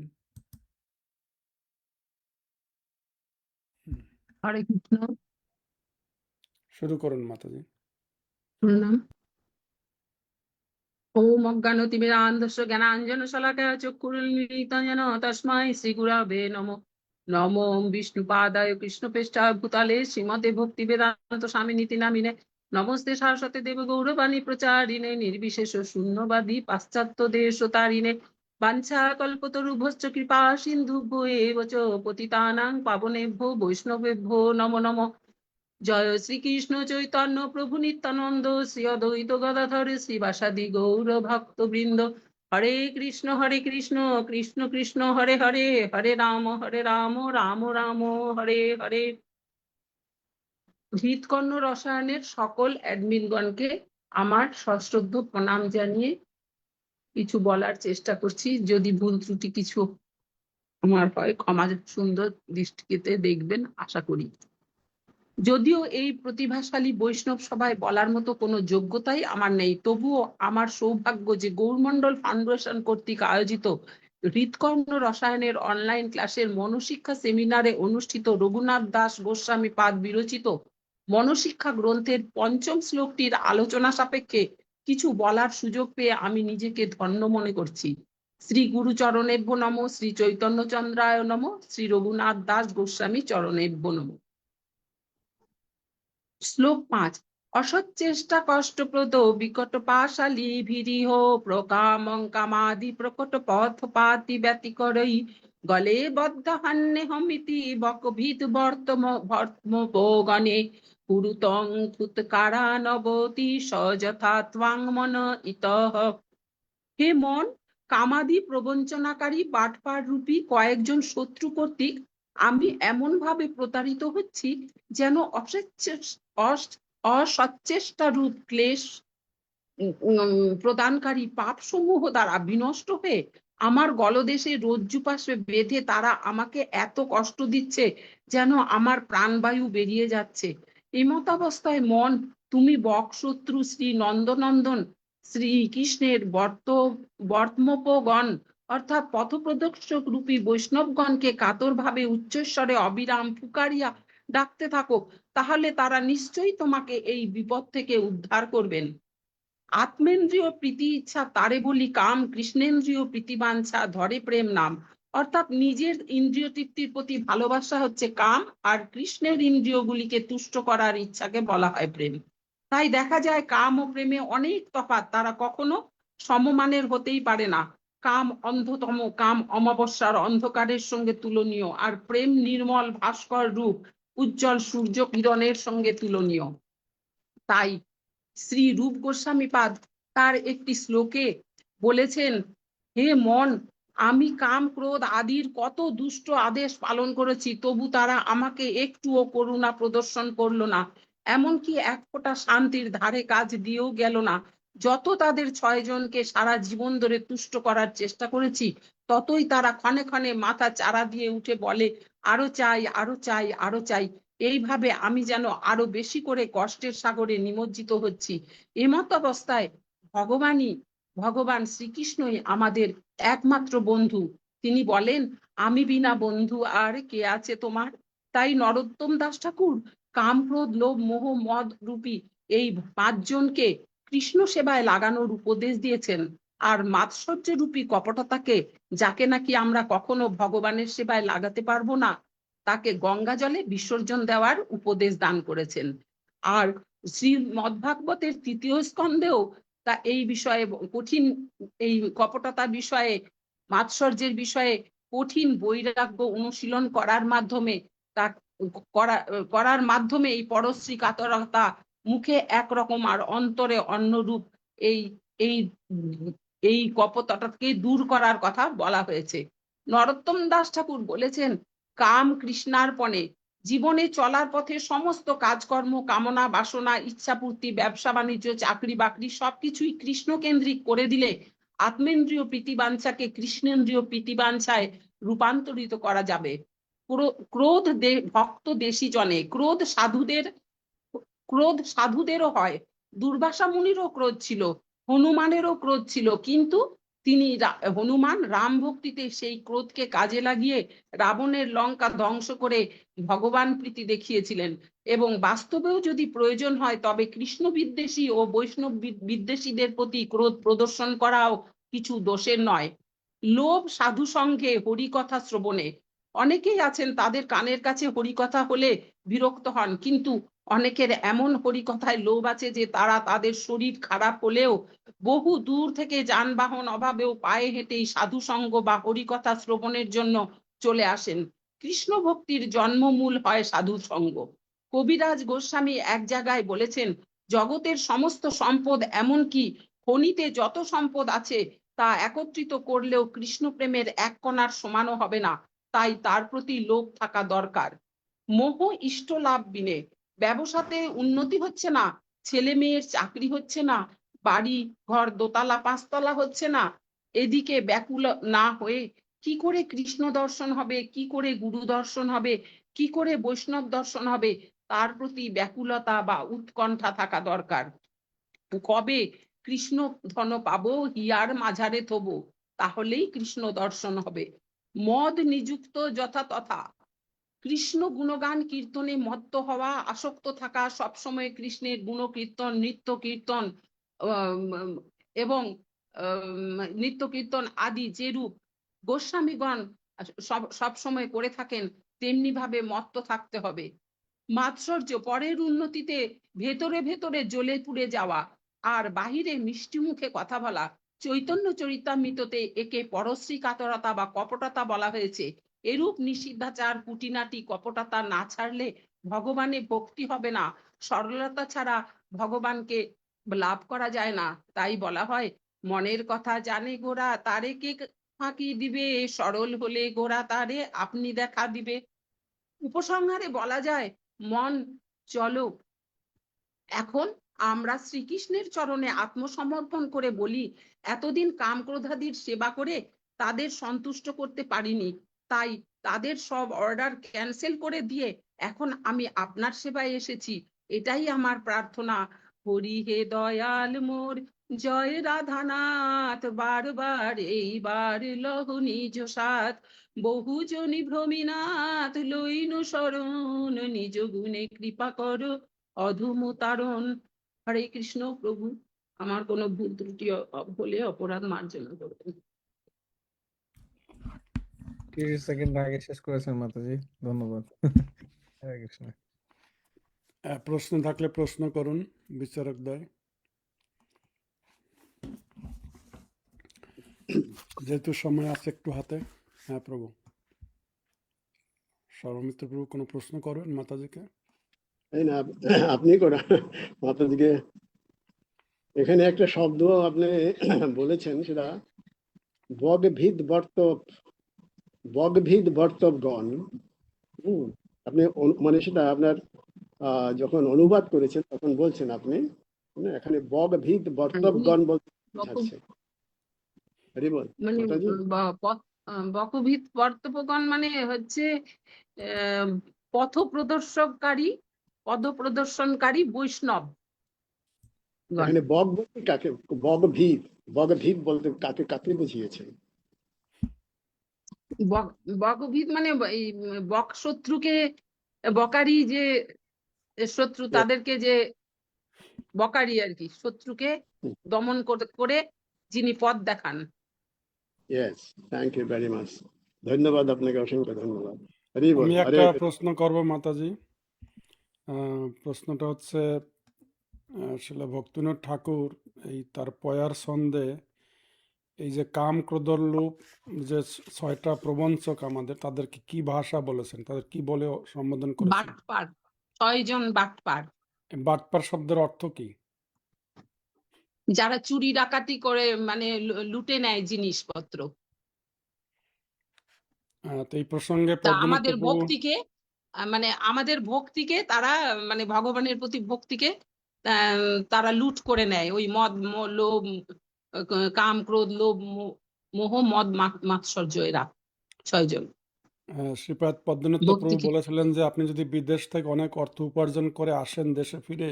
হরে কৃষ্ণ। শুরু করুন মাতাজি। প্রণাম। ওম অজ্ঞানতিমিরান্ধস্য জ্ঞানাঞ্জনশলাকয়া চক্ষুর্মিলিतं येन তস্मै শ্রীগুরবে নমঃ। নমো বিষ্ণুপাদায় কৃষ্ণপৃষ্ঠায় ভূতলে শ্রীমতে ভক্তিবেদান্ত স্বামিনীতি নামিনে নমস্তে সরস্বতী দেব গৌরবাণী প্রচারিণে নির্বিশেষ শূন্যবাদী পাশ্চাত্য দেশতারিণে বাঞ্ছাকল্পতরুভ্যশ্চ কৃপা সিন্ধুভ্যো এব চ পতিতানাং পাবনেভ্যো বৈষ্ণবেভ্যো নমো নমঃ। জয় শ্রীকৃষ্ণ চৈতন্য প্রভু নিত্যানন্দ শ্রী অদ্বৈত গদাধর শ্রীবাসাদি গৌর ভক্তবৃন্দ। হরে কৃষ্ণ কৃষ্ণ কৃষ্ণ হরে হরে, হরে রাম রাম রাম হরে হরে। হৃৎকর্ণ রসায়নের সকল অ্যাডমিনগণকে আমার সশ্রদ্ধ প্রণাম জানিয়ে কিছু বলার চেষ্টা করছি। যদি ভুল ত্রুটি কিছু আমার হয় ক্ষমা সুন্দর দৃষ্টিতে দেখবেন আশা করি। যদিও এই প্রতিভাশালী বৈষ্ণব সভায় বলার মতো কোনো যোগ্যতাই আমার নেই, তবুও আমার সৌভাগ্য যে গৌরমণ্ডল ফাউন্ডেশন কর্তৃক আয়োজিত হৃৎকর্ণ রসায়নের অনলাইন ক্লাসের মনোশিক্ষা সেমিনারে অনুষ্ঠিত রঘুনাথ দাস গোস্বামী পাদ বিরচিত মনোশিক্ষা গ্রন্থের পঞ্চম শ্লোকটির আলোচনা সাপেক্ষে কিছু বলার সুযোগ পেয়ে আমি নিজেকে ধন্য মনে করছি। শ্রী গুরুচরণেভ্যো নমঃ, শ্রী চৈতন্য চন্দ্রায় নমঃ, শ্রী রঘুনাথ দাস গোস্বামী চরণেভ্যো নমঃ। শ্লোক 5। অসচ্চেষ্টা কষ্টপ্রদ বিকট পাশালী ভীরিহ প্রকামং কামাদি প্রকট পথ পাতি ব্যতিকরৈ গলে বদ্ধ হান্যে হমিতি বকভীত বর্তমোপগণে কুরুতং ফুৎকারা নবতি সযথা ত্বাং মন ইতঃ। হে মন, কামাদি প্রবঞ্চনাকারী বাটপার রূপী কয়েকজন শত্রু কর্তৃক আমি এমন ভাবে প্রতারিত হচ্ছি যেন অসচ্চেষ্টা রূপ ক্লেশ প্রদানকারী পাপ সমূহ দ্বারা বিনষ্ট হয়ে আমার গলদেশে রজ্জু পাশে বেঁধে তারা আমাকে এত কষ্ট দিচ্ছে যেন আমার প্রাণবায়ু বেরিয়ে যাচ্ছে। এমতাবস্থায় মন, তুমি বকশত্রু শ্রী নন্দনন্দন শ্রীকৃষ্ণের বর্তমোপগণ অর্থাৎ পথপ্রদর্শক রূপী বৈষ্ণবগণকে কাতরভাবে উচ্চস্বরে অবিরাম পুকারিয়া ডাকতে থাকো, তাহলে তারা নিশ্চয়ই তোমাকে এই বিপদ থেকে উদ্ধার করবেন। আত্মেন্দ্রিয় প্রীতি ইচ্ছা তারে বলি কাম, কৃষ্ণেন্দ্রিয় প্রীতিবাঞ্ছা ধরে প্রেম নাম। অর্থাৎ নিজের ইন্দ্রিয় তৃপ্তির প্রতি ভালোবাসা হচ্ছে কাম, আর কৃষ্ণের ইন্দ্রিয়গুলিকে তুষ্ট করার ইচ্ছাকে বলা হয় প্রেম। তাই দেখা যায় কাম ও প্রেমে অনেক তফাৎ, তারা কখনো সমমানের হতেই পারে না। কাম অন্ধতম, কাম অমাবস্যার অন্ধকারের সঙ্গে তুলনীয়, আর প্রেম নির্মল ভাস্কর রূপ উজ্জ্বল সূর্য কিরণের সঙ্গে তুলনীয়। তাই শ্রী রূপ গোস্বামী পাদ তার একটি শ্লোকে বলেছেন, হে মন, আমি কাম ক্রোধ আদির কত দুষ্ট আদেশ পালন করেছি, তবু তারা আমাকে একটুও করুণা প্রদর্শন করলো না, এমনকি এক ফোঁটা শান্তির ধারে কাজ দিয়েও গেল না। যত তাদের 6 জনকে সারা জীবন ধরে তুষ্ট করার চেষ্টা করেছি, ততই তারা ক্ষণে ক্ষণে মাথা চারা দিয়ে উঠে বলে, আরো চাই, আরো চাই, আরো চাই। এইভাবে আমি যেন আরো বেশি করে কষ্টের সাগরে নিমজ্জিত হচ্ছি। এমত অবস্থায় ভগবান শ্রীকৃষ্ণই আমাদের একমাত্র বন্ধু। তিনি বলেন, আমি বিনা বন্ধু আর কে আছে তোমার। তাই নরোত্তম দাস ঠাকুর কাম ক্রোধ লোভ মোহ মদ রূপী এই 5 জনকে কৃষ্ণ সেবায় লাগানোর উপদেশ দিয়েছেন। আর মাৎসর্য রূপী কপটতাকে, যাকে নাকি আমরা কখনো ভগবানের সেবায় লাগাতে পারবো না, তাকে গঙ্গা জলে বিসর্জন দেওয়ার উপদেশ দান করেছেন। আর শ্রীমদ্ভাগবতের 3য় স্কন্ধেও তা এই বিষয়ে কঠিন, এই কপটতা বিষয়ে, মাৎসর্যের বিষয়ে কঠিন বৈরাগ্য অনুশীলন করার মাধ্যমে এই পরশ্রী কাতরতা মুখে একরকম আর অন্তরে অন্যরূপ এই কপটতাকে দূর করার কথা বলা হয়েছে। নরোত্তম দাস ঠাকুর বলেছেন, কাম কৃষ্ণার্পণে জীবনে চলার পথে সমস্ত কাজকর্ম, কামনা বাসনা, ইচ্ছাপূর্তি, ব্যবসা বাণিজ্য, চাকরি বাকরি সবকিছুই কৃষ্ণ কেন্দ্রিক করে দিলে আত্মেন্দ্রিয় প্রীতিবাঞ্ছাকে কৃষ্ণেন্দ্রিয় প্রীতিবাঞ্ছায় রূপান্তরিত করা যাবে। ক্রোধ ভক্ত দেশী জনে, ক্রোধ সাধুদের ক্রোধ সাধুদেরও হয়, দুর্বাসা মুনিরও ক্রোধ ছিল, হনুমানেরও ক্রোধ ছিল, কিন্তু তিনি হনুমান রাম ভক্তিতে সেই ক্রোধকে কাজে লাগিয়ে রাবণের লঙ্কা ধ্বংস করে ভগবান প্রীতি দেখিয়েছিলেন। এবং বাস্তবেও যদি প্রয়োজন হয় তবে কৃষ্ণ বিদ্বেষী ও বৈষ্ণব বিদ্বেষীদের প্রতি ক্রোধ প্রদর্শন করাও কিছু দোষের নয়। লোভ সাধু সঙ্গে হরিকথা শ্রবণে, অনেকেই আছেন তাদের কানের কাছে হরিকথা হলে বিরক্ত হন, কিন্তু অনেকের এমন হরিকথায় লোভ আছে যে তারা তাদের শরীর খারাপ হলেও বহু দূর থেকে যানবাহন অভাবেও পায়ে হেঁটেই সাধু সঙ্গ বা হরিকথা শ্রবণের জন্য চলে আসেন। কৃষ্ণ ভক্তির জন্মমূল হয় সাধু সঙ্গ। কবিরাজ গোস্বামী এক জায়গায় বলেছেন, জগতের সমস্ত সম্পদ, এমনকি খনিতে যত সম্পদ আছে তা একত্রিত করলেও কৃষ্ণ প্রেমের এক কণার সমানও হবে না, তাই তার প্রতি লোভ থাকা দরকার। মোহ ইষ্ট লাভ বিনে, ব্যবসাতে উন্নতি হচ্ছে না, ছেলে মেয়ের চাকরি হচ্ছে না, বাড়ি ঘর দোতলা পাঁচতলা হচ্ছে না, এদিকে ব্যাকুল না হয়ে কি করে কৃষ্ণ দর্শন হবে, কি করে গুরু দর্শন হবে, কি করে বৈষ্ণব দর্শন হবে, তার প্রতি ব্যাকুলতা বা উৎকণ্ঠা থাকা দরকার। কবে কৃষ্ণ ধন পাবো, হিয়ার মাঝারে থবো, তাহলেই কৃষ্ণ দর্শন হবে। মদ নিযুক্ত যথা তথা, কৃষ্ণ গুণগান কীর্তনে মত্ত হওয়া, আসক্ত থাকা, সবসময় কৃষ্ণের গুণ কীর্তন, নৃত্য কীর্তন এবং নৃত্য কীর্তন আদি যে রূপ গোস্বামীগণ সবসময় করে থাকেন, তেমনি ভাবে মত্ত থাকতে হবে। মাৎসর্য, পরের উন্নতিতে ভেতরে ভেতরে জ্বলে পুড়ে যাওয়া আর বাহিরে মিষ্টি মুখে কথা বলা। চৈতন্য চরিতামৃততে একে পরশ্রী কাতরতা বা কপটতা বলা হয়েছে। এরূপ নিষিদ্ধাচার, কুটিনাটি, কপটতা না ছাড়লে ভগবানে ভক্তি হবে না। সরলতা ছাড়া ভগবানকে লাভ করা যায় না। তাই বলা হয়, মনের কথা জানে গোরা, তারে কে ফাঁকি দিবে, সরল হলে গোরা তারে আপনি দেখা দিবে। উপসংহারে বলা যায়, মন চলো, এখন আমরা শ্রীকৃষ্ণের চরণে আত্মসমর্পণ করে বলি, এতদিন কাম ক্রোধাদির সেবা করে তাদের সন্তুষ্ট করতে পারিনি, তাই তাদের সব অর্ডার ক্যান্সেল করে দিয়ে এখন আমি আপনার সেবায় এসেছি, এটাই আমার প্রার্থনা। হরি হে দয়াল মোর, জয় রাধানাথ, বারবার এইবার লহ নিজ সাথ, বহুজনী ভ্রমিনাথ লইনু শরণ, নিজ গুণে কৃপা করো অধুমতারণ। হরে কৃষ্ণ। প্রভু, আমার কোনো ভুল ত্রুটি হলে অপরাধ মার্জনা করবেন। 30 সেকেন্ড আগে শেষ করেছেন মাতাজি, ধন্যবাদ। হরে কৃষ্ণ। প্রশ্ন থাকলে প্রশ্ন করুন বিচারকদ্বয়। যেহেতু সময় আছে একটু হাতে। হ্যাঁ প্রভু, সর্বমিত্র প্রভু কোনো প্রশ্ন করবেন মাতাজিকে? এই না, আপনি করা মাতাজিকে। এখানে একটা শব্দ আপনি বলেছেন, সেটা বগভিদ বর্তবগণ। আপনি মানে সেটা আপনার যখন অনুবাদ করেছেন তখন বলছেন আপনি, এখানে বগভিদ বর্তবগণ বলতে বোঝাচ্ছে। মানে বকভিদ বর্তবগণ মানে হচ্ছে পথ প্রদর্শনকারী বৈষ্ণব। এখানে বগ বলতে কাকে, বগভিদ বলতে কাকে কাকে বুঝিয়েছেন? বকভিদ মানে বক শত্রুকে, বকারি যে শত্রু, তাদেরকে যে বকারি আর কি, শত্রুকে দমন করে যিনি পথ দেখান। Yes, thank you very much. ধন্যবাদ আপনাকে, অসংখ্য ধন্যবাদ। আমি একটা প্রশ্ন করব মাতাজি। প্রশ্নটা হচ্ছে, শিলা ভক্তিনাথ ঠাকুর এই তার পয়ার ছন্দে এই যে কাম ক্রোধর লোভ যে 6টা প্রবঞ্চক আমাদের, তাদেরকে কি ভাষা বলেছেন, তাদের কি বলে সম্বোধন করেছেন? বাটপার, 6 জন বাটপার। বাটপার শব্দের অর্থ কি? যারা চুরি ডাকাতি করে, মানে লুটে নেয় জিনিসপত্র। তো এই প্রসঙ্গে আমাদের ভক্তিকে তারা, মানে ভগবানের প্রতি ভক্তিকে তারা লুট করে নেয়। ওই মদ, লোভ, কাম, ক্রোধ, লোভ, মোহ, মদ, মাৎসর্য, এরা 6 জন। শ্রীপাদ পদ্মনাথ ভক্তি প্রভু কি বলেছিলেন যে আপনি যদি বিদেশ থেকে অনেক অর্থ উপার্জন করে আসেন দেশে ফিরে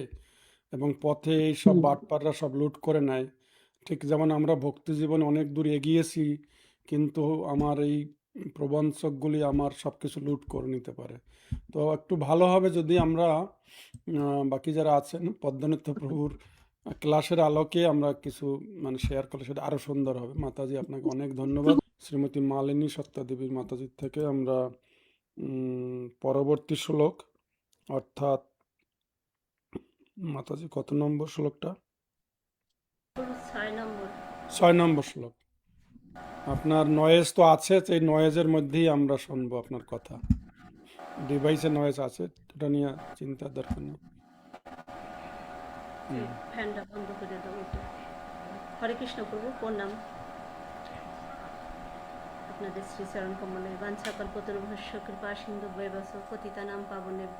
এবং পথে এই সব হুম, বাটপাররা সব লুট করে নেয়, ঠিক যেমন আমরা ভক্তি জীবনে অনেক দূর এগিয়েছি, কিন্তু আমার এই প্রবঞ্চকগুলি আমার সব কিছু লুট করে নিতে পারে। তো একটু ভালো হবে যদি আমরা বাকি যারা আছেন পদ্মনাথ প্রভুর ক্লাসের আলোকে আমরা কিছু মানে শেয়ার করলে সেটা আরো সুন্দর হবে। মাতাজি আপনাকে অনেক ধন্যবাদ। শ্রীমতী মালিনী সত্যাদেবী মাতাজির থেকে আমরা পরবর্তী শ্লোক, অর্থাৎ মাতাজি কত নম্বর শ্লোকটা? 6 নম্বর শ্লোক। আপনার নয়েজ তো আছে, এই নয়েজের মধ্যেই আমরা শুনবো আপনার কথা। ডিভাইসে নয়েজ আছে, এটা নিয়ে চিন্তার দরকার নেই। ফ্যানটা বন্ধ করে দেবো তো। হরে কৃষ্ণ প্রভু, প্রণাম। আপনাদের শ্রীচরণ কমলে বাঞ্ছা কল্পতরুভস্য কৃপা সিন্ধু বৈবস পতিতানাং পাবনেভ্য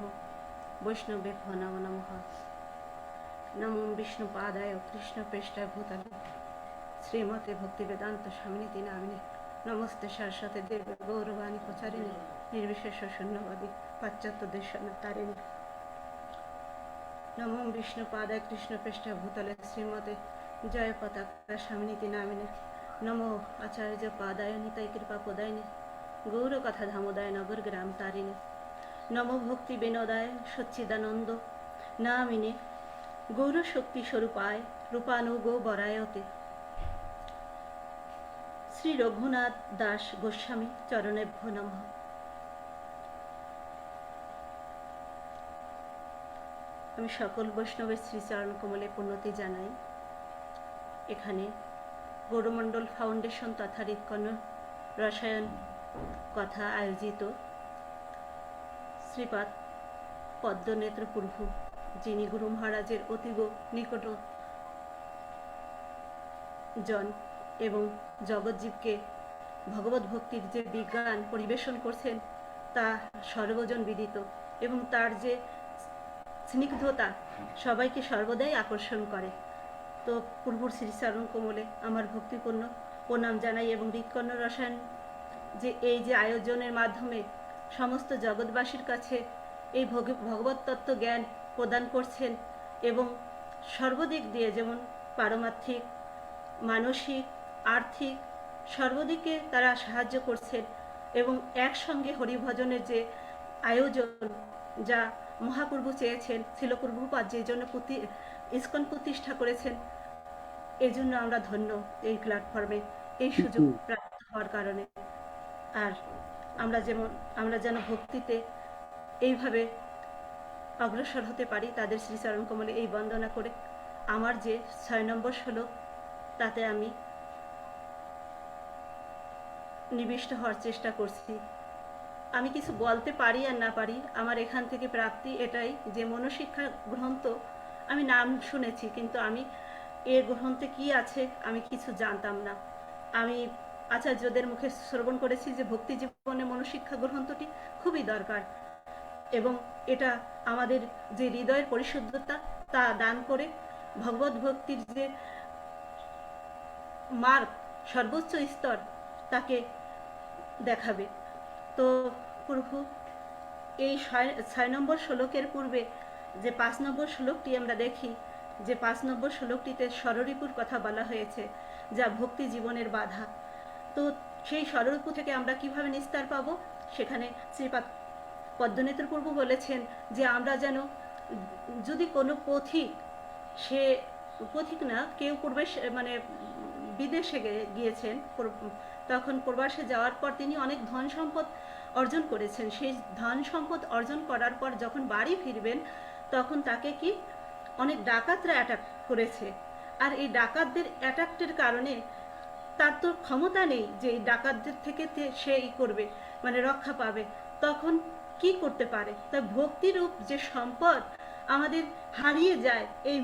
বৈষ্ণবেভ্যো নমো নমঃ। নমো বিষ্ণু পাদায় কৃষ্ণ পৃষ্ঠায় ভূতলে শ্রীমতে ভক্তি বেদান্ত স্বামিনীতি নামিনে নমস্তে সরস্বতী দেবে গৌরবাণী প্রচারিণী নির্বিশেষ শূন্যবাদী পাশ্চাত্য দেশনাতারিণী। নমো বিষ্ণু পাদায় কৃষ্ণ পৃষ্ঠায় ভূতলে শ্রীমতে জয় পতাকা স্বামিনীতি নামিনে নমো আচার্য পাদায় নিতাই কৃপা প্রদায়িনী গৌর কথা ধামোদয় নগর গ্রাম তারিণী। নমো ভক্তি বিনোদায় সচ্চিদানন্দ নামিনে গৌর শক্তি স্বরূপায় রূপানুগো বরায়তে। শ্রী রঘুনাথ দাস গোস্বামী চরণেভ্য নমঃ। আমি সকল বৈষ্ণবের শ্রীচরণ কমলে পুণ্যতি জানাই। এখানে গৌরমণ্ডল ফাউন্ডেশন তথা হৃৎকর্ণ রসায়ন কথা আয়োজিত শ্রীপাদ পদ্মনেত্র প্রভু, যিনি গুরু মহারাজের অতীব নিকট জন এবং জগৎজীবকে ভগবত ভক্তির যে বিজ্ঞান পরিবেশন করছেন তা সর্বজন বিদিত, এবং তার যে স্নিগ্ধতা সবাইকে সর্বদাই আকর্ষণ করে। তো প্রভুর শ্রীচরণ কমলে আমার ভক্তিপূর্ণ প্রণাম জানাই, এবং হৃৎকর্ণ রসায়ন যে এই যে আয়োজনের মাধ্যমে সমস্ত জগৎবাসীর কাছে এই ভগবত তত্ত্ব জ্ঞান প্রদান করছেন, এবং সর্বদিক দিয়ে যেমন পারমার্থিক, মানসিক, আর্থিক সর্বদিকে তারা সাহায্য করছেন, এবং একসঙ্গে হরিভজনের যে আয়োজন যা মহাপ্রভু চেয়েছেন, ছিল প্রভুপাদ যে জন্য ইস্কন প্রতিষ্ঠা করেছেন, এই জন্য আমরা ধন্য এই প্ল্যাটফর্মে এই সুযোগ প্রাপ্ত হওয়ার কারণে। আর আমরা যেন ভক্তিতে এইভাবে অগ্রসর হতে পারি, তাদের শ্রীচরণ কমলে এই বন্দনা করে আমার যে 6 নম্বর শ্লোক তাতে আমি নিবিষ্ট হওয়ার চেষ্টা করছি। আমি কিছু বলতে পারি আর না পারি, আমার এখান থেকে প্রাপ্তি এটাই যে মনোশিক্ষা গ্রন্থ আমি নাম শুনেছি, কিন্তু আমি এর গ্রন্থে কি আছে আমি কিছু জানতাম না। আমি আচার্যদের মুখে শ্রবণ করেছি যে ভক্তি জীবনে মনোশিক্ষা গ্রন্থটি খুবই দরকার, এবং এটা আমাদের যে হৃদয়ের পরিশুদ্ধতা তা দান করে ভগবত ভক্তির যে মার্গ সর্বোচ্চ স্তর তাকে দেখাবে। তো প্রভু এই 6 নম্বর শ্লোকের পূর্বে যে 5 নম্বর শ্লোকটি আমরা দেখি, যে 5 নম্বর শ্লোকটিতে ষড়রিপুর কথা বলা হয়েছে যা ভক্তি জীবনের বাধা। তো সেই ষড়রিপু থেকে আমরা কিভাবে নিস্তার পাবো, সেখানে শ্রীপাদ পদ্মনেত্র প্রভু বলেছেন যে আমরা যেন যদি কোনো পথিক, সে পথিক না, কেউ পূর্বে মানে বিদেশে গিয়েছেন, তখন প্রবাসে যাওয়ার পর তিনি অনেক ধন সম্পদ অর্জন করেছেন। সেই ধন সম্পদ অর্জন করার পর যখন বাড়ি ফিরবেন তখন তাকে কি অনেক ডাকাতরা অ্যাটাক করেছে, আর এই ডাকাতদের অ্যাটাকের কারণে তার তো ক্ষমতা নেই যে এই ডাকাতদের থেকে সে করবে মানে রক্ষা পাবে। তখন কি করতে পারে? তা ভক্তিরূপ যে সম্পদ আমাদের হারিয়ে যায় এই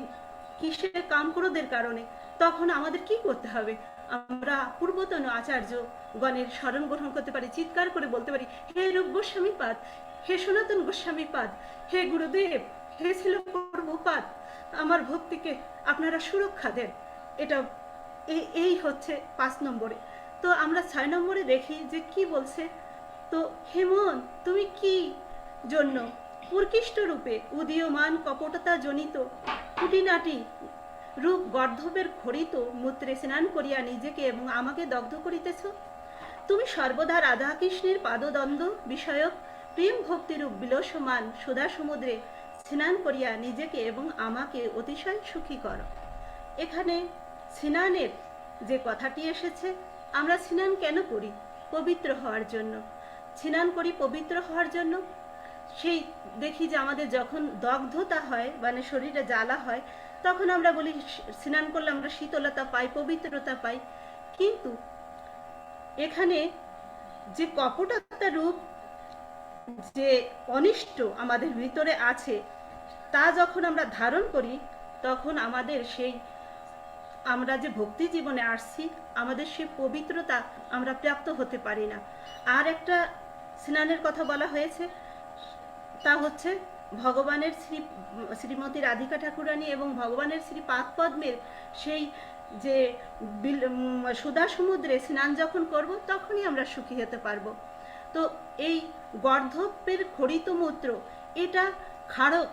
কিসের কামক্রোধের কারণে, তখন আমাদের কি করতে হবে? আমরা পূর্বতন আচার্য গণের স্মরণ গ্রহণ করতে পারি, চিৎকার করে বলতে পারি, হে রূপ গোস্বামী পাদ, হে সনাতন গোস্বামী পাদ, হে গুরুদেব, হে ছিল প্রভুপাদ, আমার ভক্তিকে আপনারা সুরক্ষা দেন। এটা এই হচ্ছে 5 নম্বরে। তো আমরা 6 নম্বরে দেখি যে কি বলছে। তো তো হেমন, তুমি কি জন্য উৎকৃষ্ট রূপে উদীয়মান কপটতা জনিত খুঁটিনাটি রূপ গর্ধবের খড়িত মূত্রে স্নান করিয়া নিজেকে এবং আমাকে দগ্ধ করিতেছ? তুমি সর্বদা রাধাকৃষ্ণের পাদদ্বন্দ্ব বিষয়ক প্রেম ভক্তিরূপ বিলসমান সুধা সমুদ্রে স্নান করিয়া নিজেকে এবং আমাকে অতিশয় সুখী করো। এখানে স্নানের যে কথাটি এসেছে, আমরা স্নান কেন করি? পবিত্র হওয়ার জন্য স্নান করি, পবিত্র হওয়ার জন্য। সেই দেখি যে আমাদের যখন দগ্ধতা হয়, মানে শরীরে জ্বালা হয়, তখন আমরা বলি স্নান করলে আমরা শীতলতা পাই, পবিত্রতা পাই। কিন্তু এখানে যে কপটতা রূপ যে অনিষ্ট আমাদের ভিতরে আছে, তা যখন আমরা ধারণ করি, তখন আমাদের সেই আমরা যে ভক্তি জীবনে আসছি, আমাদের সেই পবিত্রতা আমরা প্রাপ্ত হতে পারি না। আর একটা স্নানের কথা বলা হয়েছে, তা হচ্ছে ভগবানের শ্রীমতী রাধিকা ঠাকুরানী এবং ভগবানের শ্রী পাদপদ্মের সেই যে সুধা সমুদ্রে স্নান যখন করব, তখনই আমরা সুখী হতে পারবো। তো এই গর্ধবের খড়িত মূত্র, এটা ক্ষারক,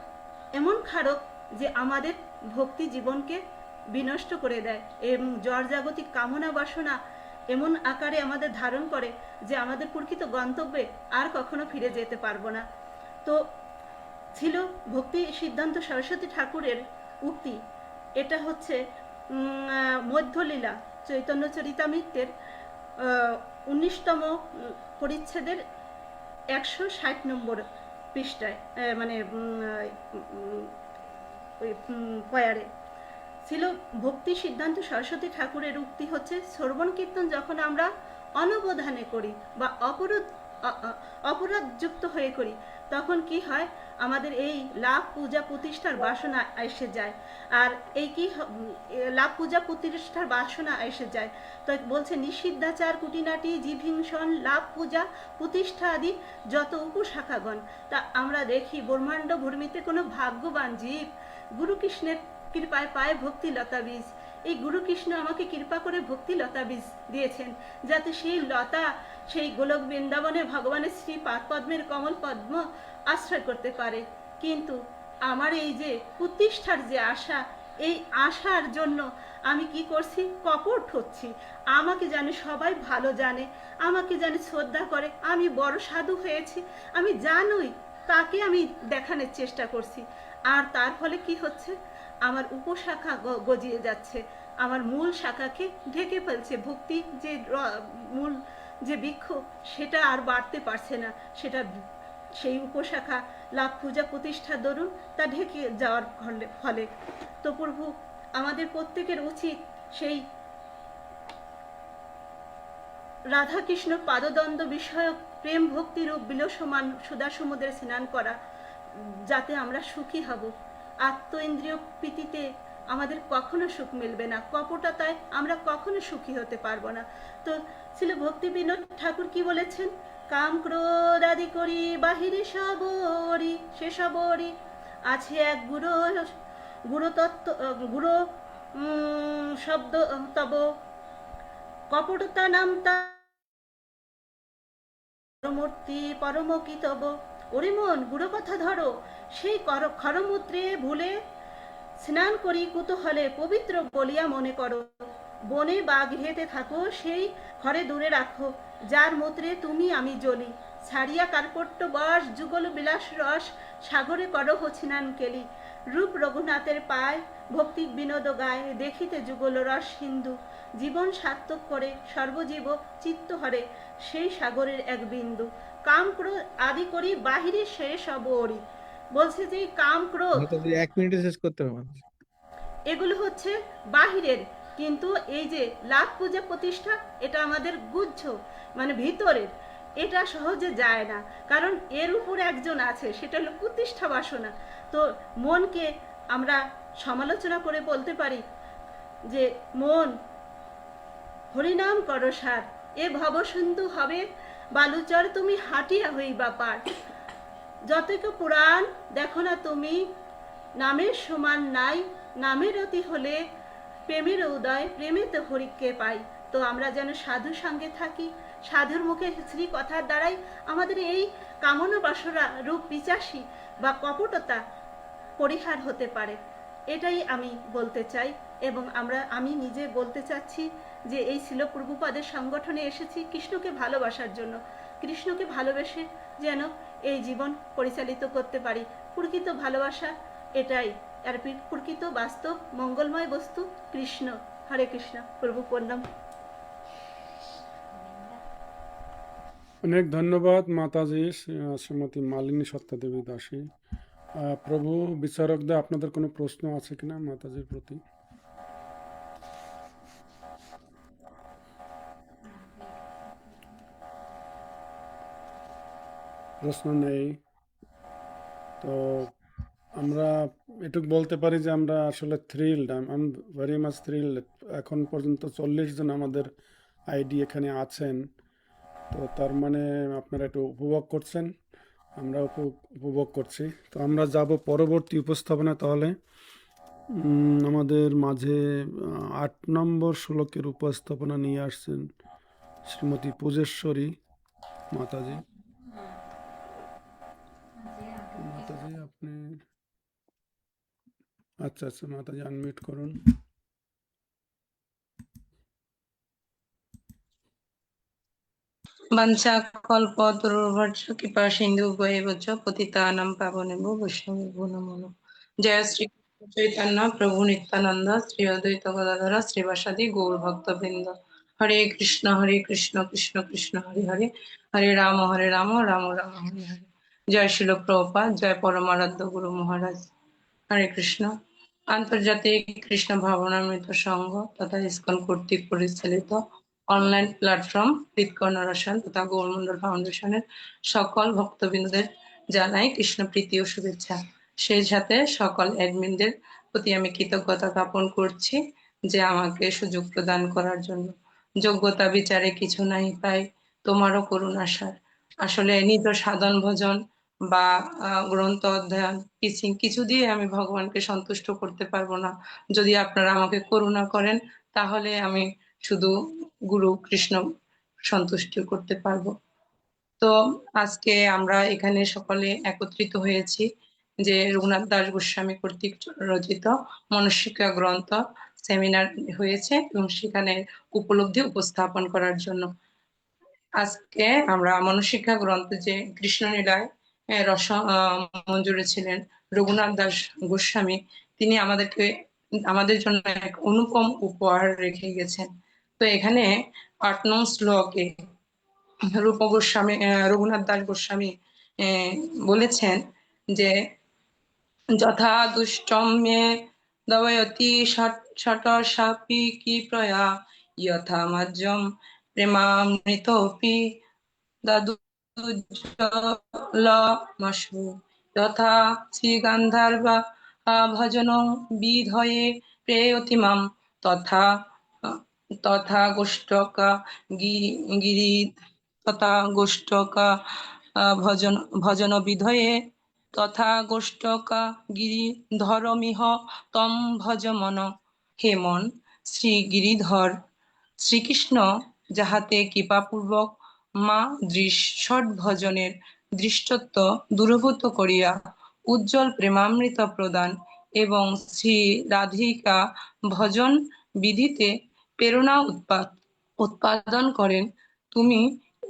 এমন ক্ষারক যে আমাদের ভক্তি জীবনকে বিনষ্ট করে দেয় এবং জড়জাগতিক কামনা বাসনা এমন আকারে আমাদের ধারণ করে যে আমাদের প্রকৃত গন্তব্যে আর কখনো ফিরে যেতে পারবো না। তো ছিল ভক্তি সিদ্ধান্ত সরস্বতী ঠাকুরের উক্তি, এটা হচ্ছে মধ্যলীলা চৈতন্য চরিতামৃতের 19তম পরিচ্ছেদের 160 নম্বর পৃষ্ঠায়, মানে পয়ারে ছিল ভক্তি সিদ্ধান্ত সরস্বতী ঠাকুরের উক্তি হচ্ছে, শ্রবণ কীর্তন যখন আমরা অনবধানে করি বা অপরাধযুক্ত হয়ে করি, তখন কি হয়, আমাদের এই লাভ পূজা প্রতিষ্ঠার বাসনা এসে যায়। আর এই কি লাভ পূজা প্রতিষ্ঠার বাসনা এসে যায়, তো বলছে নিষিদ্ধাচার কুটিনাটি জীবহিংসন লাভ পূজা প্রতিষ্ঠা আদি যত উপশাখাগণ। তা আমরা দেখি ব্রহ্মাণ্ড ভূমিতে কোনো ভাগ্যবান জীব গুরু কৃষ্ণের কৃপায় পায় ভক্তি লতা বীজ। এই গুরু কৃষ্ণ আমাকে কৃপা করে ভক্তি লতা বীজ দিয়েছেন, যাতে সেই লতা সেই গোলক বৃন্দাবনে ভগবানের শ্রী পাদপদ্মের কমল পদ্ম আশ্রয় করতে পারে। কিন্তু আমার এই যে প্রতিষ্ঠার যে আশা, এই আশার জন্য আমি কি করছি, কপট হচ্ছি। আমাকে জানে সবাই ভালো জানে, আমাকে জানে শ্রদ্ধা করে, আমি বড় সাধু হয়েছি, আমি জানোই, তাকে আমি দেখানোর চেষ্টা করছি। আর তার ফলে কি হচ্ছে, আমার উপশাখা গজিয়ে যাচ্ছে, আমার মূল শাখাকে ঢেকে ফেলছে। ভক্তি যে মূল যে বৃক্ষ, সেটা আর বাড়তে পারছে না, সেটা সেই উপশাখা লাভ পূজা প্রতিষ্ঠার দরুন তা ঢেকে যাওয়ার ফলে। তো প্রভু, আমাদের প্রত্যেকের উচিত সেই রাধা কৃষ্ণ পাদদ্বন্দ্ব বিষয়ক প্রেম ভক্তি রূপ বিলসমান সুধা সমুদ্রে স্নান করা, যাতে আমরা সুখী হব। আত্ম ইন্দ্রিয় প্রীতিতে আমাদের কখনো সুখ মিলবে না, কপটতায় আমরা কখনো সুখী হতে পারবো না। তো ছিল ভক্তি বিনোদ ঠাকুর কি বলেছেন, কাম ক্রোধ আদি করি বাহিরে সবরি, সে সবরি আছে এক গুরু তত্ত্ব গুরু শব্দ তব কপটতা নাম তা মূর্তি পরম কি তব। ওরে মন, গুরু কথা ধরো, সেই খরমূত্রে ভুলে স্নান করি কুতূহলে পবিত্র বলিয়া মনে করো। বনে বা গৃহেতে থাকো, সেই ঘরে দূরে রাখো, যার মূত্রে তুমি আমি জ্বলি। ছাড়িয়া কার্পট্য বশ যুগল বিলাস রস, সাগরে করহ স্নান কেলি। রূপ রঘুনাথের পায় ভক্তি বিনোদ গায়, দেখিতে যুগল রস হিন্দু। জীবন সার্থক করে সর্বজীব চিত্ত হরে, সেই সাগরের এক বিন্দু। কাম ক্রোধ আদি করি বাহিরে শেষ অবরি। বলছে যে কাম ক্রোধ 1 মিনিটে শেষ করতে হবে। এগুলো হচ্ছে বাহিরের, কিন্তু এই যে লাভ পূজা প্রতিষ্ঠা, এটা আমাদের গুহ্য, মানে ভিতরের, এটা সহজে যায় না, কারণ এর উপরে একজন আছে, সেটা হলো প্রতিষ্ঠা বাসনা। তো মনকে আমরা সমালোচনা করে বলতে পারি যে, মন হরিনাম করো সার, এ ভবসিন্ধু হবে বালুচর, তুমি হাঁটিয়া হইবা পার। যতৈক পুরাণ দেখো না তুমি, নামের সমান নাই, নামের অতি হলে প্রেমের উদয়, প্রেমেতে হরিকে পাই। তো আমরা যেন সাধু সঙ্গে থাকি, সাধুর মুখে শ্রী কথার দ্বারাই আমাদের এই কামনা বাসনা রূপ পিচাসী বা কপটতা পরিহার হতে পারে। এটাই আমি বলতে চাই এবং আমি নিজে বলতে চাচ্ছি যে এই শিল প্রভুপাদের সংগঠনে এসেছি কৃষ্ণকে ভালোবাসার জন্য, কৃষ্ণকে ভালোবেসে যেন এই জীবন পরিচালিত করতে পারি। প্রকৃত ভালোবাসা এটাই, আর প্রকৃত বাস্তব মঙ্গলময় বস্তু কৃষ্ণ। হরে কৃষ্ণ। প্রভু প্রণাম। অনেক ধন্যবাদ মাতাজি, শ্রীমতী মালিনী সত্যাদেবী দাসী। প্রভু বিচারকদের আপনাদের কোনো প্রশ্ন আছে কিনা মাতাজির প্রতি? প্রশ্ন নেই। তো আমরা এটুকু বলতে পারি যে আমরা আসলে thrilled, I am very much thrilled. এখন পর্যন্ত 40 জন আমাদের আইডি এখানে আছেন। তো তার মানে আপনারা একটু উপভোগ করছেন, আমরা উপভোগ করছি। তো আমরা যাব পরবর্তী উপস্থাপনা। তাহলে আমাদের মাঝে 8 নম্বর শ্লোকের উপস্থাপনা নিয়ে আসছেন শ্রীমতী পূজেশ্বরী মাতাজি। মাতাজি আপনি আচ্ছা মাতাজি আনমিউট করুন। বাঞ্ছাকল্পতরুর্ভশ্চ কৃপা সিন্ধুভ্যেব চ পতিতানাং পাবনেভ্যো বৈষ্ণবেভ্যো নমো নমঃ। জয় শ্রী কৃষ্ণ চৈতন্য প্রভু নিত্যানন্দ শ্রী অদ্বৈত গদাধর শ্রীবাসাদি গৌর ভক্তবৃন্দ। হরে কৃষ্ণ কৃষ্ণ কৃষ্ণ হরে হরে, হরে রাম রাম রাম হরে হরে। জয় শিল প্রভুপাদ, জয় পরমারাধ্য গুরু মহারাজ। হরে কৃষ্ণ। আন্তর্জাতিক কৃষ্ণ ভাবনামৃত সংঘ তথা ইসকন কর্তৃক পরিচালিত অনলাইন প্ল্যাটফর্ম হৃদকর্ণ রসায়ন তথা গৌরমন্ডল ফাউন্ডেশনের সকল ভক্তবৃন্দদের জানাই কৃষ্ণ প্রীতি ও শুভেচ্ছা। সেই সাথে সকল অ্যাডমিনদের প্রতি আমি কৃতজ্ঞতা জ্ঞাপন করছি যে আমাকে সুযোগ প্রদান করার জন্য। যোগ্যতা বিচারে কিছু নাই তাই তোমারও করুণা সার। আসলে নিজ সাধন ভজন বা গ্রন্থ অধ্যয়ন টিচিং কিছু দিয়ে আমি ভগবানকে সন্তুষ্ট করতে পারবো না। যদি আপনারা আমাকে করুণা করেন তাহলে আমি শুধু গুরু কৃষ্ণ সন্তুষ্ট করতে পারবো। তো আজকে আমরা এখানে সকলে একত্রিত হয়েছি যে রঘুনাথ দাস গোস্বামী কর্তৃক রচিত মনসিকা গ্রন্থ সেমিনার হয়েছে এবং সেখানে উপলব্ধি উপস্থাপন করার জন্য। আজকে আমরা মনসিকা গ্রন্থে যে কৃষ্ণলীলায় রস মঞ্জুরে ছিলেন রঘুনাথ দাস গোস্বামী, তিনি আমাদের জন্য এক অনুপম উপহার রেখে গেছেন। তো এখানে 8 নং শ্লোকে রঘুনাথ দাস গোস্বামী বলেছেন যে যথা দুষ্টম মে দবয়তি ষট সাপি কি প্রয়া যথা মাজ্যম প্রেমামৃতোপি দাদুজ্জলমশু যথা শ্রীগান্ধার্বা ভজন বিধয়ে প্রেয়তি মাম তথা গোষ্ঠকা গিরি তথা গোষ্ঠকা ভজন বিধয়ে তথা গোষ্ঠকা গিরি ধরমিহ তম ভজমন। হে মন, শ্রী গিরিধর শ্রীকৃষ্ণ যাহাতে কৃপাপূর্বক মা ষট ভজনের দৃষ্টত্ব দূরভূত করিয়া উজ্জ্বল প্রেমামৃত প্রদান এবং শ্রী রাধিকা ভজন বিধিতে প্রেরণা উৎপাদন করেন, তুমি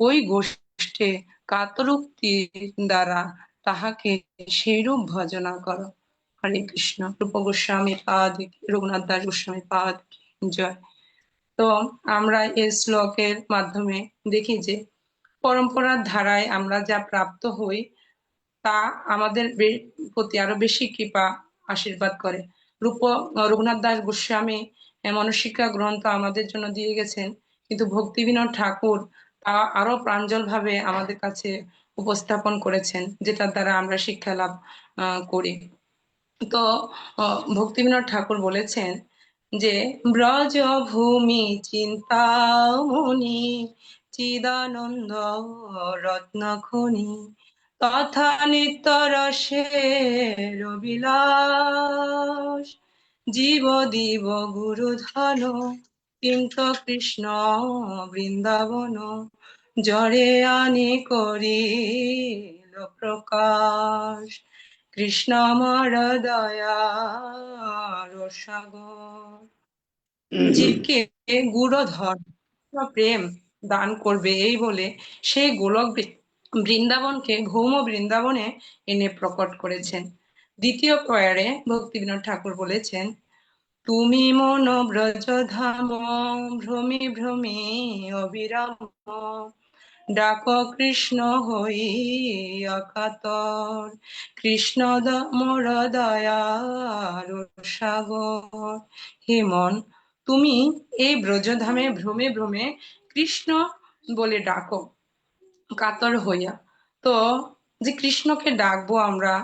ওই গোষ্ঠে কাতরোক্তি দ্বারা তাহাকে সেইরূপ ভজনা করো। হরে কৃষ্ণ। রূপ গোস্বামী পাদ, রঘুনাথ দাস গোস্বামী পাদ জয়। তো আমরা এই শ্লোকের মাধ্যমে দেখি যে পরম্পরার ধারায় আমরা যা প্রাপ্ত হই তা আমাদের প্রতি আরো বেশি কৃপা আশীর্বাদ করে। রঘুনাথ দাস গোস্বামী মনসিকা গ্রন্থ আমাদের জন্য দিয়ে গেছেন, কিন্তু ভক্তি বিনোদ ঠাকুর তা আরো প্রাঞ্জল ভাবে আমাদের কাছে উপস্থাপন করেছেন, যেটার দ্বারা আমরা শিক্ষা লাভ করি। তো ভক্তি বিনোদ ঠাকুর বলেছেন যে ব্রজ ভূমি চিন্তামণি চিদানন্দ রত্ন খনি তথা নিত্য রসের বিলাস জীব দিব গুরু ধন কিন্তু কৃষ্ণ বৃন্দাবন জরে আনি করিল প্রকাশ, কৃষ্ণ আমার দয়ার সাগর। জীবকে গুড় ধর্ম প্রেম দান করবে এই বলে সেই গোলক বৃন্দাবনকে ভৌম বৃন্দাবনে এনে প্রকট করেছেন। দ্বিতীয় প্রয়ারে ভক্তিবিনোদ ঠাকুর বলেছেন, তুমি মন ব্রজ ধাম ভ্রমি ভ্রমি অবিরাম, ডাক কৃষ্ণ হই অকাতর, কৃষ্ণ মোর দয়ার সাগর। হে মন, তুমি এই ব্রজধামে ভ্রমে ভ্রমে কৃষ্ণ বলে ডাকো কাতর হইয়া। তো যে কৃষ্ণকে ডাকবো আমরা,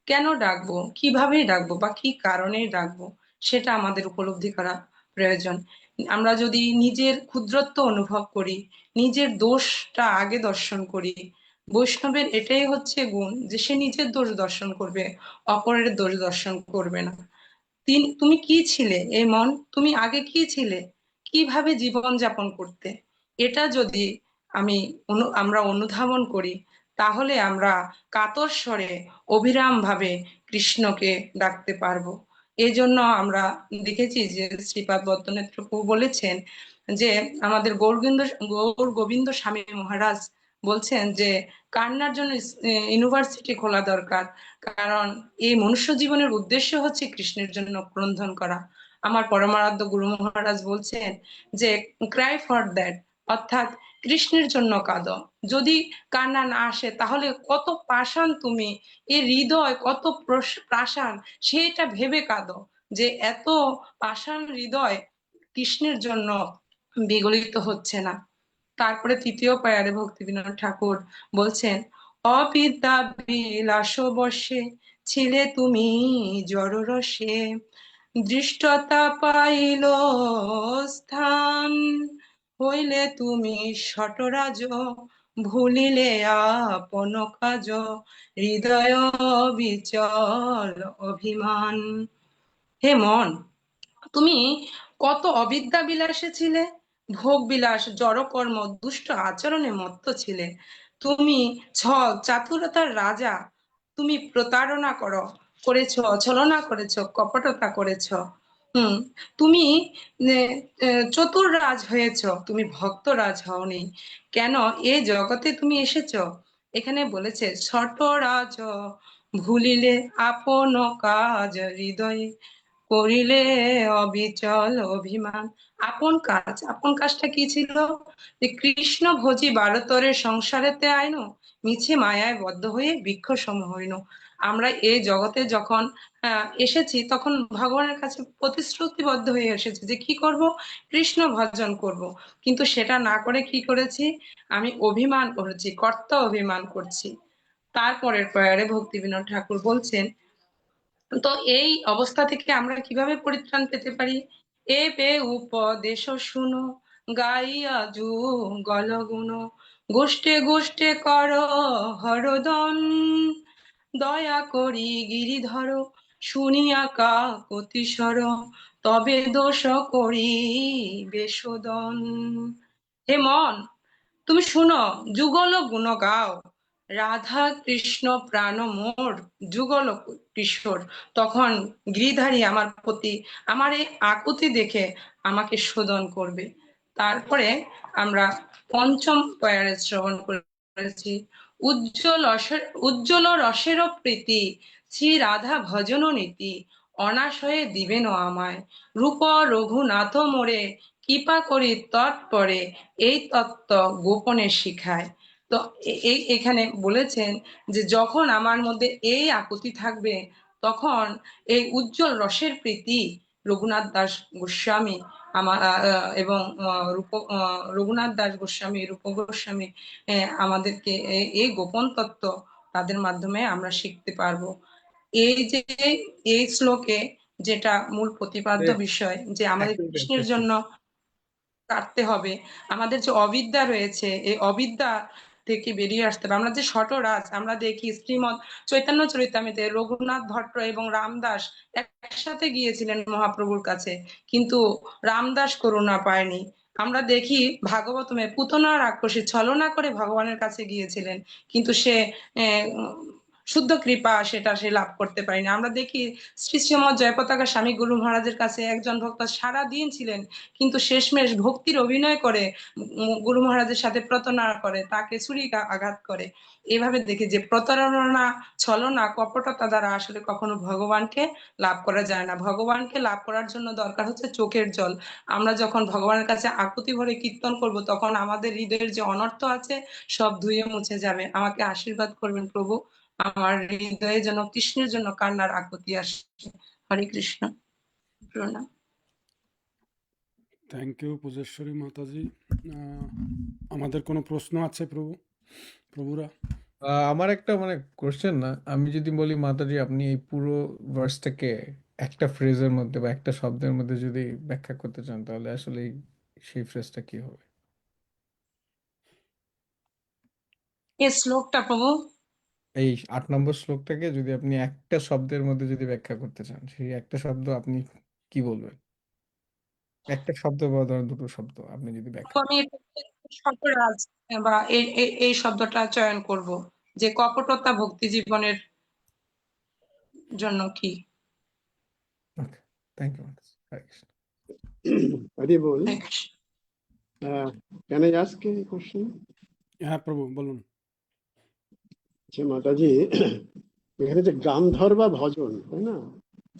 কেন ডাকবো, কিভাবে ডাকবো বা কি কারণে ডাকবো, সেটা আমাদের উপলব্ধি করা প্রয়োজন। আমরা যদি নিজের ক্ষুদ্রত্ব অনুভব করি, নিজের দোষটা আগে দর্শন করি, বৈষ্ণবের এটাই হচ্ছে গুণ যে সে নিজের দোষ দর্শন করবে, অপরের দোষ দর্শন করবে না। তুমি কি ছিলে এই মন, তুমি আগে কি ছিলে, কিভাবে জীবন যাপন করতে, এটা যদি আমরা অনুধাবন করি, তাহলে আমরা কাতর স্বরে অবিরাম ভাবে কৃষ্ণকে ডাকতে পারবো। এই জন্য আমরা দেখেছি যে শ্রীপাদ বদ্মনেত্র প্রভু বলেছেন যে আমাদের গৌর গোবিন্দ স্বামী মহারাজ বলছেন যে কান্নার জন্য ইউনিভার্সিটি খোলা দরকার, কারণ এই মনুষ্য জীবনের উদ্দেশ্য হচ্ছে কৃষ্ণের জন্য ক্রন্দন করা। আমার পরমারাধ্য গুরু মহারাজ বলছেন যে ক্রাই ফর দ্যাট, অর্থাৎ কৃষ্ণের জন্য কাঁদো। যদি কান্না না আসে তাহলে কত পাষাণ তুমি, এই হৃদয় কত পাষাণ, সেটা ভেবে কাঁদো যে এত পাষাণ হৃদয় কৃষ্ণের জন্য বিগলিত হচ্ছে না। তারপরে তৃতীয় পায়ারে ভক্তিবিনোদ ঠাকুর বলছেন, অবিদ্যা বিলাস বশে ছিলে তুমি জড়রসে, দৃষ্টতা পাইল স্থান হইলে তুমি শটরাজ, ভুলিলে আপন কাজ হৃদয় বিচল অভিমান। হে মন, তুমি কত অবিদ্যা বিলাসে ছিলে, ভোগ বিলাস জড়কর্ম দুষ্ট আচরণে মত্ত ছিলে। তুমি ছল চাতুরতার রাজা, তুমি প্রতারণা করেছ, ছলনা করেছ, কপটতা করেছ। তুমি চতুর রাজ হয়েছ, তুমি ভক্ত রাজ হওনি। কেন এ জগতে তুমি এসেছ? এখানে বলেছে ছোট রাজ ভুলিলে আপন কাজ হৃদয়ে, করিলে অবিচল অভিমান। আপন কাজটা কি ছিল? যে কৃষ্ণ ভোজি বারতরের সংসারেতে আইনু, মিছে মায়ায় বদ্ধ হয়ে বৃক্ষ সম হইনু। আমরা এই জগতে যখন এসেছি তখন ভগবানের কাছে প্রতিশ্রুতিবদ্ধ হয়ে এসেছি যে কি করব, কৃষ্ণ ভজন করব, কিন্তু সেটা না করে কি করেছি, আমি অভিমান করেছি, কর্তা অভিমান করছি। তারপরের প্রয়ারে ভক্তিবিনোদ ঠাকুর বলছেন, তো এই অবস্থা থেকে আমরা কিভাবে পরিত্রাণ পেতে পারি? এ বে উপদেশ শুনো, গাইয়া যুগল গুণ, গোষ্ঠে গোষ্ঠে কর হরদন, দয়া করি গিরিধর শুনিয়া কাকতি স্বর, তবে দোষ করি বেশোদন। হে মন, তুমি শুনো, যুগল গুণ গাও, রাধা কৃষ্ণ প্রাণ মোর যুগল কিশোর। তখন গিরিধারী আমার প্রতি আমার এই আকুতি দেখে আমাকে শোধন করবে। তারপরে আমরা পঞ্চম পয়ারে শ্রবণ করেছি, উজ্জ্বল রসেরও প্রীতি, শ্রী রাধা ভজন নীতি, অনাশয়ে দিবেন আমায়, রূপ রঘুনাথ মোরে, কৃপা করি তৎপরে, এই তত্ত্ব গোপনে শিখায়। তো এখানে বলেছেন যে যখন আমার মধ্যে এই আকুতি থাকবে, তখন এই উজ্জ্বল রসের প্রীতি রঘুনাথ দাস গোস্বামী এবং রঘুনাথ দাস গোস্বামী, রূপ গোস্বামী আমাদেরকে এই গোপন তত্ত্ব তাদের মাধ্যমে আমরা শিখতে পারবো। এই যে এই শ্লোকে যেটা মূল প্রতিপাদ্য বিষয়, যে আমাদের কৃষ্ণের জন্য কাটতে হবে, আমাদের যে অবিদ্যা রয়েছে এই অবিদ্যা থেকে বেরিয়ে আসতে হবে। আমরা যে শটরাজ, আমরা দেখি শ্রীমৎ চৈতন্য চরিতামৃতে রঘুনাথ ভট্ট এবং রামদাস একসাথে গিয়েছিলেন মহাপ্রভুর কাছে, কিন্তু রামদাস করুণা পায়নি আমরা দেখি ভাগবতমে পুতনা রাক্ষসী ছলনা করে ভগবানের কাছে গিয়েছিলেন, কিন্তু সে শুদ্ধ কৃপা সেটা সে লাভ করতে পারেনি। আমরা দেখি শ্রী শ্রীমৎ জয়পতাকা স্বামী গুরু মহারাজের কাছে একজন ভক্ত সারা দিন ছিলেন, কিন্তু শেষমেশ ভক্তির অভিনয় করে গুরু মহারাজের সাথে প্রতারণা করে, তাকে ছুরি আঘাত করে। এভাবে দেখি যে প্রতারণা, ছলনা, কপটতা দ্বারা আসলে কখনো ভগবানকে লাভ করা যায় না। ভগবানকে লাভ করার জন্য দরকার হচ্ছে চোখের জল। আমরা যখন ভগবানের কাছে আকুতি ভরে কীর্তন করব, তখন আমাদের হৃদয়ের যে অনর্থ আছে সব ধুয়ে মুছে যাবে। আমাকে আশীর্বাদ করবেন প্রভু, আমার হৃদয়ে যেন কৃষ্ণের জন্য কান্নার আকুতি আসে। হরে কৃষ্ণ, প্রণাম। থ্যাংক ইউ পূজেশ্বরী মাতাজি। আমাদের কোনো প্রশ্ন আছে প্রভুরা? আমার একটা মানে কোশ্চেন, না আমি যদি বলি মাতাজি আপনি এই পুরো ভার্সটাকে একটা ফ্রেজের মধ্যে বা একটা শব্দের মধ্যে যদি ব্যাখ্যা করতে চান, তাহলে আসলে সেই ফ্রেজটা কি হবে? এই শ্লোকটা প্রভু, এই 8 নম্বর শ্লোকটাকে যদি আপনি একটা শব্দের মধ্যে যদি ব্যাখ্যা করতে চান, সেই একটা শব্দ আপনি কি বলবেন? একটা শব্দ বা ধরেন দুটো শব্দ আপনি যদি ব্যাখ্যা আমি শব্দরাজ বা এই শব্দটা চয়ন করব, যে কপটতা ভক্তি জীবনের জন্য কি। ওকে, thank you Mataji. Hare Krishna. Hari ball. Hare Krishna. Can I ask a question? হ্যাঁ প্রভু বলুন। আচ্ছা মাতাজি, এখানে যে গামধর বা ভজন, তাই না?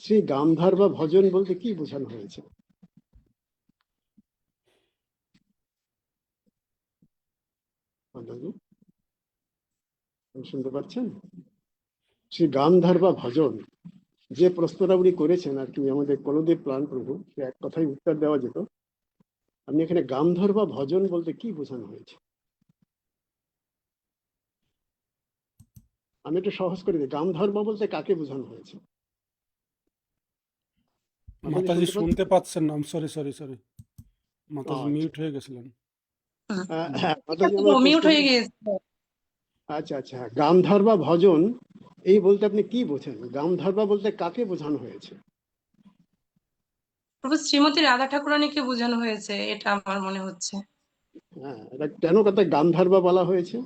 সেই গামধর বা ভজন বলতে কি বোঝানো হয়েছে? মাতাজি শুনতে পাচ্ছেন? শ্রী গামধর বা ভজন যে প্রশ্নটা উনি করেছেন আর কি আমাদের কলদেব প্রাণ প্রভু, সে এক কথায় উত্তর দেওয়া যেত। আপনি এখানে গামধর বা ভজন বলতে কি বোঝানো হয়েছে? আমি একটু সহজ করে দিই, গামধর্ম বলতে কাকে বোঝানো হয়েছে? মাতাজি শুনতে পাচ্ছেন না? সরি সরি সরি, মাতাজি আচ্ছা। মিউট হয়ে গেছিলেন। মাতাজি আমার মিউট হয়ে প্রশ্ন- গিয়েছিল। আচ্ছা আচ্ছা, গামধর বা ভজন এই বলতে আপনি কি বোঝেন? গামধর বা বলতে কাকে বোঝানো হয়েছে? প্রভু শ্রীমতী রাধা ঠাকুরানীকে বোঝানো হয়েছে, এটা আমার মনে হচ্ছে। হ্যাঁ, এটা কেন কথা গামধর বা বলা হয়েছে?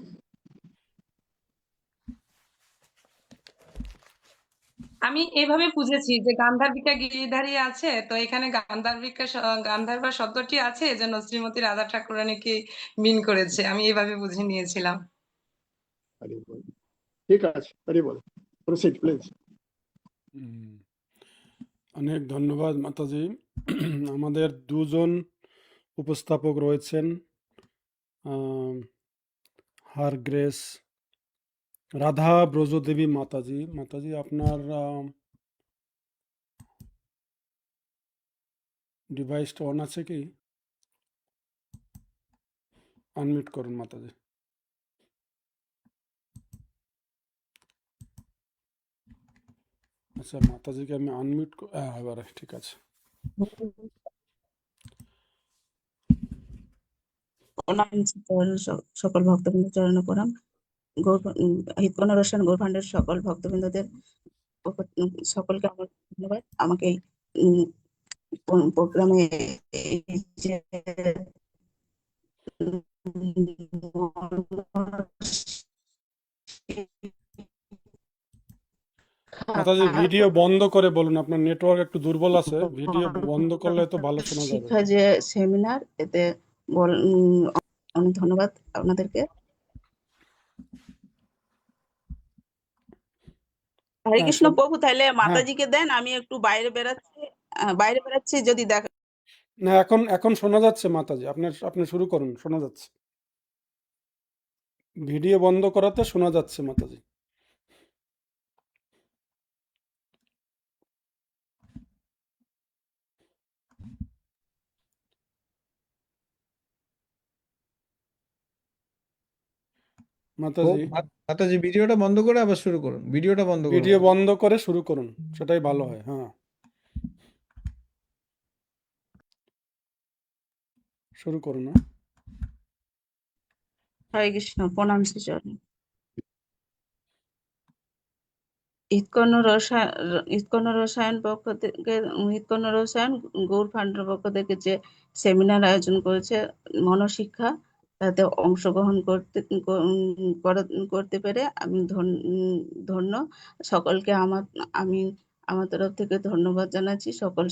আমি এভাবে বুঝেছি যে গান্ধার্বিকা গিরিধারী আছে, তো এখানে গান্ধার্বা শব্দটি আছে, এজন্য শ্রীমতী রাধা ঠাকুরানীকে মিন করেছে, আমি এভাবে বুঝে নিয়েছিলাম। হরি বল। ঠিক আছে, হরি বল। Proceed please. অনেক ধন্যবাদ মাতাজি। আমাদের দুজন উপস্থাপক রয়েছেন, হার গ্রেস রাধা ব্রজদেবী মাতাজি। মাতাজি আপনার ডিভাইসটা অন আছে কি? আনমিউট করুন মাতাজি। আচ্ছা মাতাজিকে আমি আনমিউট, এবারে ঠিক আছে। সকল ভক্তবৃন্দ চরণ প্রণাম। হিতকর্ণ রসায়ন গৌরভাণ্ডের সকল ভক্তবৃন্দদের সকলকে আমার ধন্যবাদ। আমাকে প্রোগ্রামে মাতাজি ভিডিও বন্ধ করে বলুন, আপনার নেটওয়ার্ক একটু দুর্বল আছে, ভিডিও বন্ধ করলে তো ভালো শোনা যাবে। শিক্ষা যে সেমিনার, এতে অনেক ধন্যবাদ আপনাদেরকে। হরে কৃষ্ণ প্রভু, তাহলে মাতাজিকে দেন, আমি একটু বাইরে বেরাচ্ছি যদি দেখা। না এখন শোনা যাচ্ছে মাতাজি, আপনি শুরু করুন, শোনা যাচ্ছে। ভিডিও বন্ধ করাতে শোনা যাচ্ছে মাতাজি। মাতাজি ভিডিওটা বন্ধ করে আবার শুরু করুন। ভিডিওটা বন্ধ করুন। ভিডিও বন্ধ করে শুরু করুন, সেটাই ভালো হয়। হ্যাঁ শুরু করুন। হরে কৃষ্ণ, প্রণাম শ্রীচরণে। ইস্কন রসায়ন পক্ষ থেকে ইস্কন রসায়ন গৌড় ফান্ডের পক্ষ থেকে যে সেমিনার আয়োজন করেছে মনশিক্ষা, তাতে অংশগ্রহণ করতে পেরে আমি ধন্য। সকলকে আমি আমার তরফ থেকে ধন্যবাদ জানাচ্ছি। সকল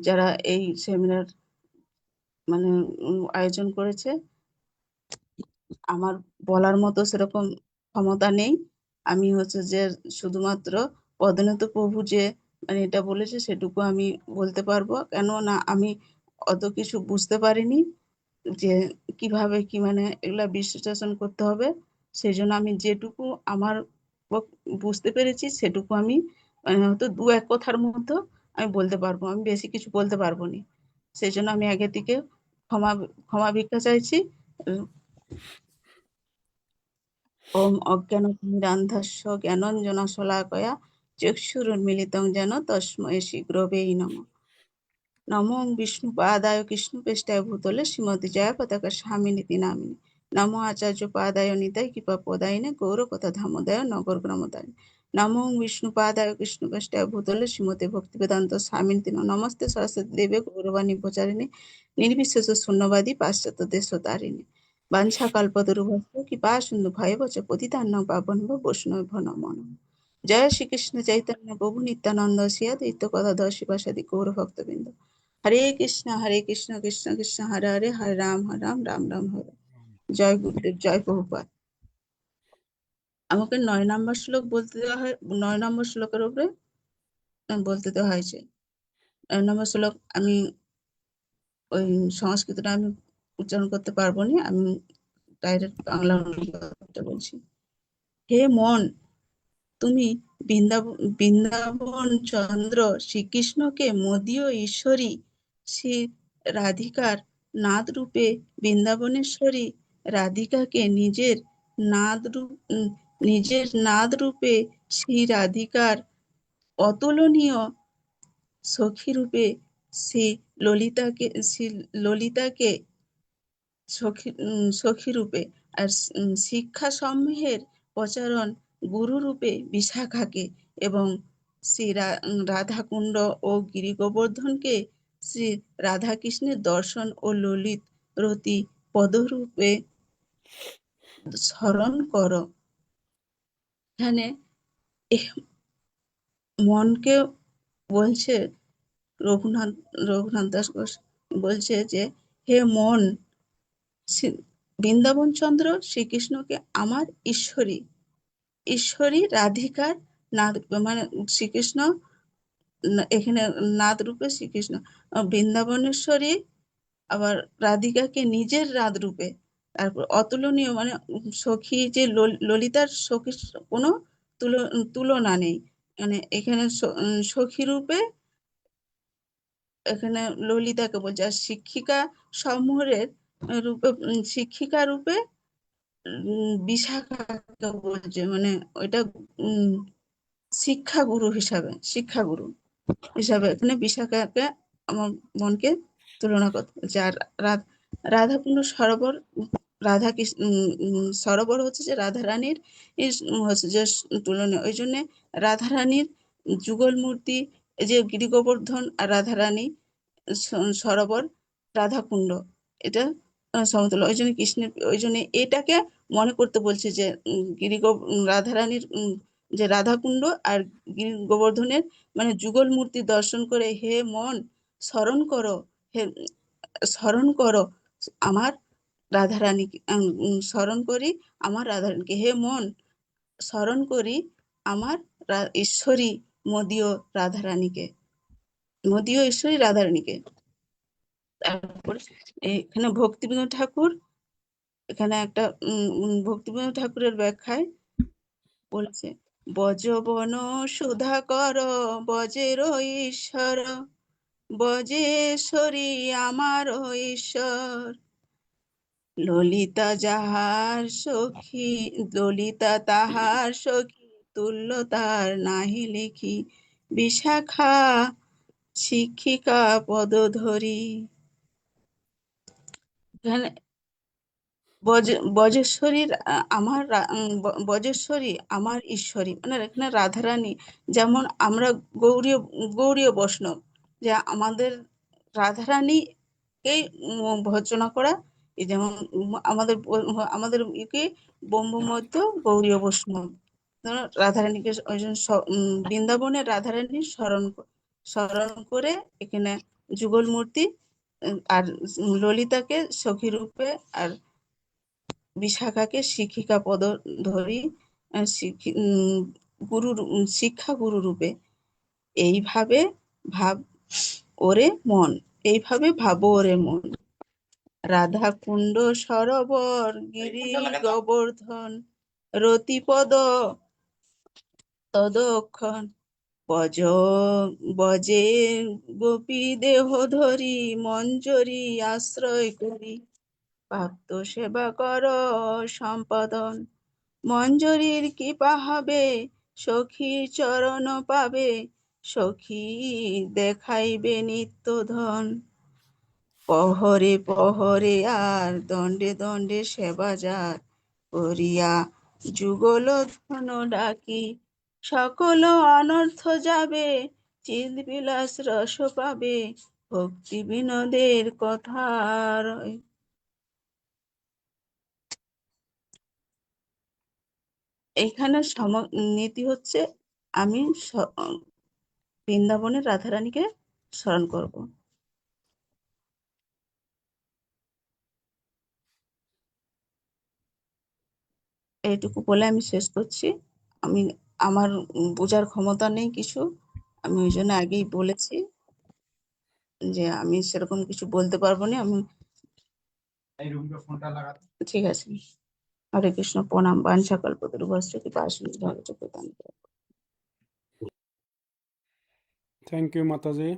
যারা এই সেমিনার মানে আয়োজন করেছে। আমার বলার মতো সেরকম ক্ষমতা নেই। আমি হচ্ছে যে শুধুমাত্র পদনত প্রভু যে মানে এটা বলেছে সেটুকু আমি বলতে পারবো, কেননা আমি অত কিছু বুঝতে পারিনি যে কিভাবে কি মানে এগুলা বিশ্লেষণ করতে হবে। সেই জন্য আমি যেটুকু আমার বুঝতে পেরেছি সেটুকু আমি মানে হয়তো দু এক কথার মধ্যে আমি বলতে পারবো, আমি বেশি কিছু বলতে পারবো না। সেই জন্য আমি আগে থেকে ক্ষমা ভিক্ষা চাইছি। ওম অজ্ঞানতিমিরান্ধস্য জ্ঞানাঞ্জনশলাকয়া চক্ষুরুন্মিলিतं যেন তস্মৈ শ্রীগুরবে নমঃ। নমো বিষ্ণুপাদায় কৃষ্ণপৃষ্ঠায় ভূতলে শ্রীমতী জয়া পতাকা স্বামিনীতি নামিনী। নমো আচার্য পাদায় নিতাই কৃপা প্রদায়িনে গৌরকথা ধামোদয় নগর গ্রামোদয়। নমো বিষ্ণুপাদায় কৃষ্ণপৃষ্ঠায় ভূতলে শ্রীমতী ভক্তিবেদান্ত স্বামিনীতি নমস্তে সরস্বতী দেবে গৌরবাণী প্রচারিণী নির্বিশেষ শূন্যবাদী পাশ্চাত্য দেশতারিণী। বাঞ্ছা কল্পতরুভ্যশ্চ কৃপা সিন্ধু ভয়বচ পতিতানাং পাবনভ্য বৈষ্ণবেভ্যো নমো নমঃ। জয় শ্রীকৃষ্ণ চৈতন্য প্রভু নিত্যানন্দ শ্রী অদ্বৈত গদাধর শিবাসাদি গৌর ভক্তবৃন্দ। হরে কৃষ্ণ কৃষ্ণ কৃষ্ণ হরে হরে, হরে রাম রাম রাম হরে। জয় গুরুদেব, জয় প্রভুপাদ। আমাকে 9 নম্বর শ্লোক বলতে দেওয়া হয়, 9 নম্বর শ্লোকের উপরে বলতে দেওয়া হয়েছে। 9 নম্বর শ্লোক আমি ওই সংস্কৃতটা আমি উচ্চারণ করতে পারবো না, আমি ডাইরেক্ট বাংলা অনুবাদটা বলছি। হে মন, তুমি বৃন্দাবন চন্দ্র শ্রীকৃষ্ণকে মদীয় ঈশ্বরী শ্রী রাধিকার নাদ রূপে বৃন্দাবনেশ্বরী রাধিকাকে নিজের নাদ রূপে শ্রী রাধিকার অতুলনীয় সখী রূপে শ্রী ললিতাকে সখী রূপে আর শিক্ষা সমূহের প্রচারণ গুরু রূপে বিশাখাকে এবং শ্রী রাধাকুণ্ড ও গিরি গোবর্ধনকে শ্রী রাধাকৃষ্ণের দর্শন ও ললিত রতি পদরূপে স্মরণ করো। এখানে মনকে বলছে রঘুনাথ দাস ঘোষ বলছে যে হে মন, বৃন্দাবন চন্দ্র শ্রীকৃষ্ণকে আমার ঈশ্বরী রাধিকার নাদ মানে শ্রীকৃষ্ণ এখানে নাদ রূপে শ্রীকৃষ্ণ বৃন্দাবনেশ্বরী, আবার রাধিকাকে নিজের রাধ রূপে, তারপর অতুলনীয় মানে সখী যে ললিতার সখী কোনো তুলনা নেই, মানে এখানে সখী রূপে এখানে ললিতাকে বলছে, আর শিক্ষিকা সমূহের রূপে শিক্ষিকা রূপে বিশাখাকে বলছে, মানে ওইটা শিক্ষাগুরু হিসাবে এখানে বিশাখাকে আমার মনকে তুলনা করতে বলছে। আর রাধাকুণ্ড সরোবর, রাধা কৃষ্ণ সরোবর হচ্ছে যে রাধারানীর হচ্ছে যে তুলনা, ওই জন্য রাধারানীর যুগল মূর্তি যে গিরি গোবর্ধন আর রাধারানী সরোবর রাধাকুণ্ড, এটা সমতুল্য। ওই জন্য কৃষ্ণের, ওই জন্য এটাকে মনে করতে বলছে যে রাধারানীর যে রাধাকুণ্ড আর গিরি গোবর্ধনের মানে যুগল মূর্তি দর্শন করে হে মন স্মরণ করো, স্মরণ করো আমার রাধারানীকে, স্মরণ করি আমার রাধারানীকে। হে মন স্মরণ করি আমার ঈশ্বরী মদীয় ঈশ্বরী রাধারানীকে। তারপর এখানে ভক্তিবিনোদ ঠাকুর, এখানে একটা ভক্তিবিনোদ ঠাকুরের ব্যাখ্যায় বলছে, বজবন সুধাকর বজের ঈশ্বর, বজেশ্বরী আমার ঈশ্বর, ললিতা তাহার সখী তুল্য তার নাহি লিখি, বিশাখা শিক্ষিকা পদ ধরি। এখানে বজেশ্বরীর বজেশ্বরী আমার ঈশ্বরী, মানে এখানে রাধারানী, যেমন আমরা গৌড়ীয় গৌড়ীয় বৈষ্ণব, যে আমাদের রাধারানীকেই ভর্ৎসনা করা, এই যেমন আমাদের কি ব্রহ্মমধ্য গৌড়ীয় বৈষ্ণব, রাধারানীকে ওই জন্য বৃন্দাবনের রাধারানী স্মরণ করে এখানে যুগল মূর্তি, আর ললিতাকে সখী রূপে, আর বিশাখাকে শিক্ষিকা পদ ধরি, শিক্ষা গুরু রূপে। এইভাবে ভাব ওরে মন, এইভাবে ভাবো ওরে মন। রাধা কুণ্ড সরোবর গিরি গোবর্ধন রতিপদ তদক্ষণ বজে গোপী দেহ ধরি মঞ্জরি আশ্রয় করি ভক্ত সেবা কর সম্পাদন। মঞ্জরির কৃপা হবে সখী চরণ পাবে, সখী দেখাইবে নিত্য ধন। পহরে পহরে আর দণ্ডে দণ্ডে সেবা যার করিয়া যুগল ধন ডাকি, সকল অনর্থ যাবে চিদ বিলাস রস পাবে, ভক্তি বিনোদের কথা রয়। এইখানে নীতি হচ্ছে আমি বৃন্দাবনের রাধারানীকে স্মরণ করব। এইটুকু বলে আমি শেষ করছি। আমার বোঝার ক্ষমতা নেই কিছু, আমি ওই জন্য আগেই বলেছি যে আমি সেরকম কিছু বলতে পারবো না। আমি ঠিক আছে। হরে কৃষ্ণ, প্রণাম। বাঞ্ছা কল্পতরুভ্যশ্চ কৃপা সিন্ধু ভবতু পতিতানাং। থ্যাংক ইউ মাতাজি।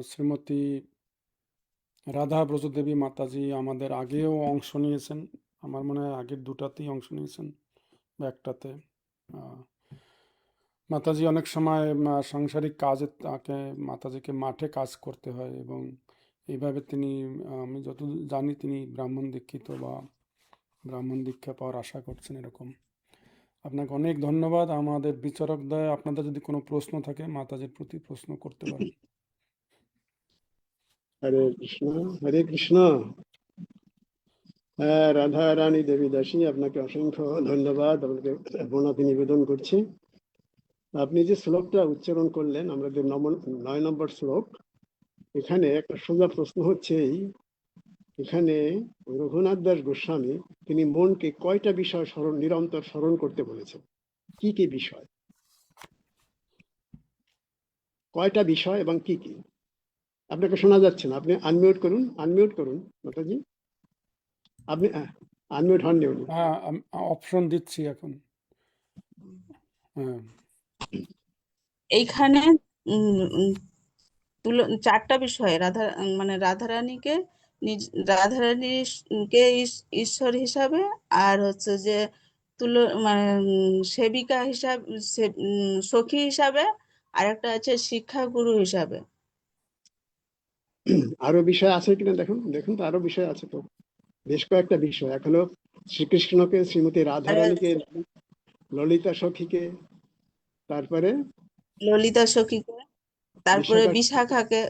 শ্রীমতী রাধা ব্রজদেবী মাতাজি আমাদের আগেও অংশ নিয়েছেন, আমার মনে হয় আগের দুটাতেই অংশ নিয়েছেন বা একটাতে। মাতাজি অনেক সময় সাংসারিক কাজে তাকে মাতাজিকে মাঠে কাজ করতে হয়, এবং এইভাবে তিনি, আমি যত জানি তিনি ব্রাহ্মণ দীক্ষিত বা ব্রাহ্মণ দীক্ষা পাওয়ার আশা করছেন এরকম। আপনাকে অনেক ধন্যবাদ। আমাদের বিচারকদ্বয়, আপনাদের যদি কোনো প্রশ্ন থাকে মাতাজির প্রতি প্রশ্ন করতে পারেন। হরে কৃষ্ণ, হরে কৃষ্ণ। হ্যাঁ, রাধা রানী দেবী দাসী, আপনাকে অসংখ্য ধন্যবাদ, আপনাকে প্রণতি নিবেদন করছি। আপনি যে শ্লোকটা উচ্চারণ করলেন, আমরা যে 9 নম্বর শ্লোক, এখানে একটা সোজা প্রশ্ন হচ্ছে এখানে রঘুনাথ দাস গোস্বামী তিনি মনকে কয়টা বিষয় নিরন্তর স্মরণ করতে বলেছেন? কি কি বিষয়, কয়টা বিষয় এবং কি কি? আপনাকে শোনা যাচ্ছে না, আপনি আনমিউট করুন মাতাজি। আপনি আনমিউট হননি উনি। হ্যাঁ, অপশন দিচ্ছি এখন। হ্যাঁ, এইখানে চারটা বিষয়, মানে রাধারানীকে রাধারানীকে ঈশ্বর হিসাবে, আর হচ্ছে যে মানে সেবিকা হিসাবে, সখী হিসাবে, আর একটা আছে শিক্ষা গুরু হিসাবে। আরো বিষয় আছে কিনা দেখুন তো, আরো বিষয় আছে তো, বেশ কয়েকটা বিষয় এখনো। শ্রীকৃষ্ণকে, শ্রীমতী রাধারানীকে, ললিতা সখীকে, তারপরে ললিতা সখীকে, তারপরে বিশাখাকে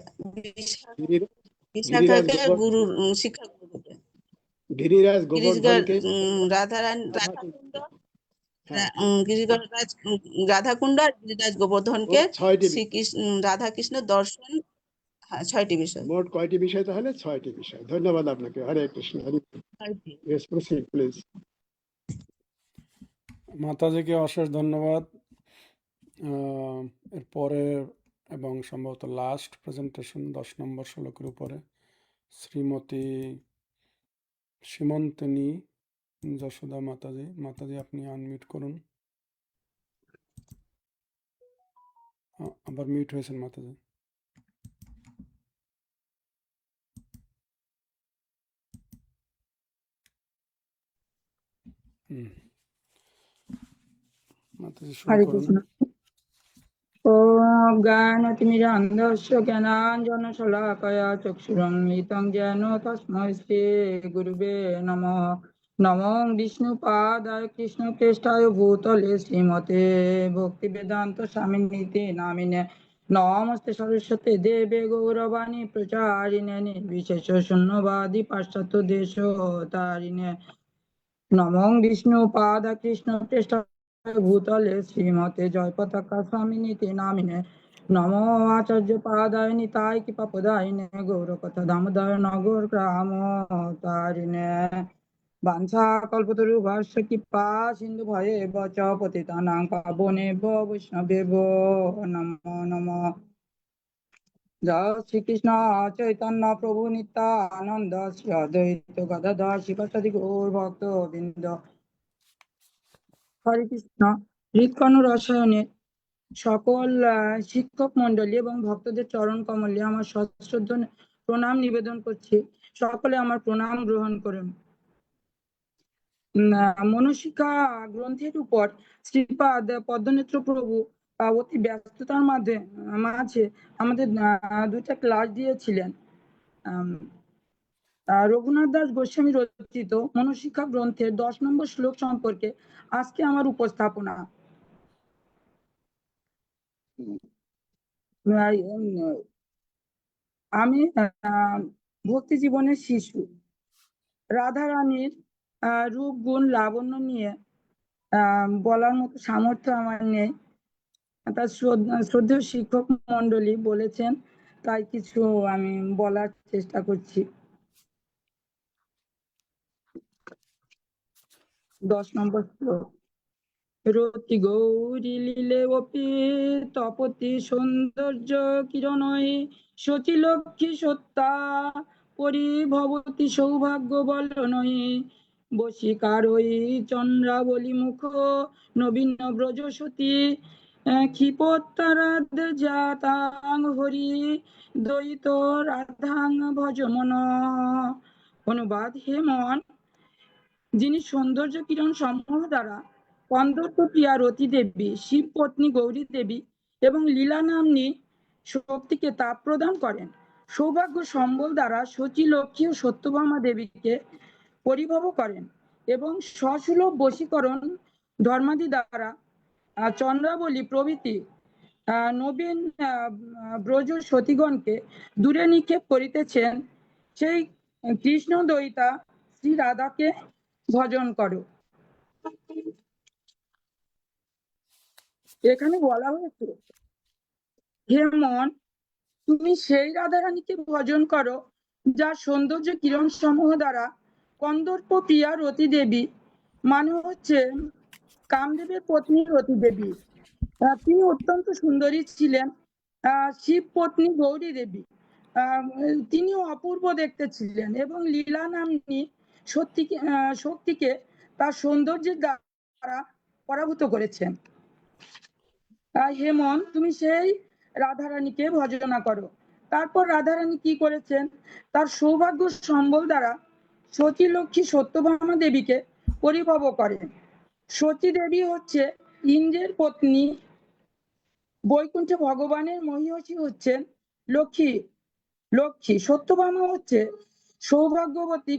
গুরু, শিক্ষা গুরুকে, গিরিরাজ গোবর্ধনকে, রাধাকুণ্ড, রাধাকুণ্ড আর গিরিরাজ গোবর্ধনকে, শ্রীকৃষ্ণ রাধাকৃষ্ণের দর্শন। হ্যাঁ, 6টি বিষয়। মোট কয়টি বিষয় তাহলে? 6টি বিষয়। ধন্যবাদ আপনাকে। হরে কৃষ্ণ। Yes, proceed, please. মাতাজিকে অশেষ ধন্যবাদ। এরপরে এবং সম্ভবত লাস্ট প্রেজেন্টেশন 10 নম্বর শ্লোকের উপরে শ্রীমতী সীমন্তিনী যশোদা মাতাজি আপনি আনমিউট করুন। আবার মিউট হয়েছেন মাতাজি। মাতাজি শুরু করুন। জ্ঞানতিমিরান্ধস্য জ্ঞানাঞ্জনশলাকয়া চক্ষুরন্মিলিतं জ্ঞান তস্मै শ্রী গুরুবে নমঃ। নমো বিষ্ণুপাদায় কৃষ্ণপ্রেষ্ঠায় ভূতলে শ্রীমতে ভক্তিবেদান্ত স্বামিনীতি নামিনে নমস্তে সরস্বতী দেবে গৌরবাণী প্রচারিণে নির্বিশেষ শূন্যবাদী পাশ্চাত্য দেশতারিণে। নমো বিষ্ণুপাদায় কৃষ্ণপ্রেষ্ঠায় ভূতলে শ্রীমতে জয় পতাকা স্বামিনীতি নামিনে নমো আচার্য পাদায় নিতাই কৃপাপদায়িনে গৌর কথা দামোদর নগর গ্রাম তারিণে। বাঞ্ছা কল্পতরুভ্যশ্চ কৃপা সিন্ধু ভয়ে চ পতিতানাং পাবনেভ্যো বৈষ্ণবেভ্যো নমো নমঃ। জয় শ্রীকৃষ্ণ চৈতন্য প্রভু নিত্যানন্দ শ্রী অদ্বৈত গদাধর শিবাসাদি গৌর ভক্ত বৃন্দ। হরে কৃষ্ণ। হৃৎকর্ণ রসায়নের সকল শিক্ষক মন্ডলী এবং ভক্তদের চরণ কমলে আমার সশ্রদ্ধ প্রণাম নিবেদন করছি। সকলে আমার প্রণাম গ্রহণ করুন। মনশিক্ষা গ্রন্থের উপর শ্রীপাদ পদ্মনেত্র প্রভু অতি ব্যস্ততার মাঝে আমাদের দুটা ক্লাস দিয়েছিলেন। রঘুনাথ দাস গোস্বামী রচিত মনশিক্ষা গ্রন্থের 10 নম্বর শ্লোক সম্পর্কে আজকে আমার উপস্থাপনা। আমি ভক্তি জীবনের শিশু, রাধারানীর রূপ গুণ লাবণ্য নিয়ে বলার মতো সামর্থ্য আমার নেই। তার শ্রদ্ধেয় শিক্ষক মন্ডলী বলেছেন, তাই কিছু আমি বলার চেষ্টা করছি। 10 নম্বর শ্লোক। রতি গৌরী লীলে অপি তপতি সৌন্দর্য কিরণই শচী লক্ষ্মী সত্তা পরিভবতি সৌভাগ্য বলনই বশিকারই চন্দ্রাবলী মুখ নবীন ব্রজসতী ক্ষিপোত্তরাদ জাতাং হরি দ্বৈত রাধাং ভজমন। অনুবাদ: হে মন, যিনি সৌন্দর্য কিরণ সমূহ দ্বারা কন্দর্প প্রিয়া রতি দেবী, শিব পত্নী গৌরী দেবী এবং লীলা নাম্নী শক্তিকে তাপ প্রদান করেন, সৌভাগ্য সম্বল দ্বারা শচী লক্ষ্মী ও সত্যভামা দেবীকে পরিভব করেন এবং সসুলভ বশীকরণ ধর্মাদি দ্বারা চন্দ্রাবলী প্রভৃতি নবীন ব্রজ সতীগণকে দূরে নিক্ষেপ করিতেছেন, সেই কৃষ্ণ দ্বৈতা শ্রী রাধাকে ভজন করো। এখানে বলা হয়েছে, হে মন, তুমি সেই রাধারানীকে ভজন করো যার সৌন্দর্য কিরণ সমূহ দ্বারা কন্দর্প প্রিয়া রতি দেবী, মানে হচ্ছে কামদেবের পত্নী রতি দেবী, তিনি অত্যন্ত সুন্দরী ছিলেন। শিব পত্নী গৌরী দেবী, তিনিও অপূর্ব দেখতে ছিলেন এবং লীলা নাম্নী শক্তিকে তার সৌন্দর্যের দ্বারা পরাভূত করেছেন। হে মন, তুমি সেই রাধারানীকে ভজনা করো। তারপর রাধারানী কি করেছেন? তার সৌভাগ্য সম্বল দ্বারা সতী লক্ষ্মী সত্যভামা দেবীকে পরিভব করেন। সতী দেবী হচ্ছে ইন্দ্রের পত্নী, বৈকুণ্ঠে ভগবানের মহিষী হচ্ছেন লক্ষ্মী। সত্যভামা হচ্ছে সৌভাগ্যবতী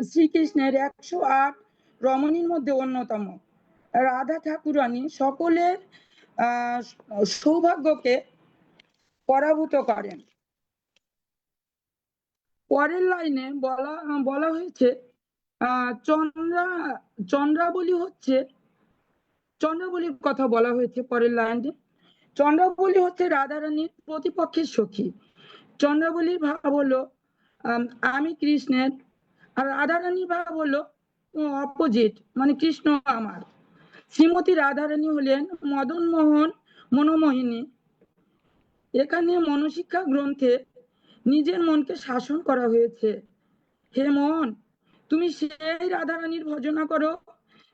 শ্রীকৃষ্ণের 108 রমণীর মধ্যে অন্যতম। রাধা ঠাকুরানী সকলের সৌভাগ্যকে পরাভূত করেন। পরের লাইনে বলা হয়েছে, চন্দ্রাবলীর কথা বলা হয়েছে। পরের লাইনে চন্দ্রাবলী হচ্ছে রাধারানীর প্রতিপক্ষের সখী। চন্দ্রাবলীর ভাব হলো আমি কৃষ্ণের, আর রাধারানীর ভাব হলো অপোজিট, মানে কৃষ্ণ আমার। শ্রীমতী রাধারানী হলেন মদন মোহন মনোমোহিনী। এখানে মনশিক্ষা গ্রন্থে নিজের মনকে শাসন করা হয়েছে। হে মন, তুমি সেই রাধারানীর ভজনা করো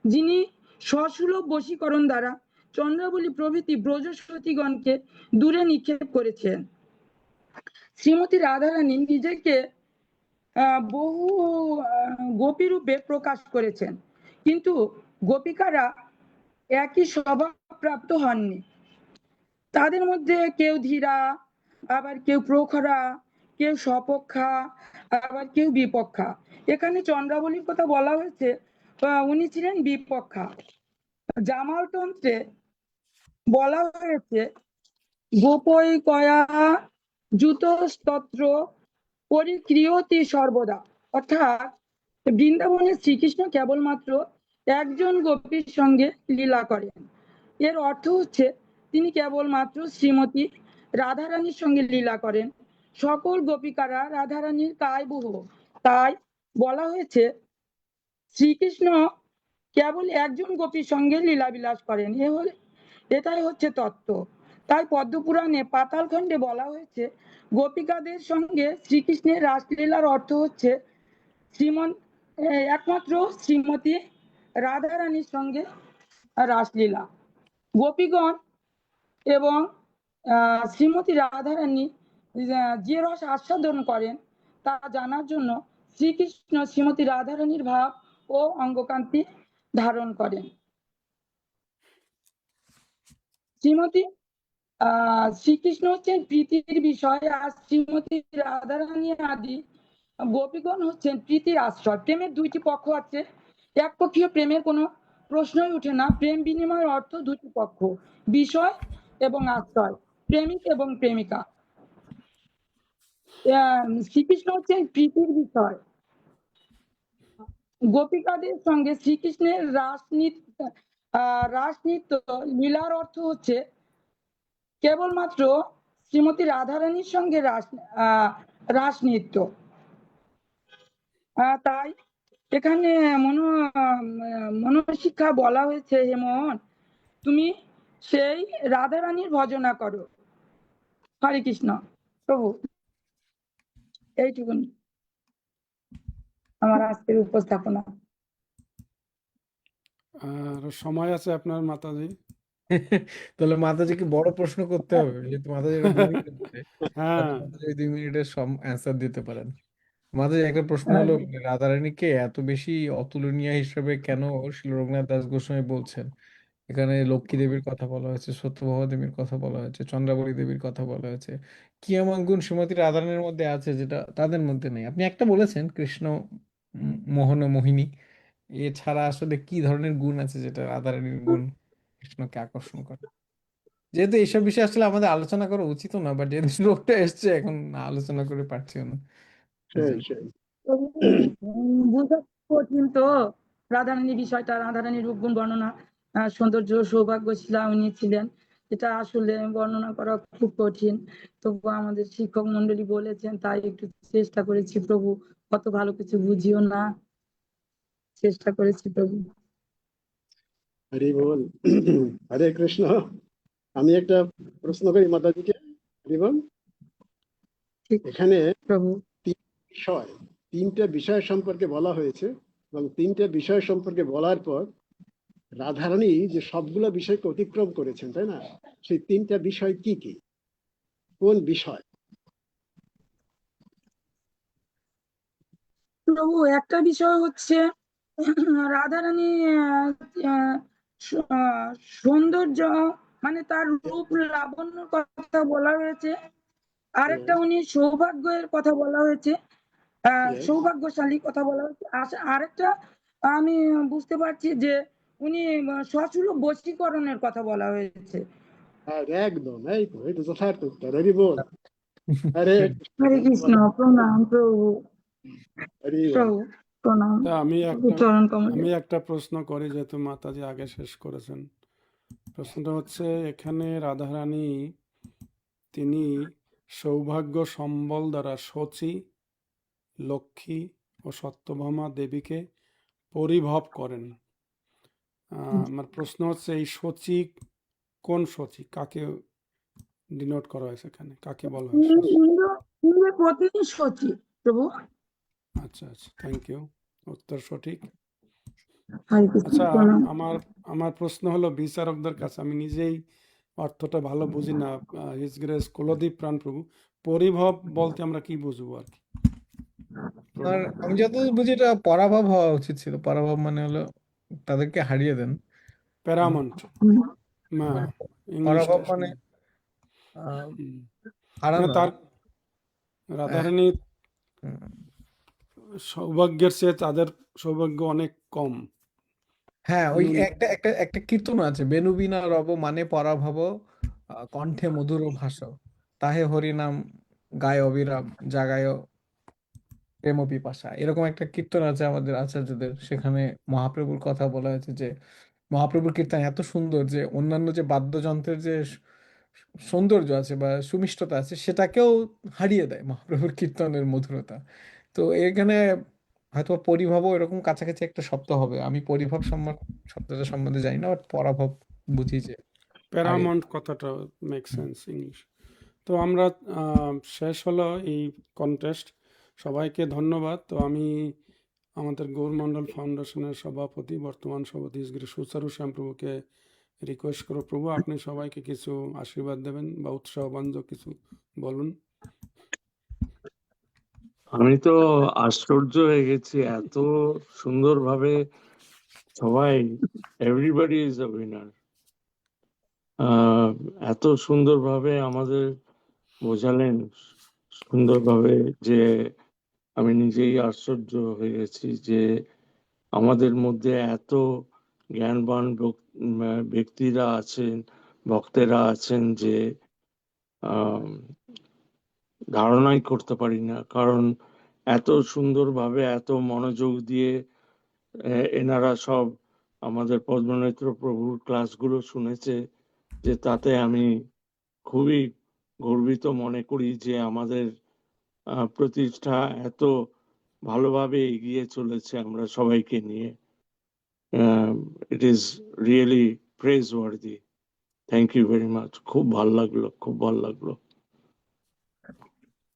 যিনি সসুলভ বশীকরণ দ্বারা চন্দ্রাবলী প্রভৃতি ব্রজসতীগণকে দূরে নিক্ষেপ করেছেন। শ্রীমতী রাধারানী নিজেকে বহু গোপী রূপে প্রকাশ করেছেন, কিন্তু গোপিকারা একই স্বভাব প্রাপ্ত হননি। তাদের মধ্যে কেউ ধীরা, আবার কেউ প্রখরা, কেউ সপক্ষা, আবার কেউ বিপক্ষা। এখানে চন্দ্রাবলীর কথা বলা হয়েছে, উনি ছিলেন বিপক্ষা। জামালতন্ত্রে বলা হয়েছে গোপই কয়া জুতস্তত্র পরিক্রিয়তি সর্বদা, অর্থাৎ বৃন্দাবনে শ্রীকৃষ্ণ কেবলমাত্র একজন গোপীর সঙ্গে লীলা করেন। এর অর্থ হচ্ছে তিনি কেবলমাত্র শ্রীমতী রাধারানীর সঙ্গে লীলা করেন। সকল গোপিকারা রাধারানীর কায়বহ, তাই বলা হয়েছে শ্রীকৃষ্ণ কেবল একজন গোপীর সঙ্গে লীলাবিলাস করেন। এটাই হচ্ছে তত্ত্ব। তাই পদ্মপুরাণে পাতালখণ্ডে বলা হয়েছে গোপিকাদের সঙ্গে শ্রীকৃষ্ণের রাসলীলার অর্থ হচ্ছে একমাত্র শ্রীমতী রাধারানীর সঙ্গে রাসলীলা। গোপীগণ এবং শ্রীমতী রাধারানী যে রস আস্বাদন করেন তা জানার জন্য শ্রীকৃষ্ণ শ্রীমতী রাধারানীর ভাব ও অঙ্গকান্তি ধারণ করেন। শ্রীকৃষ্ণ হচ্ছেন প্রীতির বিষয়, আর শ্রীমতী রাধারানী আদি গোপীগণ হচ্ছেন প্রীতির আশ্রয়। প্রেমের দুইটি পক্ষ আছে, একপক্ষীয় প্রেমের কোনো প্রশ্নই ওঠে না। প্রেম বিনিময়ের অর্থ দুটি পক্ষ, বিষয় এবং আশ্রয়, প্রেমিক এবং প্রেমিকা। শ্রীকৃষ্ণ হচ্ছেন প্রীতির বিষয়। গোপিকাদের সঙ্গে শ্রীকৃষ্ণের রাসনৃত্য লীলার অর্থ হচ্ছে কেবলমাত্র শ্রীমতী রাধারানীর সঙ্গে রাসনৃত্য। তাই এখানে মনোশিক্ষা বলা হয়েছে, হে মোহন তুমি সেই রাধারানীর ভজনা করো। হরে কৃষ্ণ প্রভু। এইটুকুন আমার আজকের উপস্থাপনা। আর সময় আছে আপনার মাতাজি? তাহলে মাতাজিকে বড় প্রশ্ন করতে হবে, যেহেতু মাতাজি 2 মিনিট দিচ্ছে, হ্যাঁ, তাহলে মাতাজি 2 মিনিটের অ্যান্সার দিতে পারেন। মাতাজি একটা প্রশ্ন হলো, রাধারানীকে এত বেশি অতুলনীয় হিসেবে কেন শ্রী রঘুনাথ দাস গোস্বামী বলছেন? এখানে লক্ষ্মী দেবীর কথা বলা হয়েছে, সত্যভামা দেবীর কথা বলা হয়েছে, চন্দ্রাবলী দেবীর কথা বলা হয়েছে। কি এমন গুণ শ্রীমতী রাধারানীর মধ্যে আছে যেটা তাদের মধ্যে নেই? আপনি একটা বলেছেন কৃষ্ণ মোহন ও মোহিনী, এছাড়া আসলে কি ধরনের গুণ আছে যেটা রাধারানীর গুণ কৃষ্ণকে আকর্ষণ করে? যেহেতু এইসব বিষয়ে আসলে আমাদের আলোচনা করা উচিত না, বাট যেহেতু শ্লোকটা এসছে এখন না আলোচনা করে পারছিও না। সেই সেই বুঝা কঠিন তো রাধারানীর বিষয়টা, রাধারানীর রূপগুণ বর্ণনা, সৌন্দর্য সৌভাগ্যশীলা উনি ছিলেন, এটা আসলে বর্ণনা করা খুব কঠিন। তবু আমাদের শিক্ষক মন্ডলী বলেছেন তাই একটু চেষ্টা করেছি প্রভু, কত ভালো কিছু বুঝিও না, চেষ্টা করেছি প্রভু। হরি বল। হরে কৃষ্ণ। আমি একটা প্রশ্ন করি মাতাজিকে। হরি বল। এখানে প্রভু তিনটা বিষয় সম্পর্কে বলা হয়েছে, এবং তিনটা বিষয় সম্পর্কে বলার পর রাধারানী যে সবগুলো বিষয়কে অতিক্রম করেছেন, তাই না? সেই তিনটা বিষয় কি কি, কোন বিষয়? প্রভু একটা বিষয় হচ্ছে রাধারানী সৌন্দর্য, মানে তার রূপ লাবণ্যর কথা বলা হয়েছে। আরেকটা উনি সৌভাগ্যের কথা বলা হয়েছে, সৌভাগ্যশালী কথা বলা হয়েছে। আরেকটা আমি বুঝতে পারছি যে উনি সসুলভ বশীকরণের কথা বলা হয়েছে। একদম, এই তো যথার্থ উত্তর। হরি বল। হরে হরে কৃষ্ণ। প্রণাম প্রভু। হরি বল। প্রভু প্রণাম। তা চরণ কমলে। আমি একটা প্রশ্ন করি, যেহেতু মাতাজি আগে শেষ করেছেন। প্রশ্নটা হচ্ছে, এখানে রাধারানী তিনি সৌভাগ্য সম্বল দ্বারা শচী, লক্ষ্মী ও সত্যভামা দেবীকে পরিভব করেন। আমার প্রশ্ন হচ্ছে, এই শচী কোন শচী, কাকে ডিনোট করা হয়েছে এখানে, কাকে বলা হয়? ইন্দ্রের পত্নী শচী প্রভু। আচ্ছা আচ্ছা, থ্যাংক ইউ, উত্তর সঠিক। হরে কৃষ্ণ। আচ্ছা, প্রণাম। আমার প্রশ্ন হলো বিচারকদের কাছে, আমি নিজেই অর্থটা ভালো বুঝি না। হিজ গ্রেস কুলদীপ প্রাণ প্রভু, পরিভব বলতে আমরা কি বুঝবো আর কি? আর আমি যতদূর বুঝি এটা পরাভব হওয়া উচিত ছিল। পরাভব মানে হলো তাদেরকে হারিয়ে দেন। প্যারামাউন্ট, মানে ইংলিশটা পরাভব মানে আহ, হুম। হারানো তার আহ, রাধারানী উম, সৌভাগ্যের চেয়ে তাদের সৌভাগ্য অনেক কম। হ্যাঁ, ওই নুন একটা একটা একটা কীর্তন আছে, বেনু বিনা রব মানে পরাভব, কণ্ঠে মধুর ভাস, তাহে হরিনাম গায় অবিরাম, জাগায় প্রেম পিপাসা, এরকম একটা কীর্তন আছে আমাদের আচার্যদের। সেখানে মহাপ্রভুর কথা বলা হয়েছে যে মহাপ্রভুর কীর্তন এত সুন্দর যে অন্যান্য যে বাদ্যযন্ত্রের যে সৌন্দর্য আছে বা সুমিষ্টতা আছে সেটাকেও হারিয়ে দেয় মহাপ্রভুর কীর্তনের মধুরতা। তো এখানে হয়তো পরিভবও এরকম কাছাকাছি একটা শব্দ হবে, আমি পরিভব শব্দটা সম্বন্ধে জানি না, বাট পরাভব বুঝি যে হারিয়ে। প্যারামাউন্ট কথাটা মেক সেন্স ইংলিশ। তো আমরা শেষ হলো এই কন্টেস্ট। সবাইকে ধন্যবাদ। তো আমি আমাদের গৌরমণ্ডল ফাউন্ডেশনের সভাপতি, বর্তমান সভাপতি শ্রী সুচারু শ্যামপ্রভুকে রিকোয়েস্ট করো, প্রভু আপনি সবাইকে কিছু আশীর্বাদ দেবেন বা উৎসাহবাঞ্জক কিছু বলুন। আমি তো আশ্চর্য হয়ে গেছি, এত সুন্দরভাবে সবাই, এভরিবডি ইজ আ উইনার, এত সুন্দরভাবে আমাদের বোঝালেন, সুন্দরভাবে, যে আমি নিজেই আশ্চর্য হয়ে গেছি যে আমাদের মধ্যে এত জ্ঞানবান ব্যক্তিরা আছেন, ভক্তেরা আছেন, যে ধারণাই করতে পারি না। কারণ এত সুন্দরভাবে, এত মনোযোগ দিয়ে এনারা সব আমাদের পদ্মনেত্র প্রভুর ক্লাসগুলো শুনেছে, যে তাতে আমি খুবই গর্বিত মনে করি যে আমাদের প্রতিষ্ঠা এত ভালোভাবে এগিয়ে চলেছে আমরা সবাইকে নিয়ে। It is really praiseworthy. Thank you very much. খুব ভালো লাগলো, খুব ভালো লাগলো।